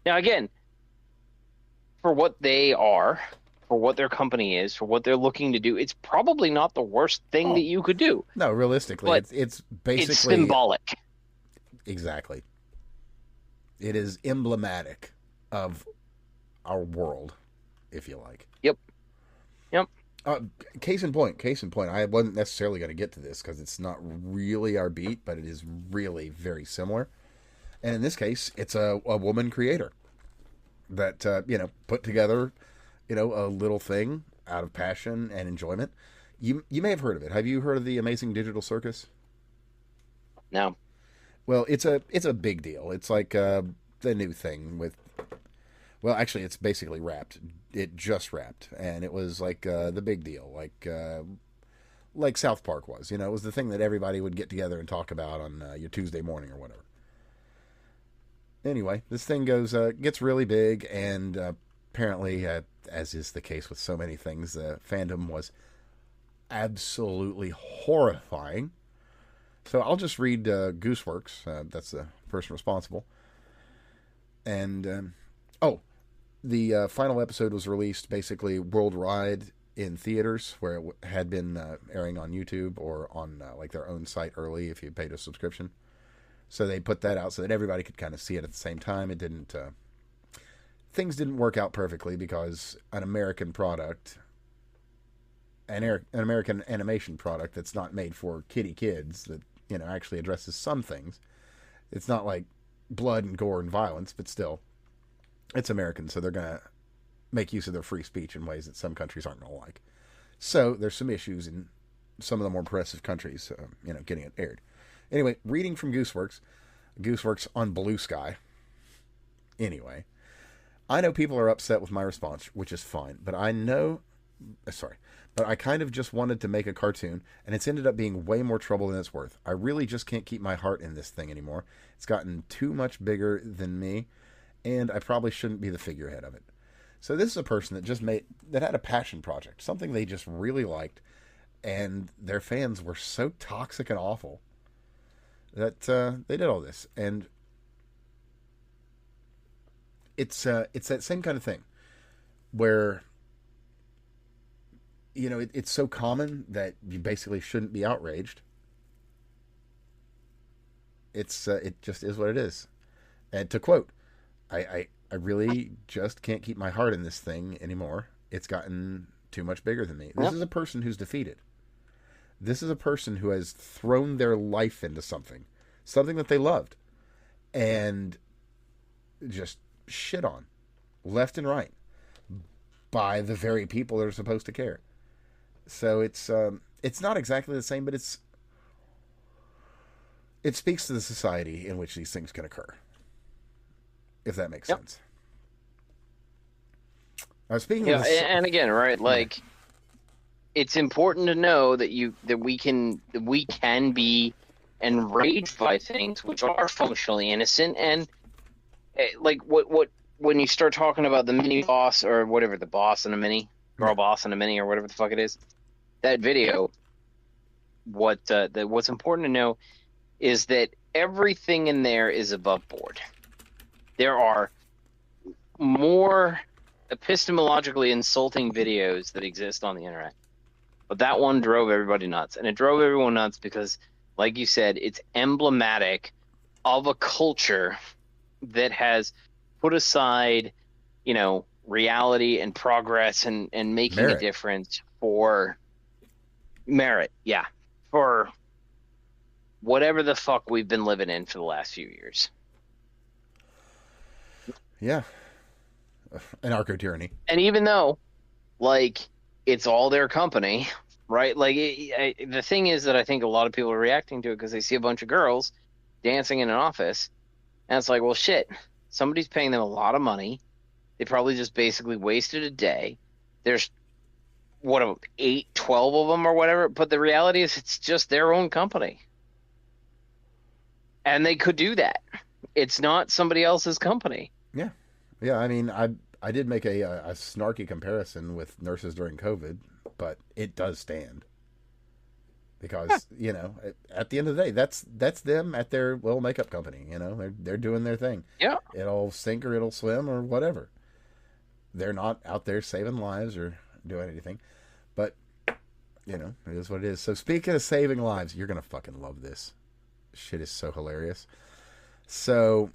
Now, again, for what they are, for what their company is, for what they're looking to do, it's probably not the worst thing that you could do. No, realistically, it's basically... It's symbolic. Exactly. It is emblematic of our world, if you like. Yep. Case in point. I wasn't necessarily going to get to this because it's not really our beat, but it is really very similar. And in this case, it's a woman creator that, put together, a little thing out of passion and enjoyment. You may have heard of it. Have you heard of the Amazing Digital Circus? No. Well, it's a big deal. It's like the new thing with... Well, actually, it's basically wrapped. It just wrapped, and it was like the big deal, like South Park was. It was the thing that everybody would get together and talk about on your Tuesday morning or whatever. Anyway, this thing gets really big, and apparently, as is the case with so many things, the fandom was absolutely horrifying. So I'll just read Gooseworx. That's the person responsible. And, the final episode was released basically worldwide in theaters where it had been airing on YouTube or on like their own site early if you paid a subscription. So they put that out so that everybody could kind of see it at the same time. It didn't... things didn't work out perfectly because an American product, an American animation product that's not made for kids that, actually addresses some things. It's not like blood and gore and violence, but still, it's American, so they're going to make use of their free speech in ways that some countries aren't going to like. So there's some issues in some of the more progressive countries, getting it aired. Anyway, reading from Gooseworx on Blue Sky. Anyway, I know people are upset with my response, which is fine, but I know sorry, but I kind of just wanted to make a cartoon, and it's ended up being way more trouble than it's worth. I really just can't keep my heart in this thing anymore. It's gotten too much bigger than me, and I probably shouldn't be the figurehead of it. So this is a person that had a passion project, something they just really liked, and their fans were so toxic and awful that they did all this. And it's that same kind of thing where, you know, it's so common that you basically shouldn't be outraged. It just is what it is. And to quote, I really just can't keep my heart in this thing anymore. It's gotten too much bigger than me. This is a person who's defeated. This is a person who has thrown their life into something that they loved, and just shit on left and right by the very people that are supposed to care. So it's not exactly the same, but it speaks to the society in which these things can occur, if that makes sense. Speaking of this, and again, right, like, it's important to know that we can be enraged by things which are functionally innocent, and like what when you start talking about the mini boss or whatever, the boss in a mini, girl boss in a mini, or whatever the fuck it is, that video, what's important to know is that everything in there is above board. There are more epistemologically insulting videos that exist on the internet, but that one drove everybody nuts, and it drove everyone nuts because, like you said, it's emblematic of a culture that has put aside, you know, reality and progress and making merit. A difference for merit, for whatever the fuck we've been living in for the last few years. Yeah. Anarcho-tyranny. And even though, like, it's all their company, right? Like, the thing is that I think a lot of people are reacting to it because they see a bunch of girls dancing in an office, and it's like, well, shit, somebody's paying them a lot of money. They probably just basically wasted a day. There's, 8, 12 of them or whatever, but the reality is it's just their own company. And they could do that. It's not somebody else's company. Yeah. Yeah, I mean, I did make a snarky comparison with nurses during COVID, but it does stand. Because, you know, at the end of the day, that's them at their little makeup company, you know. They're doing their thing. Yeah. It'll sink or it'll swim or whatever. They're not out there saving lives or doing anything. But, you know, it is what it is. So speaking of saving lives, you're going to fucking love this. Shit is so hilarious. So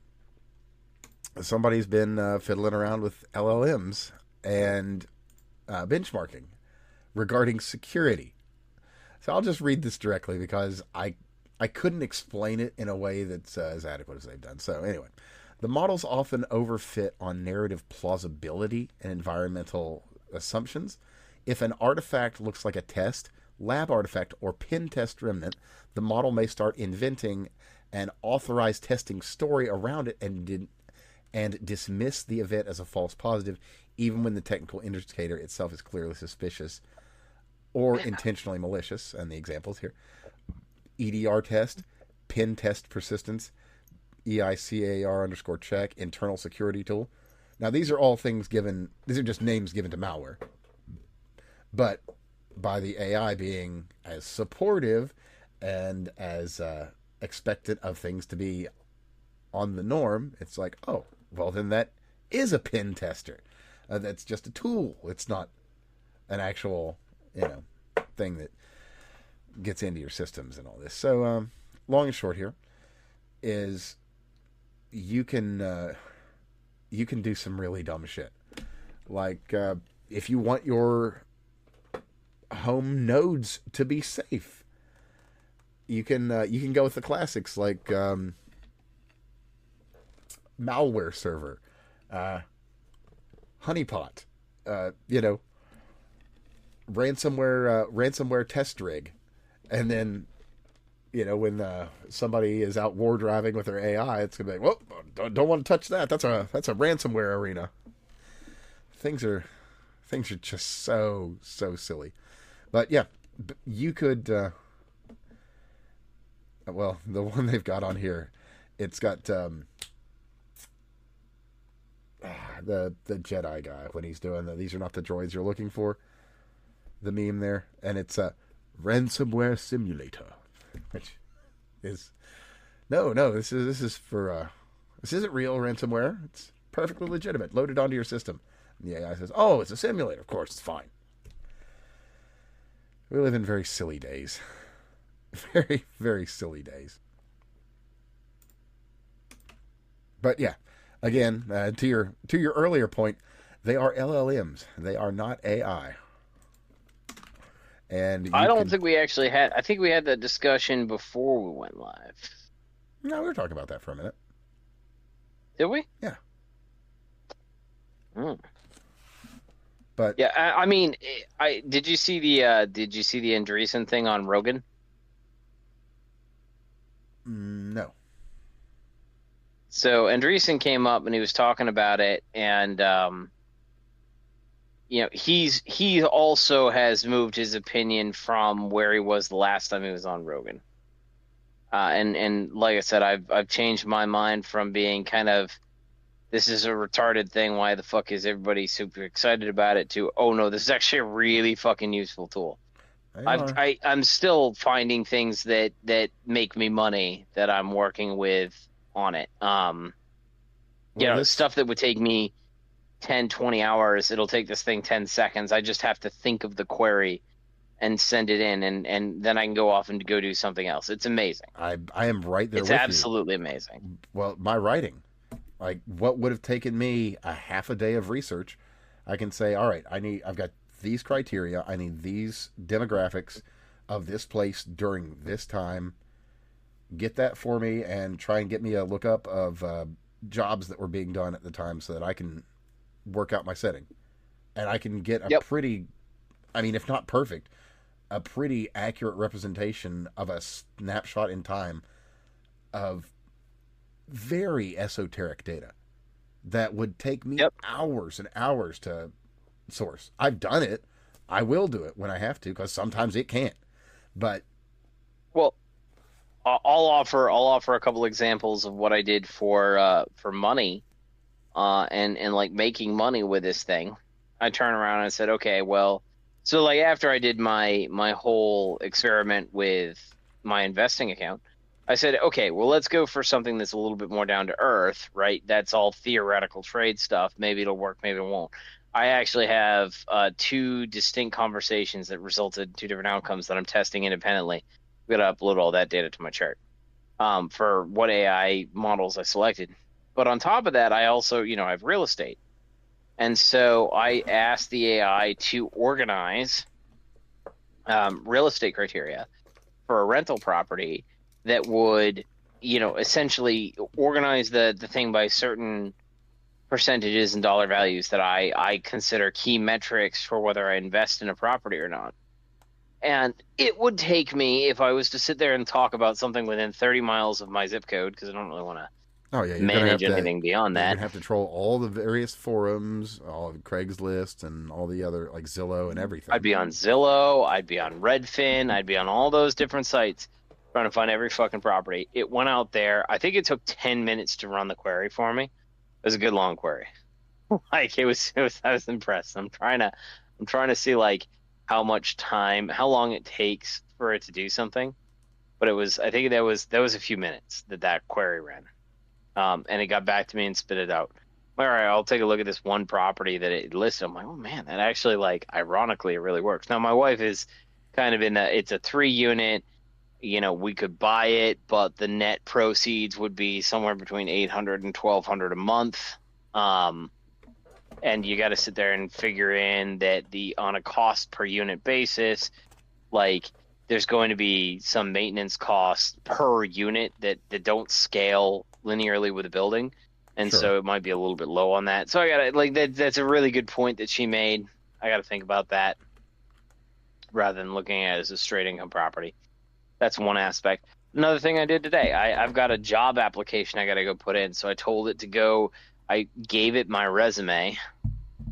somebody's been fiddling around with LLMs and benchmarking regarding security. So I'll just read this directly because I couldn't explain it in a way that's as adequate as they've done. So anyway, the models often overfit on narrative plausibility and environmental assumptions. If an artifact looks like a test, lab artifact, or pen test remnant, the model may start inventing an authorized testing story around it and dismiss the event as a false positive, even when the technical indicator itself is clearly suspicious or intentionally malicious. And the examples here: EDR test, pen test persistence, EICAR_check, internal security tool. Now, these are all things given, these are just names given to malware. But by the AI being as supportive and as expectant of things to be on the norm, it's like, oh, well, then that is a pen tester. That's just a tool. It's not an actual, you know, thing that gets into your systems and all this. So, long and short here is you can do some really dumb shit. Like, if you want your home nodes to be safe, you can go with the classics like malware server, honeypot, you know, ransomware test rig, and then, you know, when somebody is out war driving with their AI, it's gonna be like, well, don't want to touch that. That's a ransomware arena. Things are Things are just so silly. But yeah, you could. Well, the one they've got on here, it's got the Jedi guy when he's doing these are not the droids you're looking for. The meme there, and it's a ransomware simulator, which is no. This is for this isn't real ransomware. It's perfectly legitimate. Loaded onto your system. And the AI says, "Oh, it's a simulator. Of course, it's fine." We live in very silly days. Very, very silly days. But yeah, again, to your earlier point, they are LLMs. They are not AI. And I don't think we actually had. I think we had that discussion before we went live. No, we were talking about that for a minute. Did we? Yeah. Mm. But yeah, I mean, did you see the Andreessen thing on Rogan? No. So Andreessen came up and he was talking about it, and he also has moved his opinion from where he was the last time he was on Rogan. And like I said, I've changed my mind from being kind of, this is a retarded thing, why the fuck is everybody super excited about it, to, oh no, this is actually a really fucking useful tool. I'm still finding things that make me money that I'm working with on it. Stuff that would take me 10, 20 hours, it'll take this thing 10 seconds. I just have to think of the query and send it in, and then I can go off and go do something else. It's amazing. I am right there with you. It's absolutely amazing. Well, my writing, like what would have taken me a half a day of research, I can say, all right, I've got these criteria, I need these demographics of this place during this time. Get that for me and try and get me a lookup of jobs that were being done at the time so that I can work out my setting. And I can get a pretty, I mean, if not perfect, a pretty accurate representation of a snapshot in time of very esoteric data that would take me hours and hours to source. I've done it. I will do it when I have to, because sometimes it can't. But I'll offer a couple examples of what I did for money, and like making money with this thing. I turn around and I said, okay, well, so like after I did my whole experiment with my investing account, I said, okay, well, let's go for something that's a little bit more down to earth, right? That's all theoretical trade stuff. Maybe it'll work, maybe it won't. I actually have 2 distinct conversations that resulted in 2 different outcomes that I'm testing independently. I'm going to upload all that data to my chart for what AI models I selected. But on top of that, I also, I have real estate. And so I asked the AI to organize real estate criteria for a rental property that would, essentially organize the thing by certain percentages and dollar values that I consider key metrics for whether I invest in a property or not. And it would take me, if I was to sit there and talk about something within 30 miles of my zip code, because I don't really want to manage anything beyond that. You're going to have to troll all the various forums, all of Craigslist and all the other, like Zillow and everything. I'd be on Zillow, I'd be on Redfin, I'd be on all those different sites trying to find every fucking property. It went out there. I think it took 10 minutes to run the query for me. It was a good long query. Like I was impressed. I'm trying to see like how much time, how long it takes for it to do something. But I think that was a few minutes that query ran. And it got back to me and spit it out. All right, I'll take a look at this one property that it listed. I'm like, oh man, that actually, like, ironically, it really works. Now my wife is kind of it's a 3-unit, we could buy it, but the net proceeds would be somewhere between $800 and $1,200 a month. And you got to sit there and figure in that on a cost per unit basis, like there's going to be some maintenance costs per unit that don't scale linearly with a building. And so it might be a little bit low on that. So I got to, like, that's a really good point that she made. I got to think about that rather than looking at it as a straight income property. That's one aspect. Another thing I did today, I've got a job application I got to go put in. So I told it to go, I gave it my resume,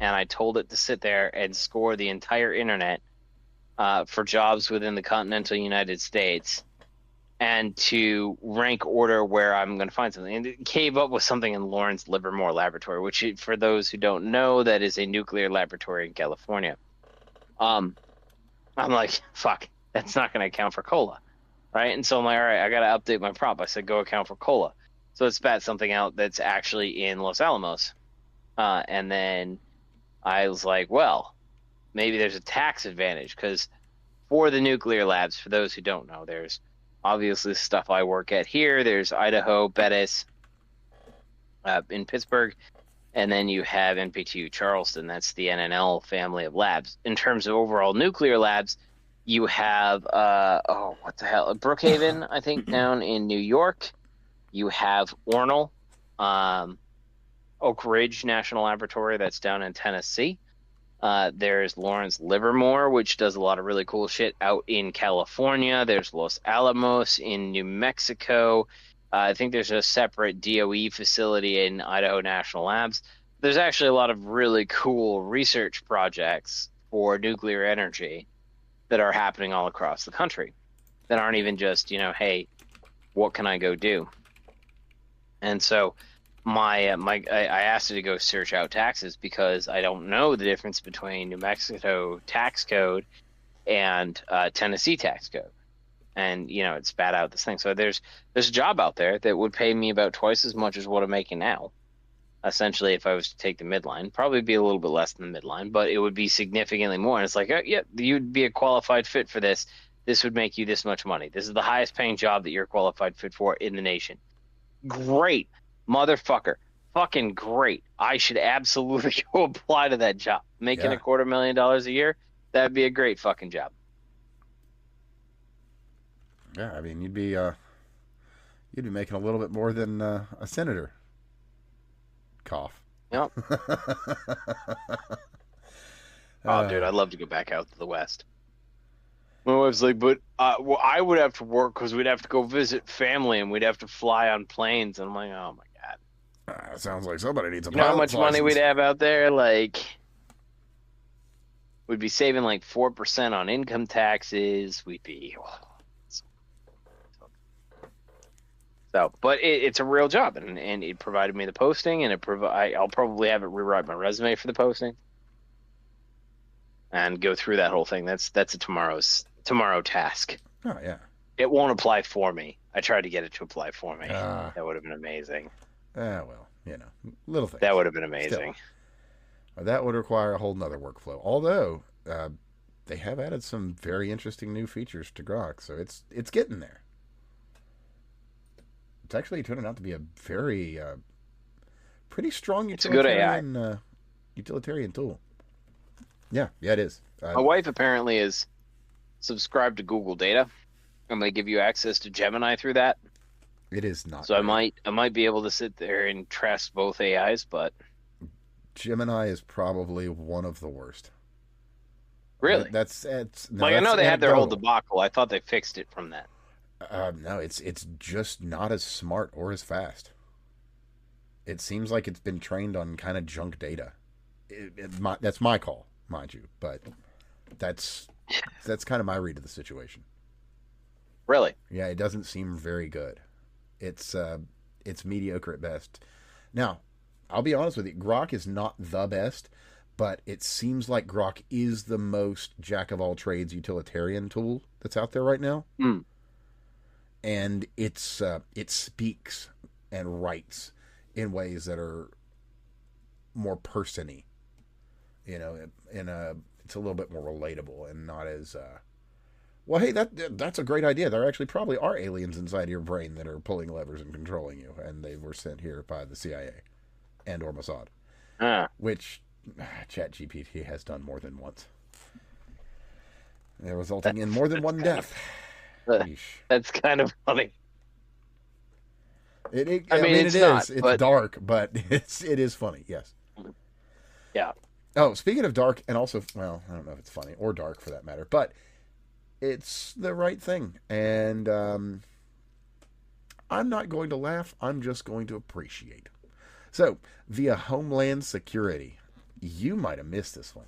and I told it to sit there and score the entire internet for jobs within the continental United States, and to rank order where I'm going to find something. And it came up with something in Lawrence Livermore Laboratory, which, for those who don't know, that is a nuclear laboratory in California. I'm like, fuck, that's not going to account for cola, right? And so I'm like, all right, I got to update my prop. I said, go account for cola. So it spat something out that's actually in Los Alamos. And then I was like, well, maybe there's a tax advantage, because for the nuclear labs, for those who don't know, there's obviously stuff I work at here. There's Idaho, Bettis, in Pittsburgh, and then you have NPTU Charleston. That's the NNL family of labs. In terms of overall nuclear labs, you have what the hell, Brookhaven, I think, down in New York. You have Ornell, Oak Ridge National Laboratory, that's down in Tennessee. There's Lawrence Livermore, which does a lot of really cool shit out in California. There's Los Alamos in New Mexico. I think there's a separate DOE facility in Idaho National Labs. There's actually a lot of really cool research projects for nuclear energy that are happening all across the country that aren't even just, hey, what can I go do? And so I asked it to go search out taxes, because I don't know the difference between New Mexico tax code and Tennessee tax code. And, it spat out this thing. So there's a job out there that would pay me about twice as much as what I'm making now. Essentially, if I was to take the midline, probably be a little bit less than the midline, but it would be significantly more. And it's like, yeah, you'd be a qualified fit for this. This would make you this much money. This is the highest paying job that you're qualified fit for in the nation. Great. Motherfucker. Fucking great. I should absolutely go apply to that job. Making $250,000 a year, that'd be a great fucking job. Yeah, I mean, you'd be making a little bit more than a senator. Cough. Yep. Oh, dude, I'd love to go back out to the West. My wife's like, but I would have to work, because we'd have to go visit family and we'd have to fly on planes. And I'm like, oh my god. Sounds like somebody needs a pilot's how much license. Money we'd have out there? Like, we'd be saving like 4% on income taxes. We'd be... So, but it's a real job, and it provided me the posting, and I'll probably have it rewrite my resume for the posting, and go through that whole thing. That's a tomorrow task. Oh yeah. It won't apply for me. I tried to get it to apply for me. That would have been amazing. Well, little things. That would have been amazing. Still, that would require a whole nother workflow. Although they have added some very interesting new features to Grok, so it's getting there. It's actually turning out to be a very pretty strong utilitarian tool. Yeah, it is. My wife apparently is subscribed to Google Data, and they give you access to Gemini through that. It is not. So great. I might be able to sit there and trust both AIs, but Gemini is probably one of the worst. Really? That's I know they had their whole debacle. I thought they fixed it from that. No, it's just not as smart or as fast. It seems like it's been trained on kind of junk data. That's my call, mind you, but that's kind of my read of the situation. Really? Yeah, it doesn't seem very good. It's mediocre at best. Now, I'll be honest with you, Grok is not the best, but it seems like Grok is the most jack of all trades utilitarian tool that's out there right now. Mm. And it speaks and writes in ways that are more person-y. It's a little bit more relatable and not as well, hey, that's a great idea. There actually probably are aliens inside your brain that are pulling levers and controlling you, and they were sent here by the CIA and or Mossad. Which ChatGPT has done more than once. They're resulting in more than one death. That's kind of funny. I mean, it is. It's dark, but it is funny. Yes. Yeah. Oh, speaking of dark, and also, well, I don't know if it's funny or dark for that matter, but it's the right thing, and I'm not going to laugh. I'm just going to appreciate. So, via Homeland Security, you might have missed this one.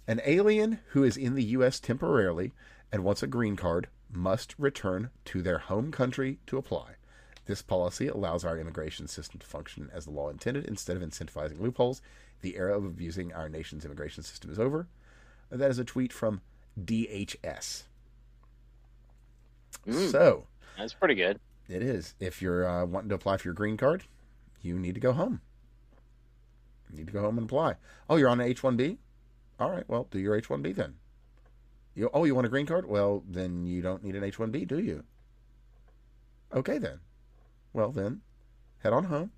An alien who is in the U.S. temporarily and wants a green card must return to their home country to apply. This policy allows our immigration system to function as the law intended instead of incentivizing loopholes. The era of abusing our nation's immigration system is over. That is a tweet from DHS. So that's pretty good. It is. If you're wanting to apply for your green card, you need to go home. You need to go home and apply. Oh, you're on an H-1B? All right, well, do your H-1B then. You want a green card? Well, then you don't need an H-1B, do you? Okay, then. Well, then, head on home.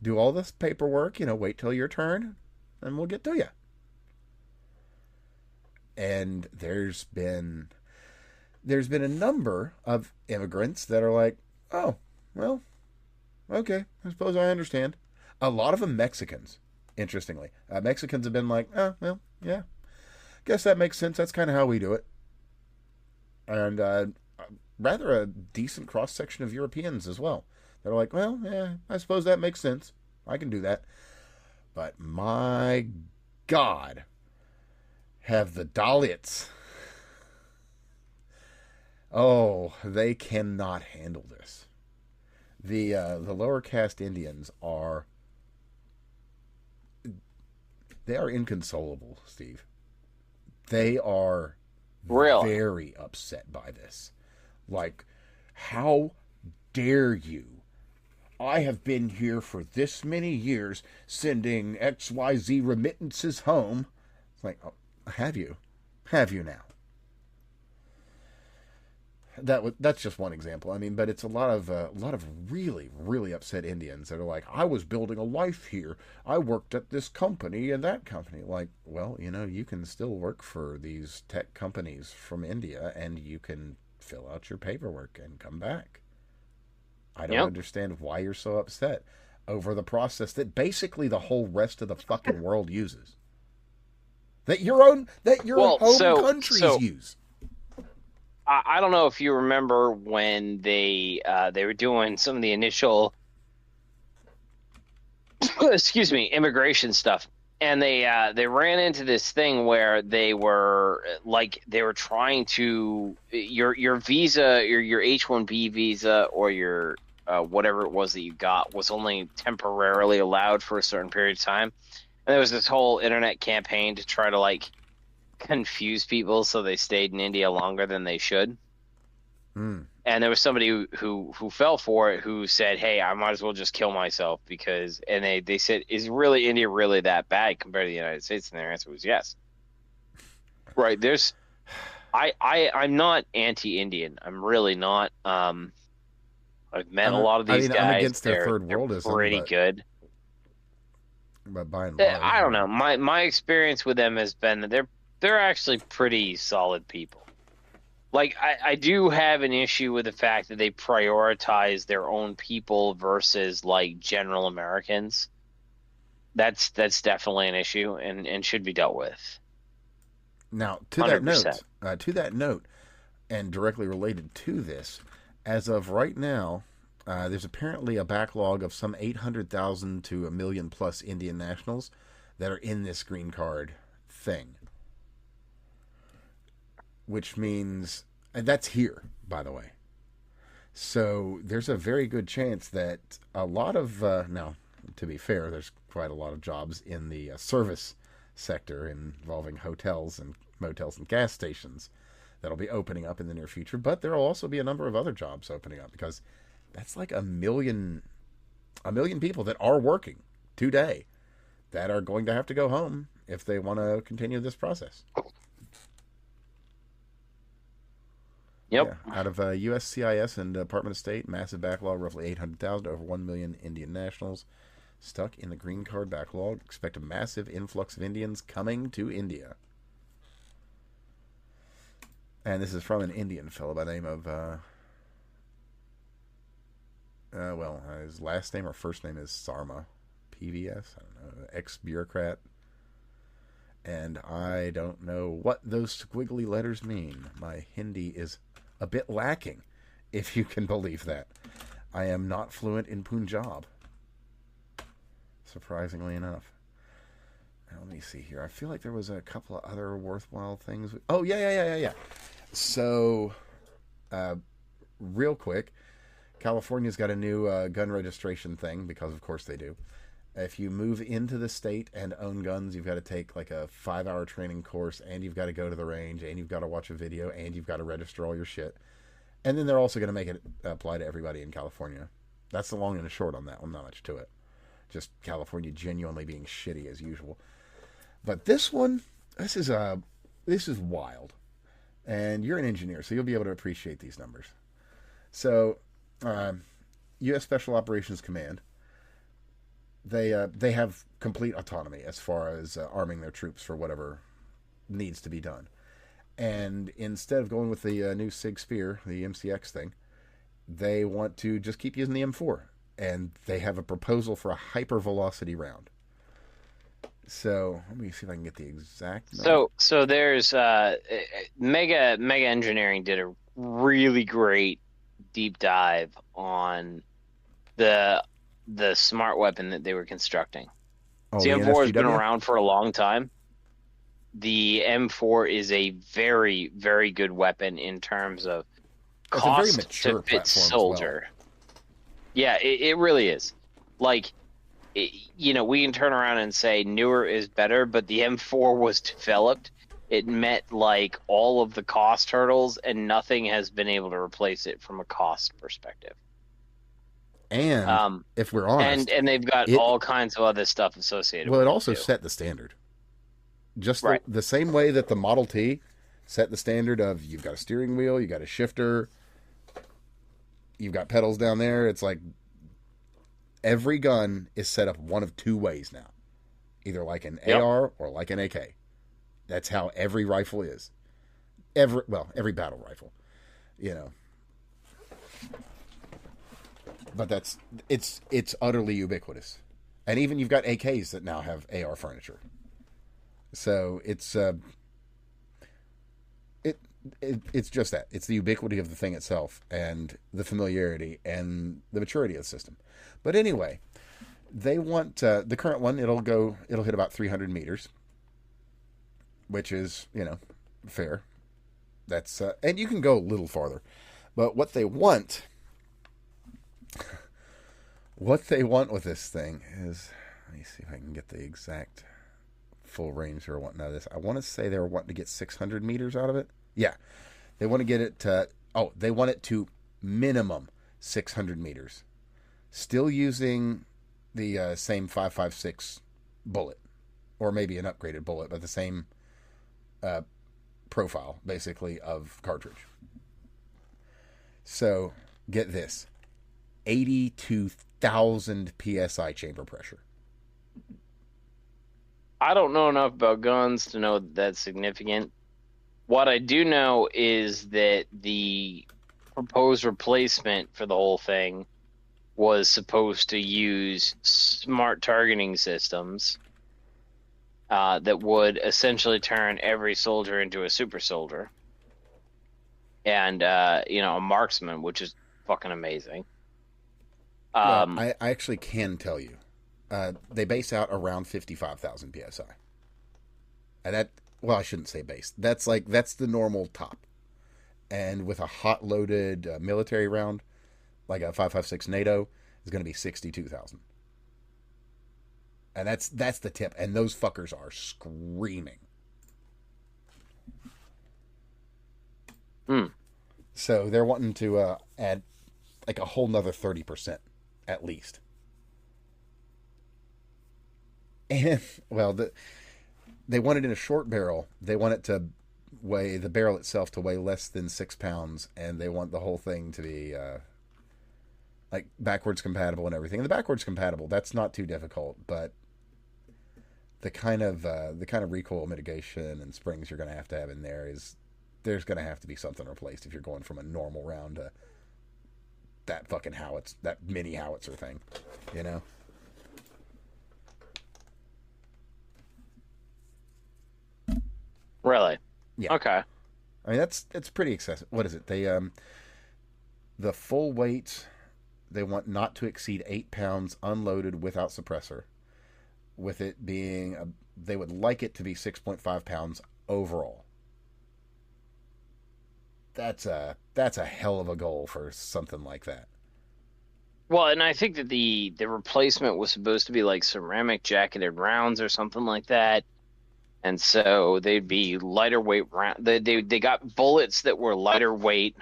Do all this paperwork, wait till your turn, and we'll get to you. And there's been a number of immigrants that are like, oh, well, okay, I suppose I understand. A lot of them Mexicans, interestingly. Mexicans have been like, oh, well, yeah, guess that makes sense. That's kind of how we do it. And rather a decent cross-section of Europeans as well. They're like, well, yeah, I suppose that makes sense. I can do that. But my God, have the Dalits... Oh, they cannot handle this. The lower caste Indians are inconsolable, Steve. They are very upset by this. Like, how dare you? I have been here for this many years sending XYZ remittances home. It's like, oh, have you? Have you now? That's just one example. I mean, but it's a lot of really, really upset Indians that are like, I was building a life here. I worked at this company and that company. Like, well, you can still work for these tech companies from India and you can fill out your paperwork and come back. I don't understand why you're so upset over the process that basically the whole rest of the fucking world uses. That your home countries use. I don't know if you remember when they were doing some of the initial immigration stuff, and they ran into this thing where they were trying to your visa, your H-1B visa, or your whatever it was that you got was only temporarily allowed for a certain period of time, and there was this whole internet campaign to try to confuse people so they stayed in India longer than they should. And there was somebody who fell for it, who said, hey, I might as well just kill myself because, and they said, is really India really that bad compared to the United States? And their answer was yes. Right. I'm not anti-Indian. I'm really not. I've met a lot of these guys. I'm against their third worldism. They're pretty good. But by and large, I don't know. My experience with them has been that they're actually pretty solid people. I do have an issue with the fact that they prioritize their own people versus general Americans. That's definitely an issue and should be dealt with. Now, to 100%. that note, and directly related to this, as of right now, there's apparently a backlog of some 800,000 to 1 million plus Indian nationals that are in this green card thing. Which means, and that's here, by the way. So there's a very good chance that a lot of, now, to be fair, there's quite a lot of jobs in the service sector involving hotels and motels and gas stations that'll be opening up in the near future. But there will also be a number of other jobs opening up because that's like a million people that are working today that are going to have to go home if they want to continue this process. Yep. Yeah. Out of USCIS and Department of State, massive backlog, roughly 800,000 to over 1 million Indian nationals stuck in the green card backlog. Expect a massive influx of Indians coming to India. And this is from an Indian fellow by the name of, his last name or first name is Sarma. PVS? I don't know. Ex-bureaucrat. And I don't know what those squiggly letters mean. My Hindi is a bit lacking, if you can believe that. I am not fluent in Punjab, surprisingly enough. Let me see here. I feel like there was a couple of other worthwhile things. Oh, yeah. So, real quick, California's got a new gun registration thing, because of course they do. If you move into the state and own guns, you've got to take like a 5-hour training course, and you've got to go to the range, and you've got to watch a video, and you've got to register all your shit. And then they're also going to make it apply to everybody in California. That's the long and the short on that one. Not much to it. Just California genuinely being shitty as usual. But this one, this is wild. And you're an engineer, so you'll be able to appreciate these numbers. So, U.S. Special Operations Command, they have complete autonomy as far as arming their troops for whatever needs to be done. And instead of going with the new SIG Spear, the MCX thing, they want to just keep using the M4. And they have a proposal for a hypervelocity round. So let me see if I can get the exact number. So there's Mega Engineering did a really great deep dive on the smart weapon that they were constructing. The M4 has been around for a long time. The M4 is a very, very good weapon in terms of cost to fit soldier. Well. Yeah, it really is. Like, we can turn around and say newer is better, but the M4 was developed. It met like all of the cost hurdles, and nothing has been able to replace it from a cost perspective. And if we're honest, and they've got all kinds of other stuff associated with it. Well, it also set the standard. Just the same way that the Model T set the standard of you've got a steering wheel, you got a shifter, you've got pedals down there. It's like every gun is set up one of two ways now. Either like an AR or like an AK. That's how every rifle is. Every battle rifle. But it's utterly ubiquitous. And even you've got AKs that now have AR furniture. So it's just that. It's the ubiquity of the thing itself and the familiarity and the maturity of the system. But anyway, they want the current one. It'll hit about 300 meters, which is fair. That's and you can go a little farther. But what they want with this thing is, let me see if I can get the exact full range or whatnot of this. I want to say they were wanting to get 600 meters out of it. Yeah. They want to get it to, they want it to minimum 600 meters. Still using the same 5.56 bullet, or maybe an upgraded bullet, but the same profile, basically, of cartridge. So, get this. 82,000 PSI chamber pressure. I don't know enough about guns to know that that's significant. What I do know is that the proposed replacement for the whole thing was supposed to use smart targeting systems that would essentially turn every soldier into a super soldier. And, a marksman, which is fucking amazing. Well, I actually can tell you. They base out around 55,000 PSI. And I shouldn't say base. That's the normal top. And with a hot loaded military round, like a 5.56 NATO, is going to be 62,000. And that's the tip. And those fuckers are screaming. So they're wanting to add like a whole nother 30% at least. And, well, they want it in a short barrel. They want it to weigh, the barrel itself to weigh less than 6 pounds, and they want the whole thing to be like backwards compatible and everything. And the backwards compatible, that's not too difficult, but the kind of recoil mitigation and springs you're going to have in there is, there's going to have to be something replaced if you're going from a normal round to that fucking howitzer, that mini howitzer thing, Really? Yeah. Okay. I mean, it's pretty excessive. What is it? They the full weight they want not to exceed 8 pounds unloaded without suppressor, with it being they would like it to be 6.5 pounds overall. That's a hell of a goal for something like that. Well, and I think that the replacement was supposed to be like ceramic jacketed rounds or something like that. And so they'd be lighter weight round. They got bullets that were lighter weight,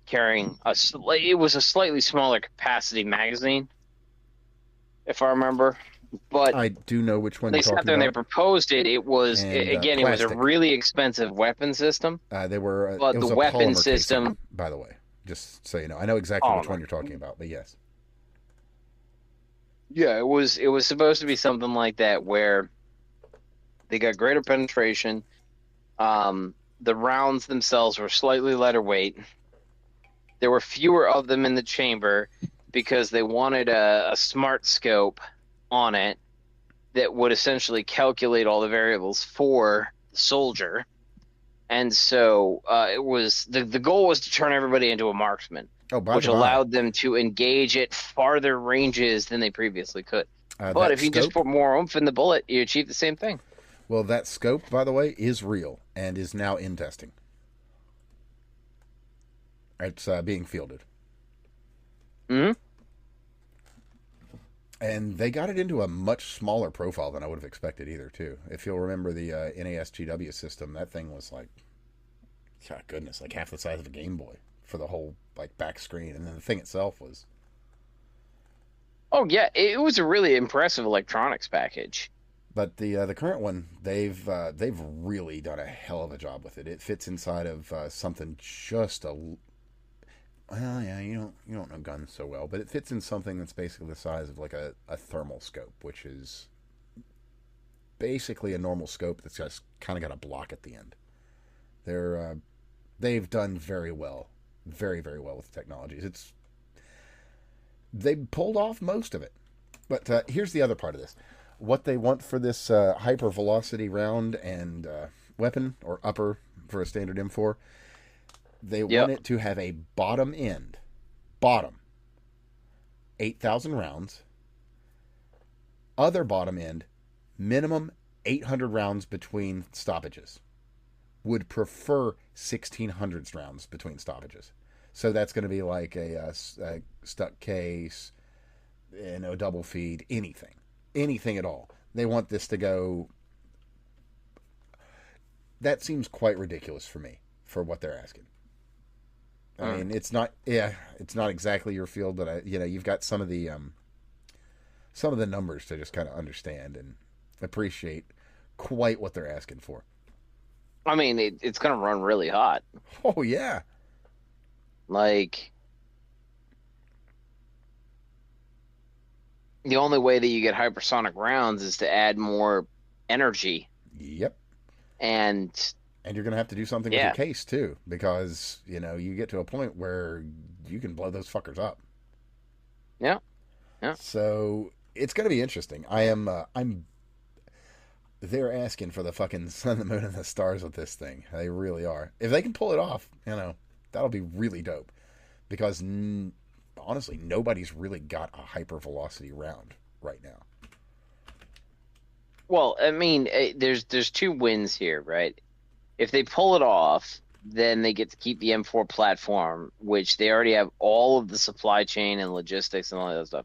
carrying it was a slightly smaller capacity magazine, if I remember. But I do know which one they you're talking sat there and about. They proposed it. It was again, it was a really expensive weapon system. They were, but it was the a weapon polymer system, casing, by the way, just so you know, I know exactly which one you're talking about. But yes, yeah, it was supposed to be something like that where they got greater penetration. The rounds themselves were slightly lighter weight. There were fewer of them in the chamber because they wanted a smart scope on it that would essentially calculate all the variables for the soldier. And so it was the goal was to turn everybody into a marksman, which allowed them to engage at farther ranges than they previously could. But if you just put more oomph in the bullet, you achieve the same thing. Well, that scope, by the way, is real and is now in testing. It's being fielded. Mm-hmm. And they got it into a much smaller profile than I would have expected either, too. If you'll remember the NASGW system, that thing was like, God goodness, like half the size of a Game Boy for the whole like back screen. And then the thing itself was... Oh, yeah, it was a really impressive electronics package. But the current one, they've really done a hell of a job with it. It fits inside of something just a... Well, yeah, you don't know guns so well, but it fits in something that's basically the size of like a thermal scope, which is basically a normal scope that's just kind of got a block at the end. They've done very well, very, very well with the technologies. They pulled off most of it. But here's the other part of this. What they want for this hyper velocity round and weapon, or upper for a standard M4, they want it to have a bottom 8,000 rounds. Other bottom end, minimum 800 rounds between stoppages. Would prefer 1,600 rounds between stoppages. So that's going to be like a stuck case, double feed, anything at all. They want this to go. That seems quite ridiculous for me for what they're asking. I mean, it's not exactly your field, but you've got some of the numbers to just kind of understand and appreciate quite what they're asking for. I mean, it's going to run really hot. Oh yeah, like the only way that you get hypersonic rounds is to add more energy. Yep. And you're going to have to do something with your case, too, because, you get to a point where you can blow those fuckers up. Yeah. So, it's going to be interesting. They're asking for the fucking sun, the moon, and the stars with this thing. They really are. If they can pull it off, that'll be really dope. Because, honestly, nobody's really got a hypervelocity round right now. Well, I mean, there's two wins here, right? If they pull it off, then they get to keep the M4 platform, which they already have all of the supply chain and logistics and all that stuff.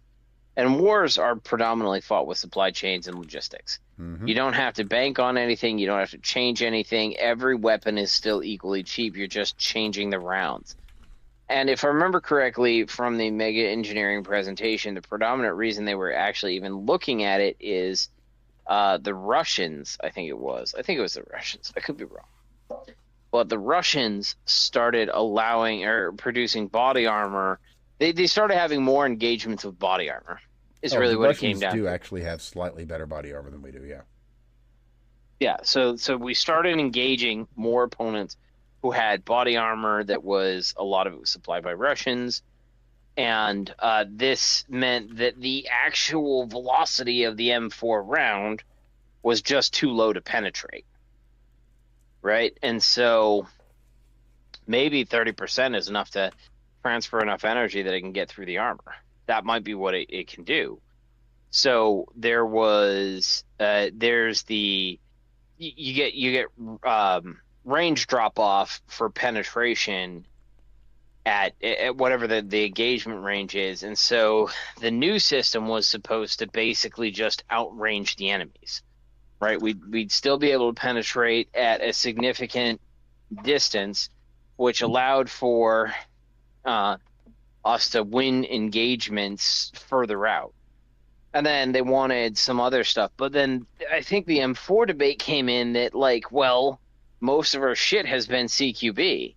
And wars are predominantly fought with supply chains and logistics. Mm-hmm. You don't have to bank on anything. You don't have to change anything. Every weapon is still equally cheap. You're just changing the rounds. And if I remember correctly from the Mega Engineering presentation, the predominant reason they were actually even looking at it is the Russians, I think it was the Russians. I could be wrong. But the Russians started allowing or producing body armor. They started having more engagements with body armor. Is really what it came down to. The Russians do actually have slightly better body armor than we do, yeah. Yeah, so we started engaging more opponents who had body armor that was, a lot of it was supplied by Russians. And this meant that the actual velocity of the M4 round was just too low to penetrate. Right? And so maybe 30% is enough to transfer enough energy that it can get through the armor. That might be what it can do. So there's you get range drop off for penetration at whatever the engagement range is, and so the new system was supposed to basically just outrange the enemies, right? We'd still be able to penetrate at a significant distance, which allowed for us to win engagements further out. And then they wanted some other stuff. But then I think the M4 debate came in that, like, well, most of our shit has been CQB.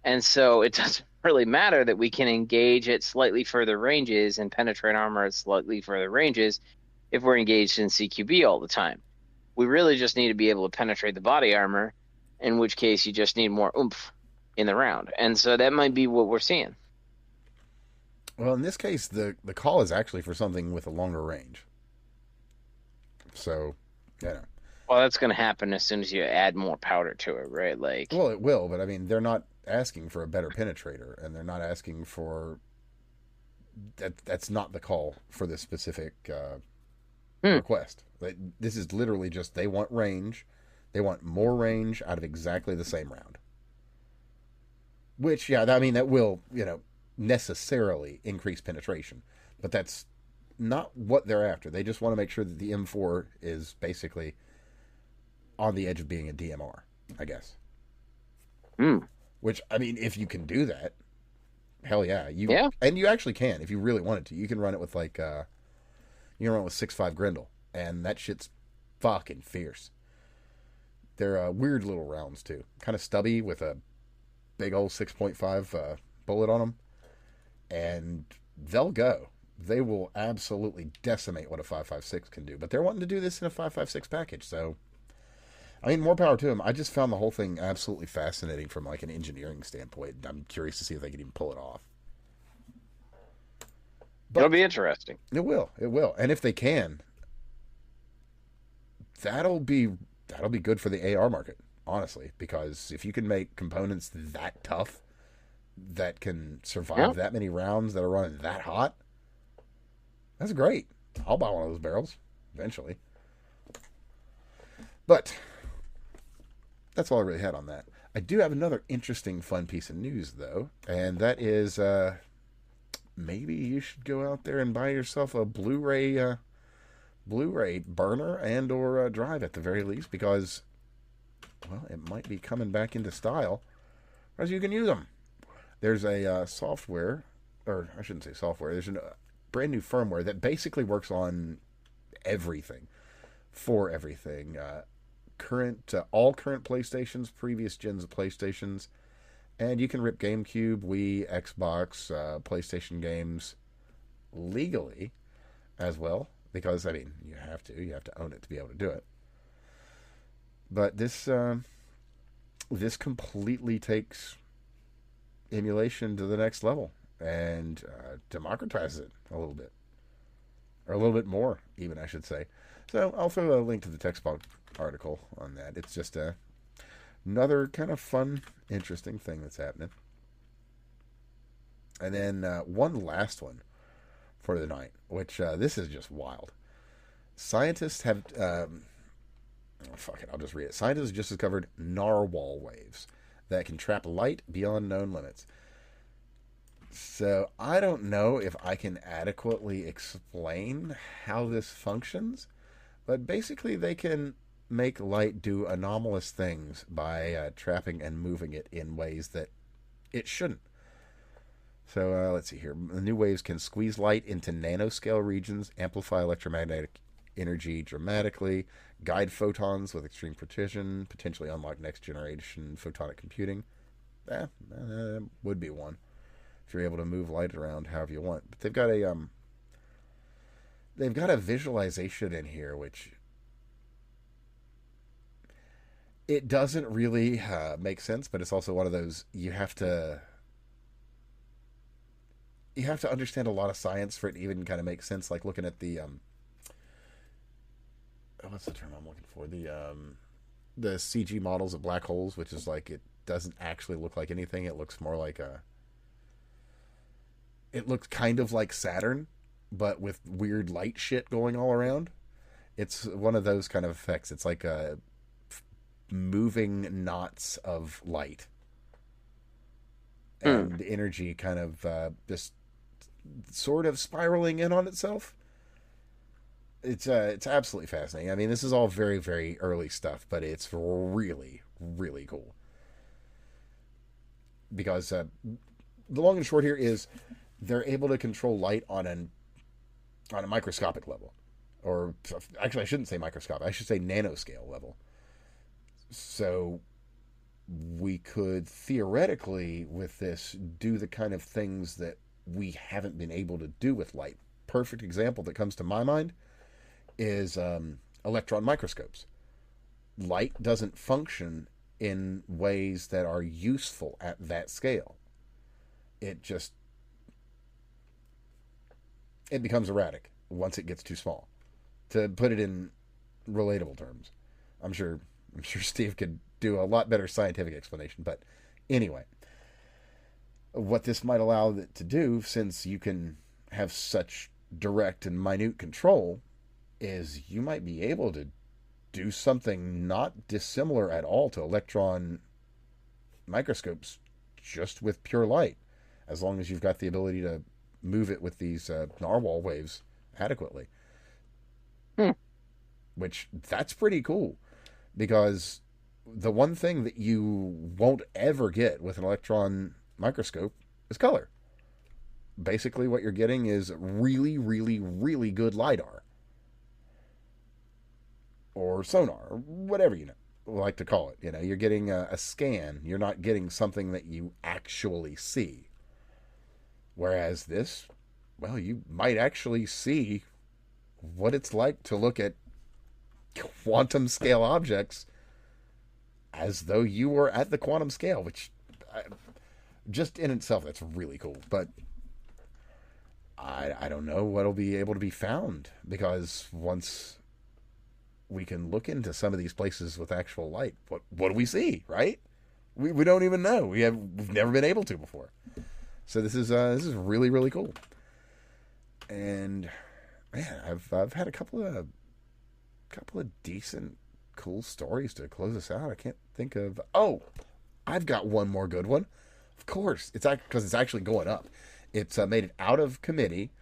And so it doesn't really matter that we can engage at slightly further ranges and penetrate armor at slightly further ranges if we're engaged in CQB all the time. We really just need to be able to penetrate the body armor, in which case you just need more oomph in the round. And so that might be what we're seeing. Well, in this case, the call is actually for something with a longer range. So, yeah. Well, that's going to happen as soon as you add more powder to it, right? Like, well, it will, but I mean, they're not asking for a better penetrator, and they're not asking for that. That's not the call for this specific request. This is literally just they want range. They want more range out of exactly the same round. Which, yeah, I mean, that will, necessarily increase penetration, but that's not what they're after. They just want to make sure that the M4 is basically on the edge of being a DMR, I guess. Which, I mean, if you can do that, hell yeah. And you actually can, if you really wanted to. You can run it with, like, you can run it with 6.5 Grendel, and that shit's fucking fierce. They're weird little rounds, too. Kind of stubby with a big old 6.5 bullet on them. And they'll go. They will absolutely decimate what a 5.56 can do. But they're wanting to do this in a 5.56 package, so I mean, more power to them. I just found the whole thing absolutely fascinating from like an engineering standpoint. I'm curious to see if they can even pull it off. But it'll be interesting. It will. And if they can, that'll be good for the AR market, honestly, because if you can make components that tough that can survive that many rounds that are running that hot, that's great. I'll buy one of those barrels eventually. But that's all I really had on that. I do have another interesting, fun piece of news, though, and that is maybe you should go out there and buy yourself a Blu-ray burner and or drive at the very least, because, well, it might be coming back into style, as you can use them. There's a software, or I shouldn't say software, there's a brand new firmware that basically works on everything, for everything. All current PlayStations, previous gens of PlayStations, and you can rip GameCube, Wii, Xbox, PlayStation games legally as well, because, I mean, you have to own it to be able to do it. But this completely takes emulation to the next level and democratizes it a little bit, or a little bit more even, I should say. So I'll throw a link to the TechSpot article on that. It's just another kind of fun, interesting thing that's happening. And then one last one for the night, which this is just wild. Scientists have fuck it, I'll just read it. Scientists have just discovered narwhal waves that can trap light beyond known limits. So I don't know if I can adequately explain how this functions, but basically they can make light do anomalous things by trapping and moving it in ways that it shouldn't. So let's see here. The new waves can squeeze light into nanoscale regions, amplify electromagnetic energy dramatically, guide photons with extreme precision, potentially unlock next generation photonic computing. Would be one if you're able to move light around however you want. But they've got a visualization in here which it doesn't really make sense, but it's also one of those you have to understand a lot of science for it to even kind of make sense. Like looking at the what's the term I'm looking for? The CG models of black holes, which is like it doesn't actually look like anything. It looks more like it looks kind of like Saturn, but with weird light shit going all around. It's one of those kind of effects. It's like moving knots of light and energy kind of just sort of spiraling in on itself. It's absolutely fascinating. I mean, this is all very, very early stuff, but it's really, really cool. Because the long and short here is they're able to control light on a microscopic level. Or actually, I shouldn't say microscopic. I should say nanoscale level. So we could theoretically, with this, do the kind of things that we haven't been able to do with light. Perfect example that comes to my mind is electron microscopes. Light doesn't function in ways that are useful at that scale. It becomes erratic once it gets too small. To put it in relatable terms, I'm sure Steve could do a lot better scientific explanation. But anyway, what this might allow it to do, since you can have such direct and minute control, is you might be able to do something not dissimilar at all to electron microscopes just with pure light, as long as you've got the ability to move it with these narwhal waves adequately. Which, that's pretty cool, because the one thing that you won't ever get with an electron microscope is color. Basically what you're getting is really, really, really good LiDAR. Or sonar, or whatever you like to call it. You're getting a scan. You're not getting something that you actually see. Whereas this, well, you might actually see what it's like to look at quantum scale objects as though you were at the quantum scale, which just in itself, that's really cool. But I don't know what'll be able to be found, because once we can look into some of these places with actual light, what do we see, right? We don't even know. We've never been able to before. So this is really, really cool. And man, I've had a couple of decent, cool stories to close us out. I can't think of. Oh, I've got one more good one. Of course, because it's actually going up. It's made it out of committee,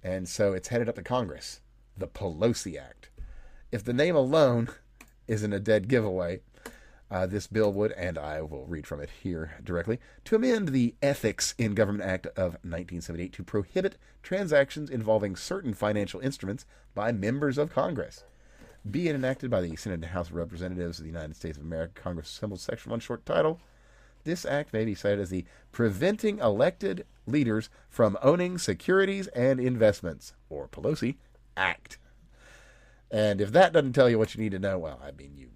and so it's headed up to Congress. The Pelosi Act. If the name alone isn't a dead giveaway, this bill would, and I will read from it here directly, to amend the Ethics in Government Act of 1978 to prohibit transactions involving certain financial instruments by members of Congress. Be it enacted by the Senate and House of Representatives of the United States of America, Congress assembles Section 1, short title. This act may be cited as the Preventing Elected Leaders from Owning Securities and Investments, or Pelosi, Act. And if that doesn't tell you what you need to know, well, I mean, you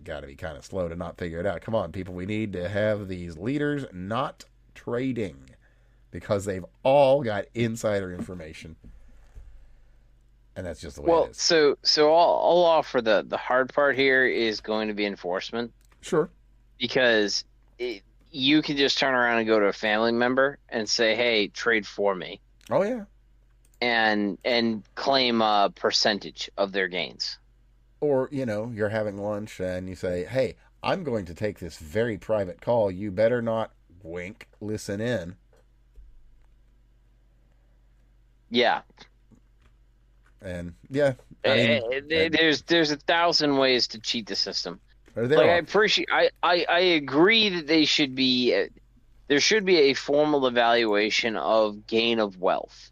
got to be kind of slow to not figure it out. Come on, people. We need to have these leaders not trading, because they've all got insider information. And that's just the way it is. So I'll offer the hard part here is going to be enforcement. Sure. Because you can just turn around and go to a family member and say, hey, trade for me. Oh, yeah. And claim a percentage of their gains. Or, you're having lunch and you say, hey, I'm going to take this very private call. You better not, wink, listen in. Yeah. And, yeah. There's 1,000 ways to cheat the system. I agree that there should be a formal evaluation of gain of wealth.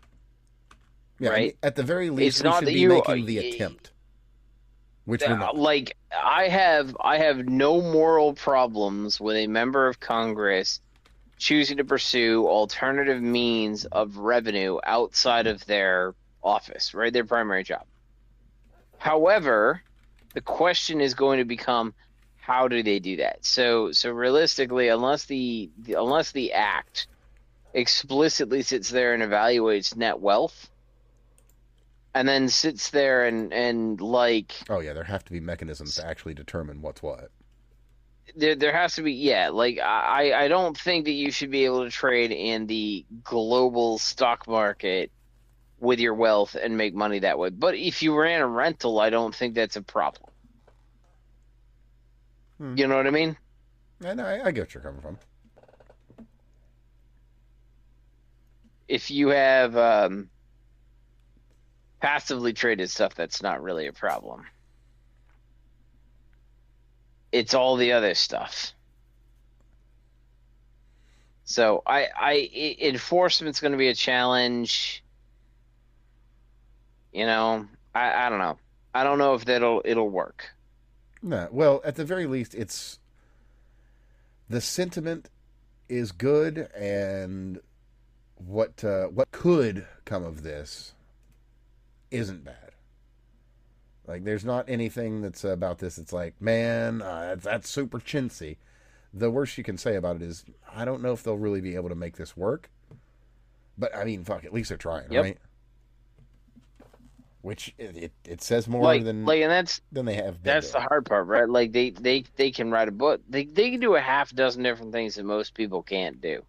Yeah, right? At the very least, we should be making the attempt. Which we're not. Like, I have no moral problems with a member of Congress choosing to pursue alternative means of revenue outside of their office, right? Their primary job. However, the question is going to become, how do they do that? So realistically, unless the act explicitly sits there and evaluates net wealth, and then sits there and like... Oh, yeah, there have to be mechanisms to actually determine what's what. There has to be, yeah. Like, I don't think that you should be able to trade in the global stock market with your wealth and make money that way. But if you ran a rental, I don't think that's a problem. You know what I mean? And I get what you're coming from. If you have passively traded stuff, that's not really a problem. It's all the other stuff. So enforcement's going to be a challenge. You know, I don't know. I don't know if it'll work. No, well, at the very least, it's the sentiment is good, and what could come of this isn't bad. Like, there's not anything that's about this that's like, man, that's super chintzy. The worst you can say about it is, I don't know if they'll really be able to make this work. But, I mean, fuck, at least they're trying, right? Which, it says more than they have been. That's the hard part, right? Like, they can write a book. They can do a half dozen different things that most people can't do.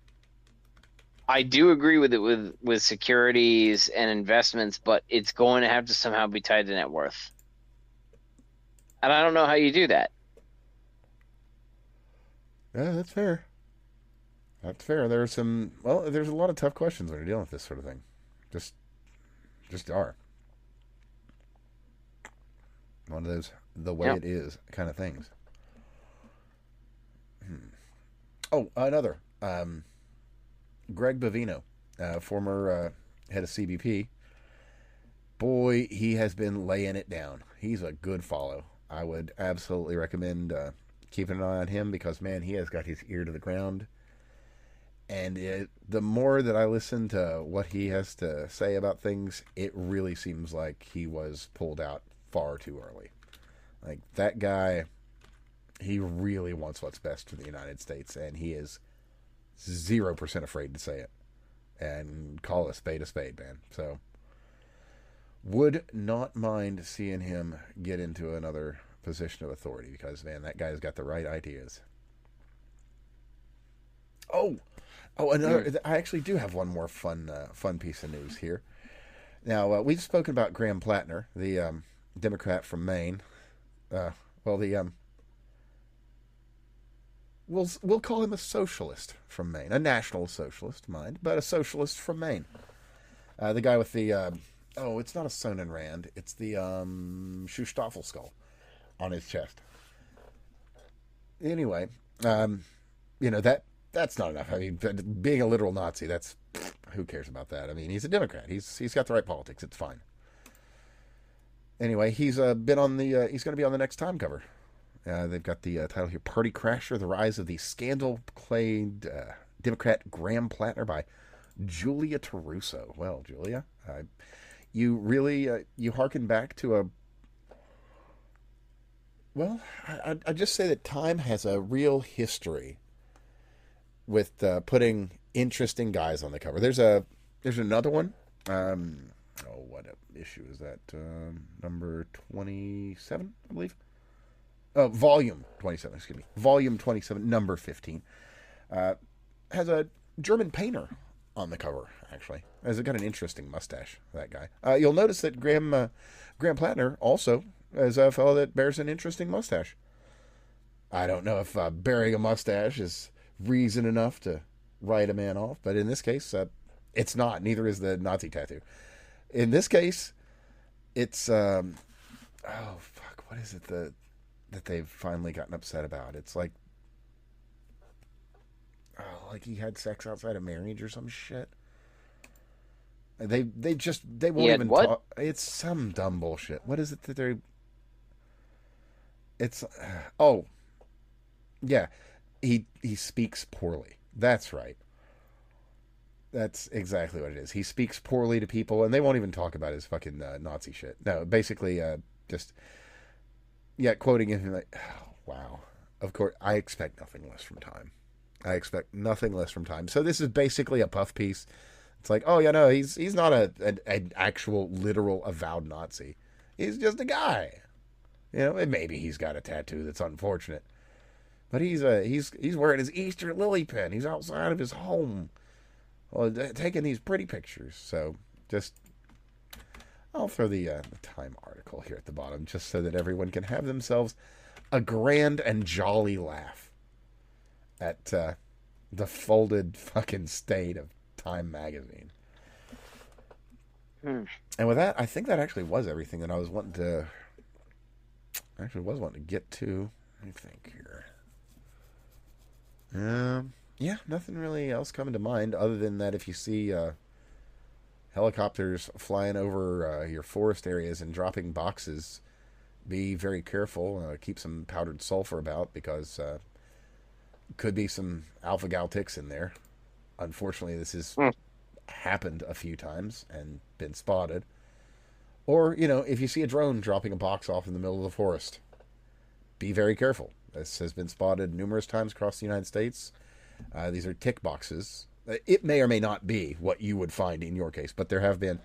I do agree with it with securities and investments, but it's going to have to somehow be tied to net worth. And I don't know how you do that. Yeah, that's fair. That's fair. There's a lot of tough questions when you're dealing with this sort of thing. Just are. One of those the way it is kind of things. Oh, another. Greg Bovino, former head of CBP. Boy, he has been laying it down. He's a good follow. I would absolutely recommend keeping an eye on him because, man, he has got his ear to the ground. And the more that I listen to what he has to say about things, it really seems like he was pulled out far too early. Like, that guy, he really wants what's best for the United States, and he is 0% afraid to say it. And call a spade, man. So, would not mind seeing him get into another position of authority because, man, that guy's got the right ideas. Oh, another. I actually do have one more fun piece of news here. Now, we've spoken about Graham Plattner, the Democrat from Maine. We'll call him a socialist from Maine, a national socialist, mind, but a socialist from Maine. The guy with the it's not a Sonnenrand, it's the Schustoffel skull on his chest. Anyway, that's not enough. I mean, being a literal Nazi, who cares about that? I mean, he's a Democrat. He's got the right politics. It's fine. Anyway, he's been on the he's going to be on the next Time cover. They've got the title here, Party Crasher, The Rise of the Scandal-Plagued Democrat Graham Plattner by Julia Taruso. Well, Julia, you really, you hearken back to I just say that Time has a real history with putting interesting guys on the cover. There's another one. What issue is that? Number 27, I believe. Volume 27, excuse me. Volume 27, number 15. Has a German painter on the cover, actually. Has got an interesting mustache, that guy. You'll notice that Graham Plattner also is a fellow that bears an interesting mustache. I don't know if bearing a mustache is reason enough to write a man off, but in this case, it's not. Neither is the Nazi tattoo. In this case, it's what is it that they've finally gotten upset about? It's like he had sex outside of marriage or some shit. They won't even talk. It's some dumb bullshit. What is it that they're? It's yeah, he speaks poorly. That's right. That's exactly what it is. He speaks poorly to people, and they won't even talk about his fucking Nazi shit. No, basically, quoting him like, oh, wow. Of course, I expect nothing less from Time. So this is basically a puff piece. It's like, oh yeah, no, he's not an actual literal avowed Nazi. He's just a guy. And maybe he's got a tattoo that's unfortunate, but he's wearing his Easter lily pin. He's outside of his home, taking these pretty pictures. So just I'll throw the Time article here at the bottom just so that everyone can have themselves a grand and jolly laugh at the folded fucking state of Time magazine. And with that, I think that actually was everything that I was wanting to... get to. Let me think here. Yeah, nothing really else coming to mind other than that if you see helicopters flying over your forest areas and dropping boxes, be very careful. Keep some powdered sulfur about because could be some alpha-gal ticks in there. Unfortunately, this has happened a few times and been spotted. Or, if you see a drone dropping a box off in the middle of the forest, be very careful. This has been spotted numerous times across the United States. These are tick boxes. It may or may not be what you would find in your case, but there have been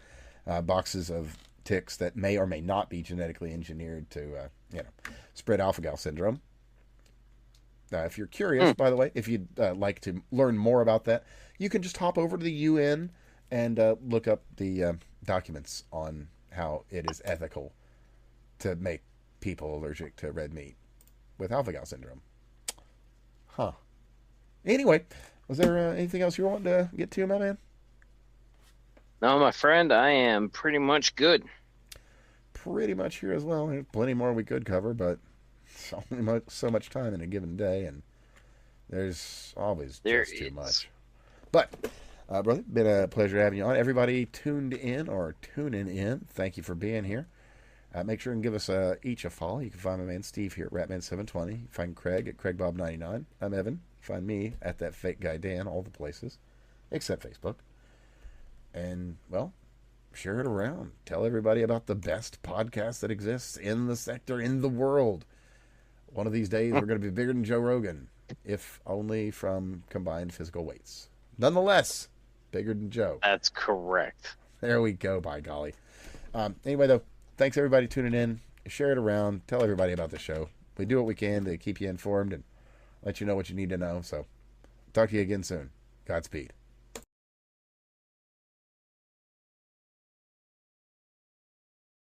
boxes of ticks that may or may not be genetically engineered to, spread alpha-gal syndrome. If you're curious, by the way, if you'd like to learn more about that, you can just hop over to the UN and look up the documents on how it is ethical to make people allergic to red meat with alpha-gal syndrome. Huh. Anyway, was there anything else you wanted to get to, my man? No, my friend, I am pretty much good. Pretty much here as well. There's plenty more we could cover, but it's only so much time in a given day, and there's always just too much. But, brother, been a pleasure having you on. Everybody tuned in or tuning in, thank you for being here. Make sure and give us each a follow. You can find my man Steve here at Ratman720. You can find Craig at CraigBob99. I'm Evan. Find me at that fake guy Dan, all the places, except Facebook. And, well, share it around. Tell everybody about the best podcast that exists in the sector, in the world. One of these days, we're going to be bigger than Joe Rogan, if only from combined physical weights. Nonetheless, bigger than Joe. That's correct. There we go, by golly. Anyway, though, thanks everybody tuning in. Share it around. Tell everybody about the show. We do what we can to keep you informed and let you know what you need to know. So, talk to you again soon. Godspeed.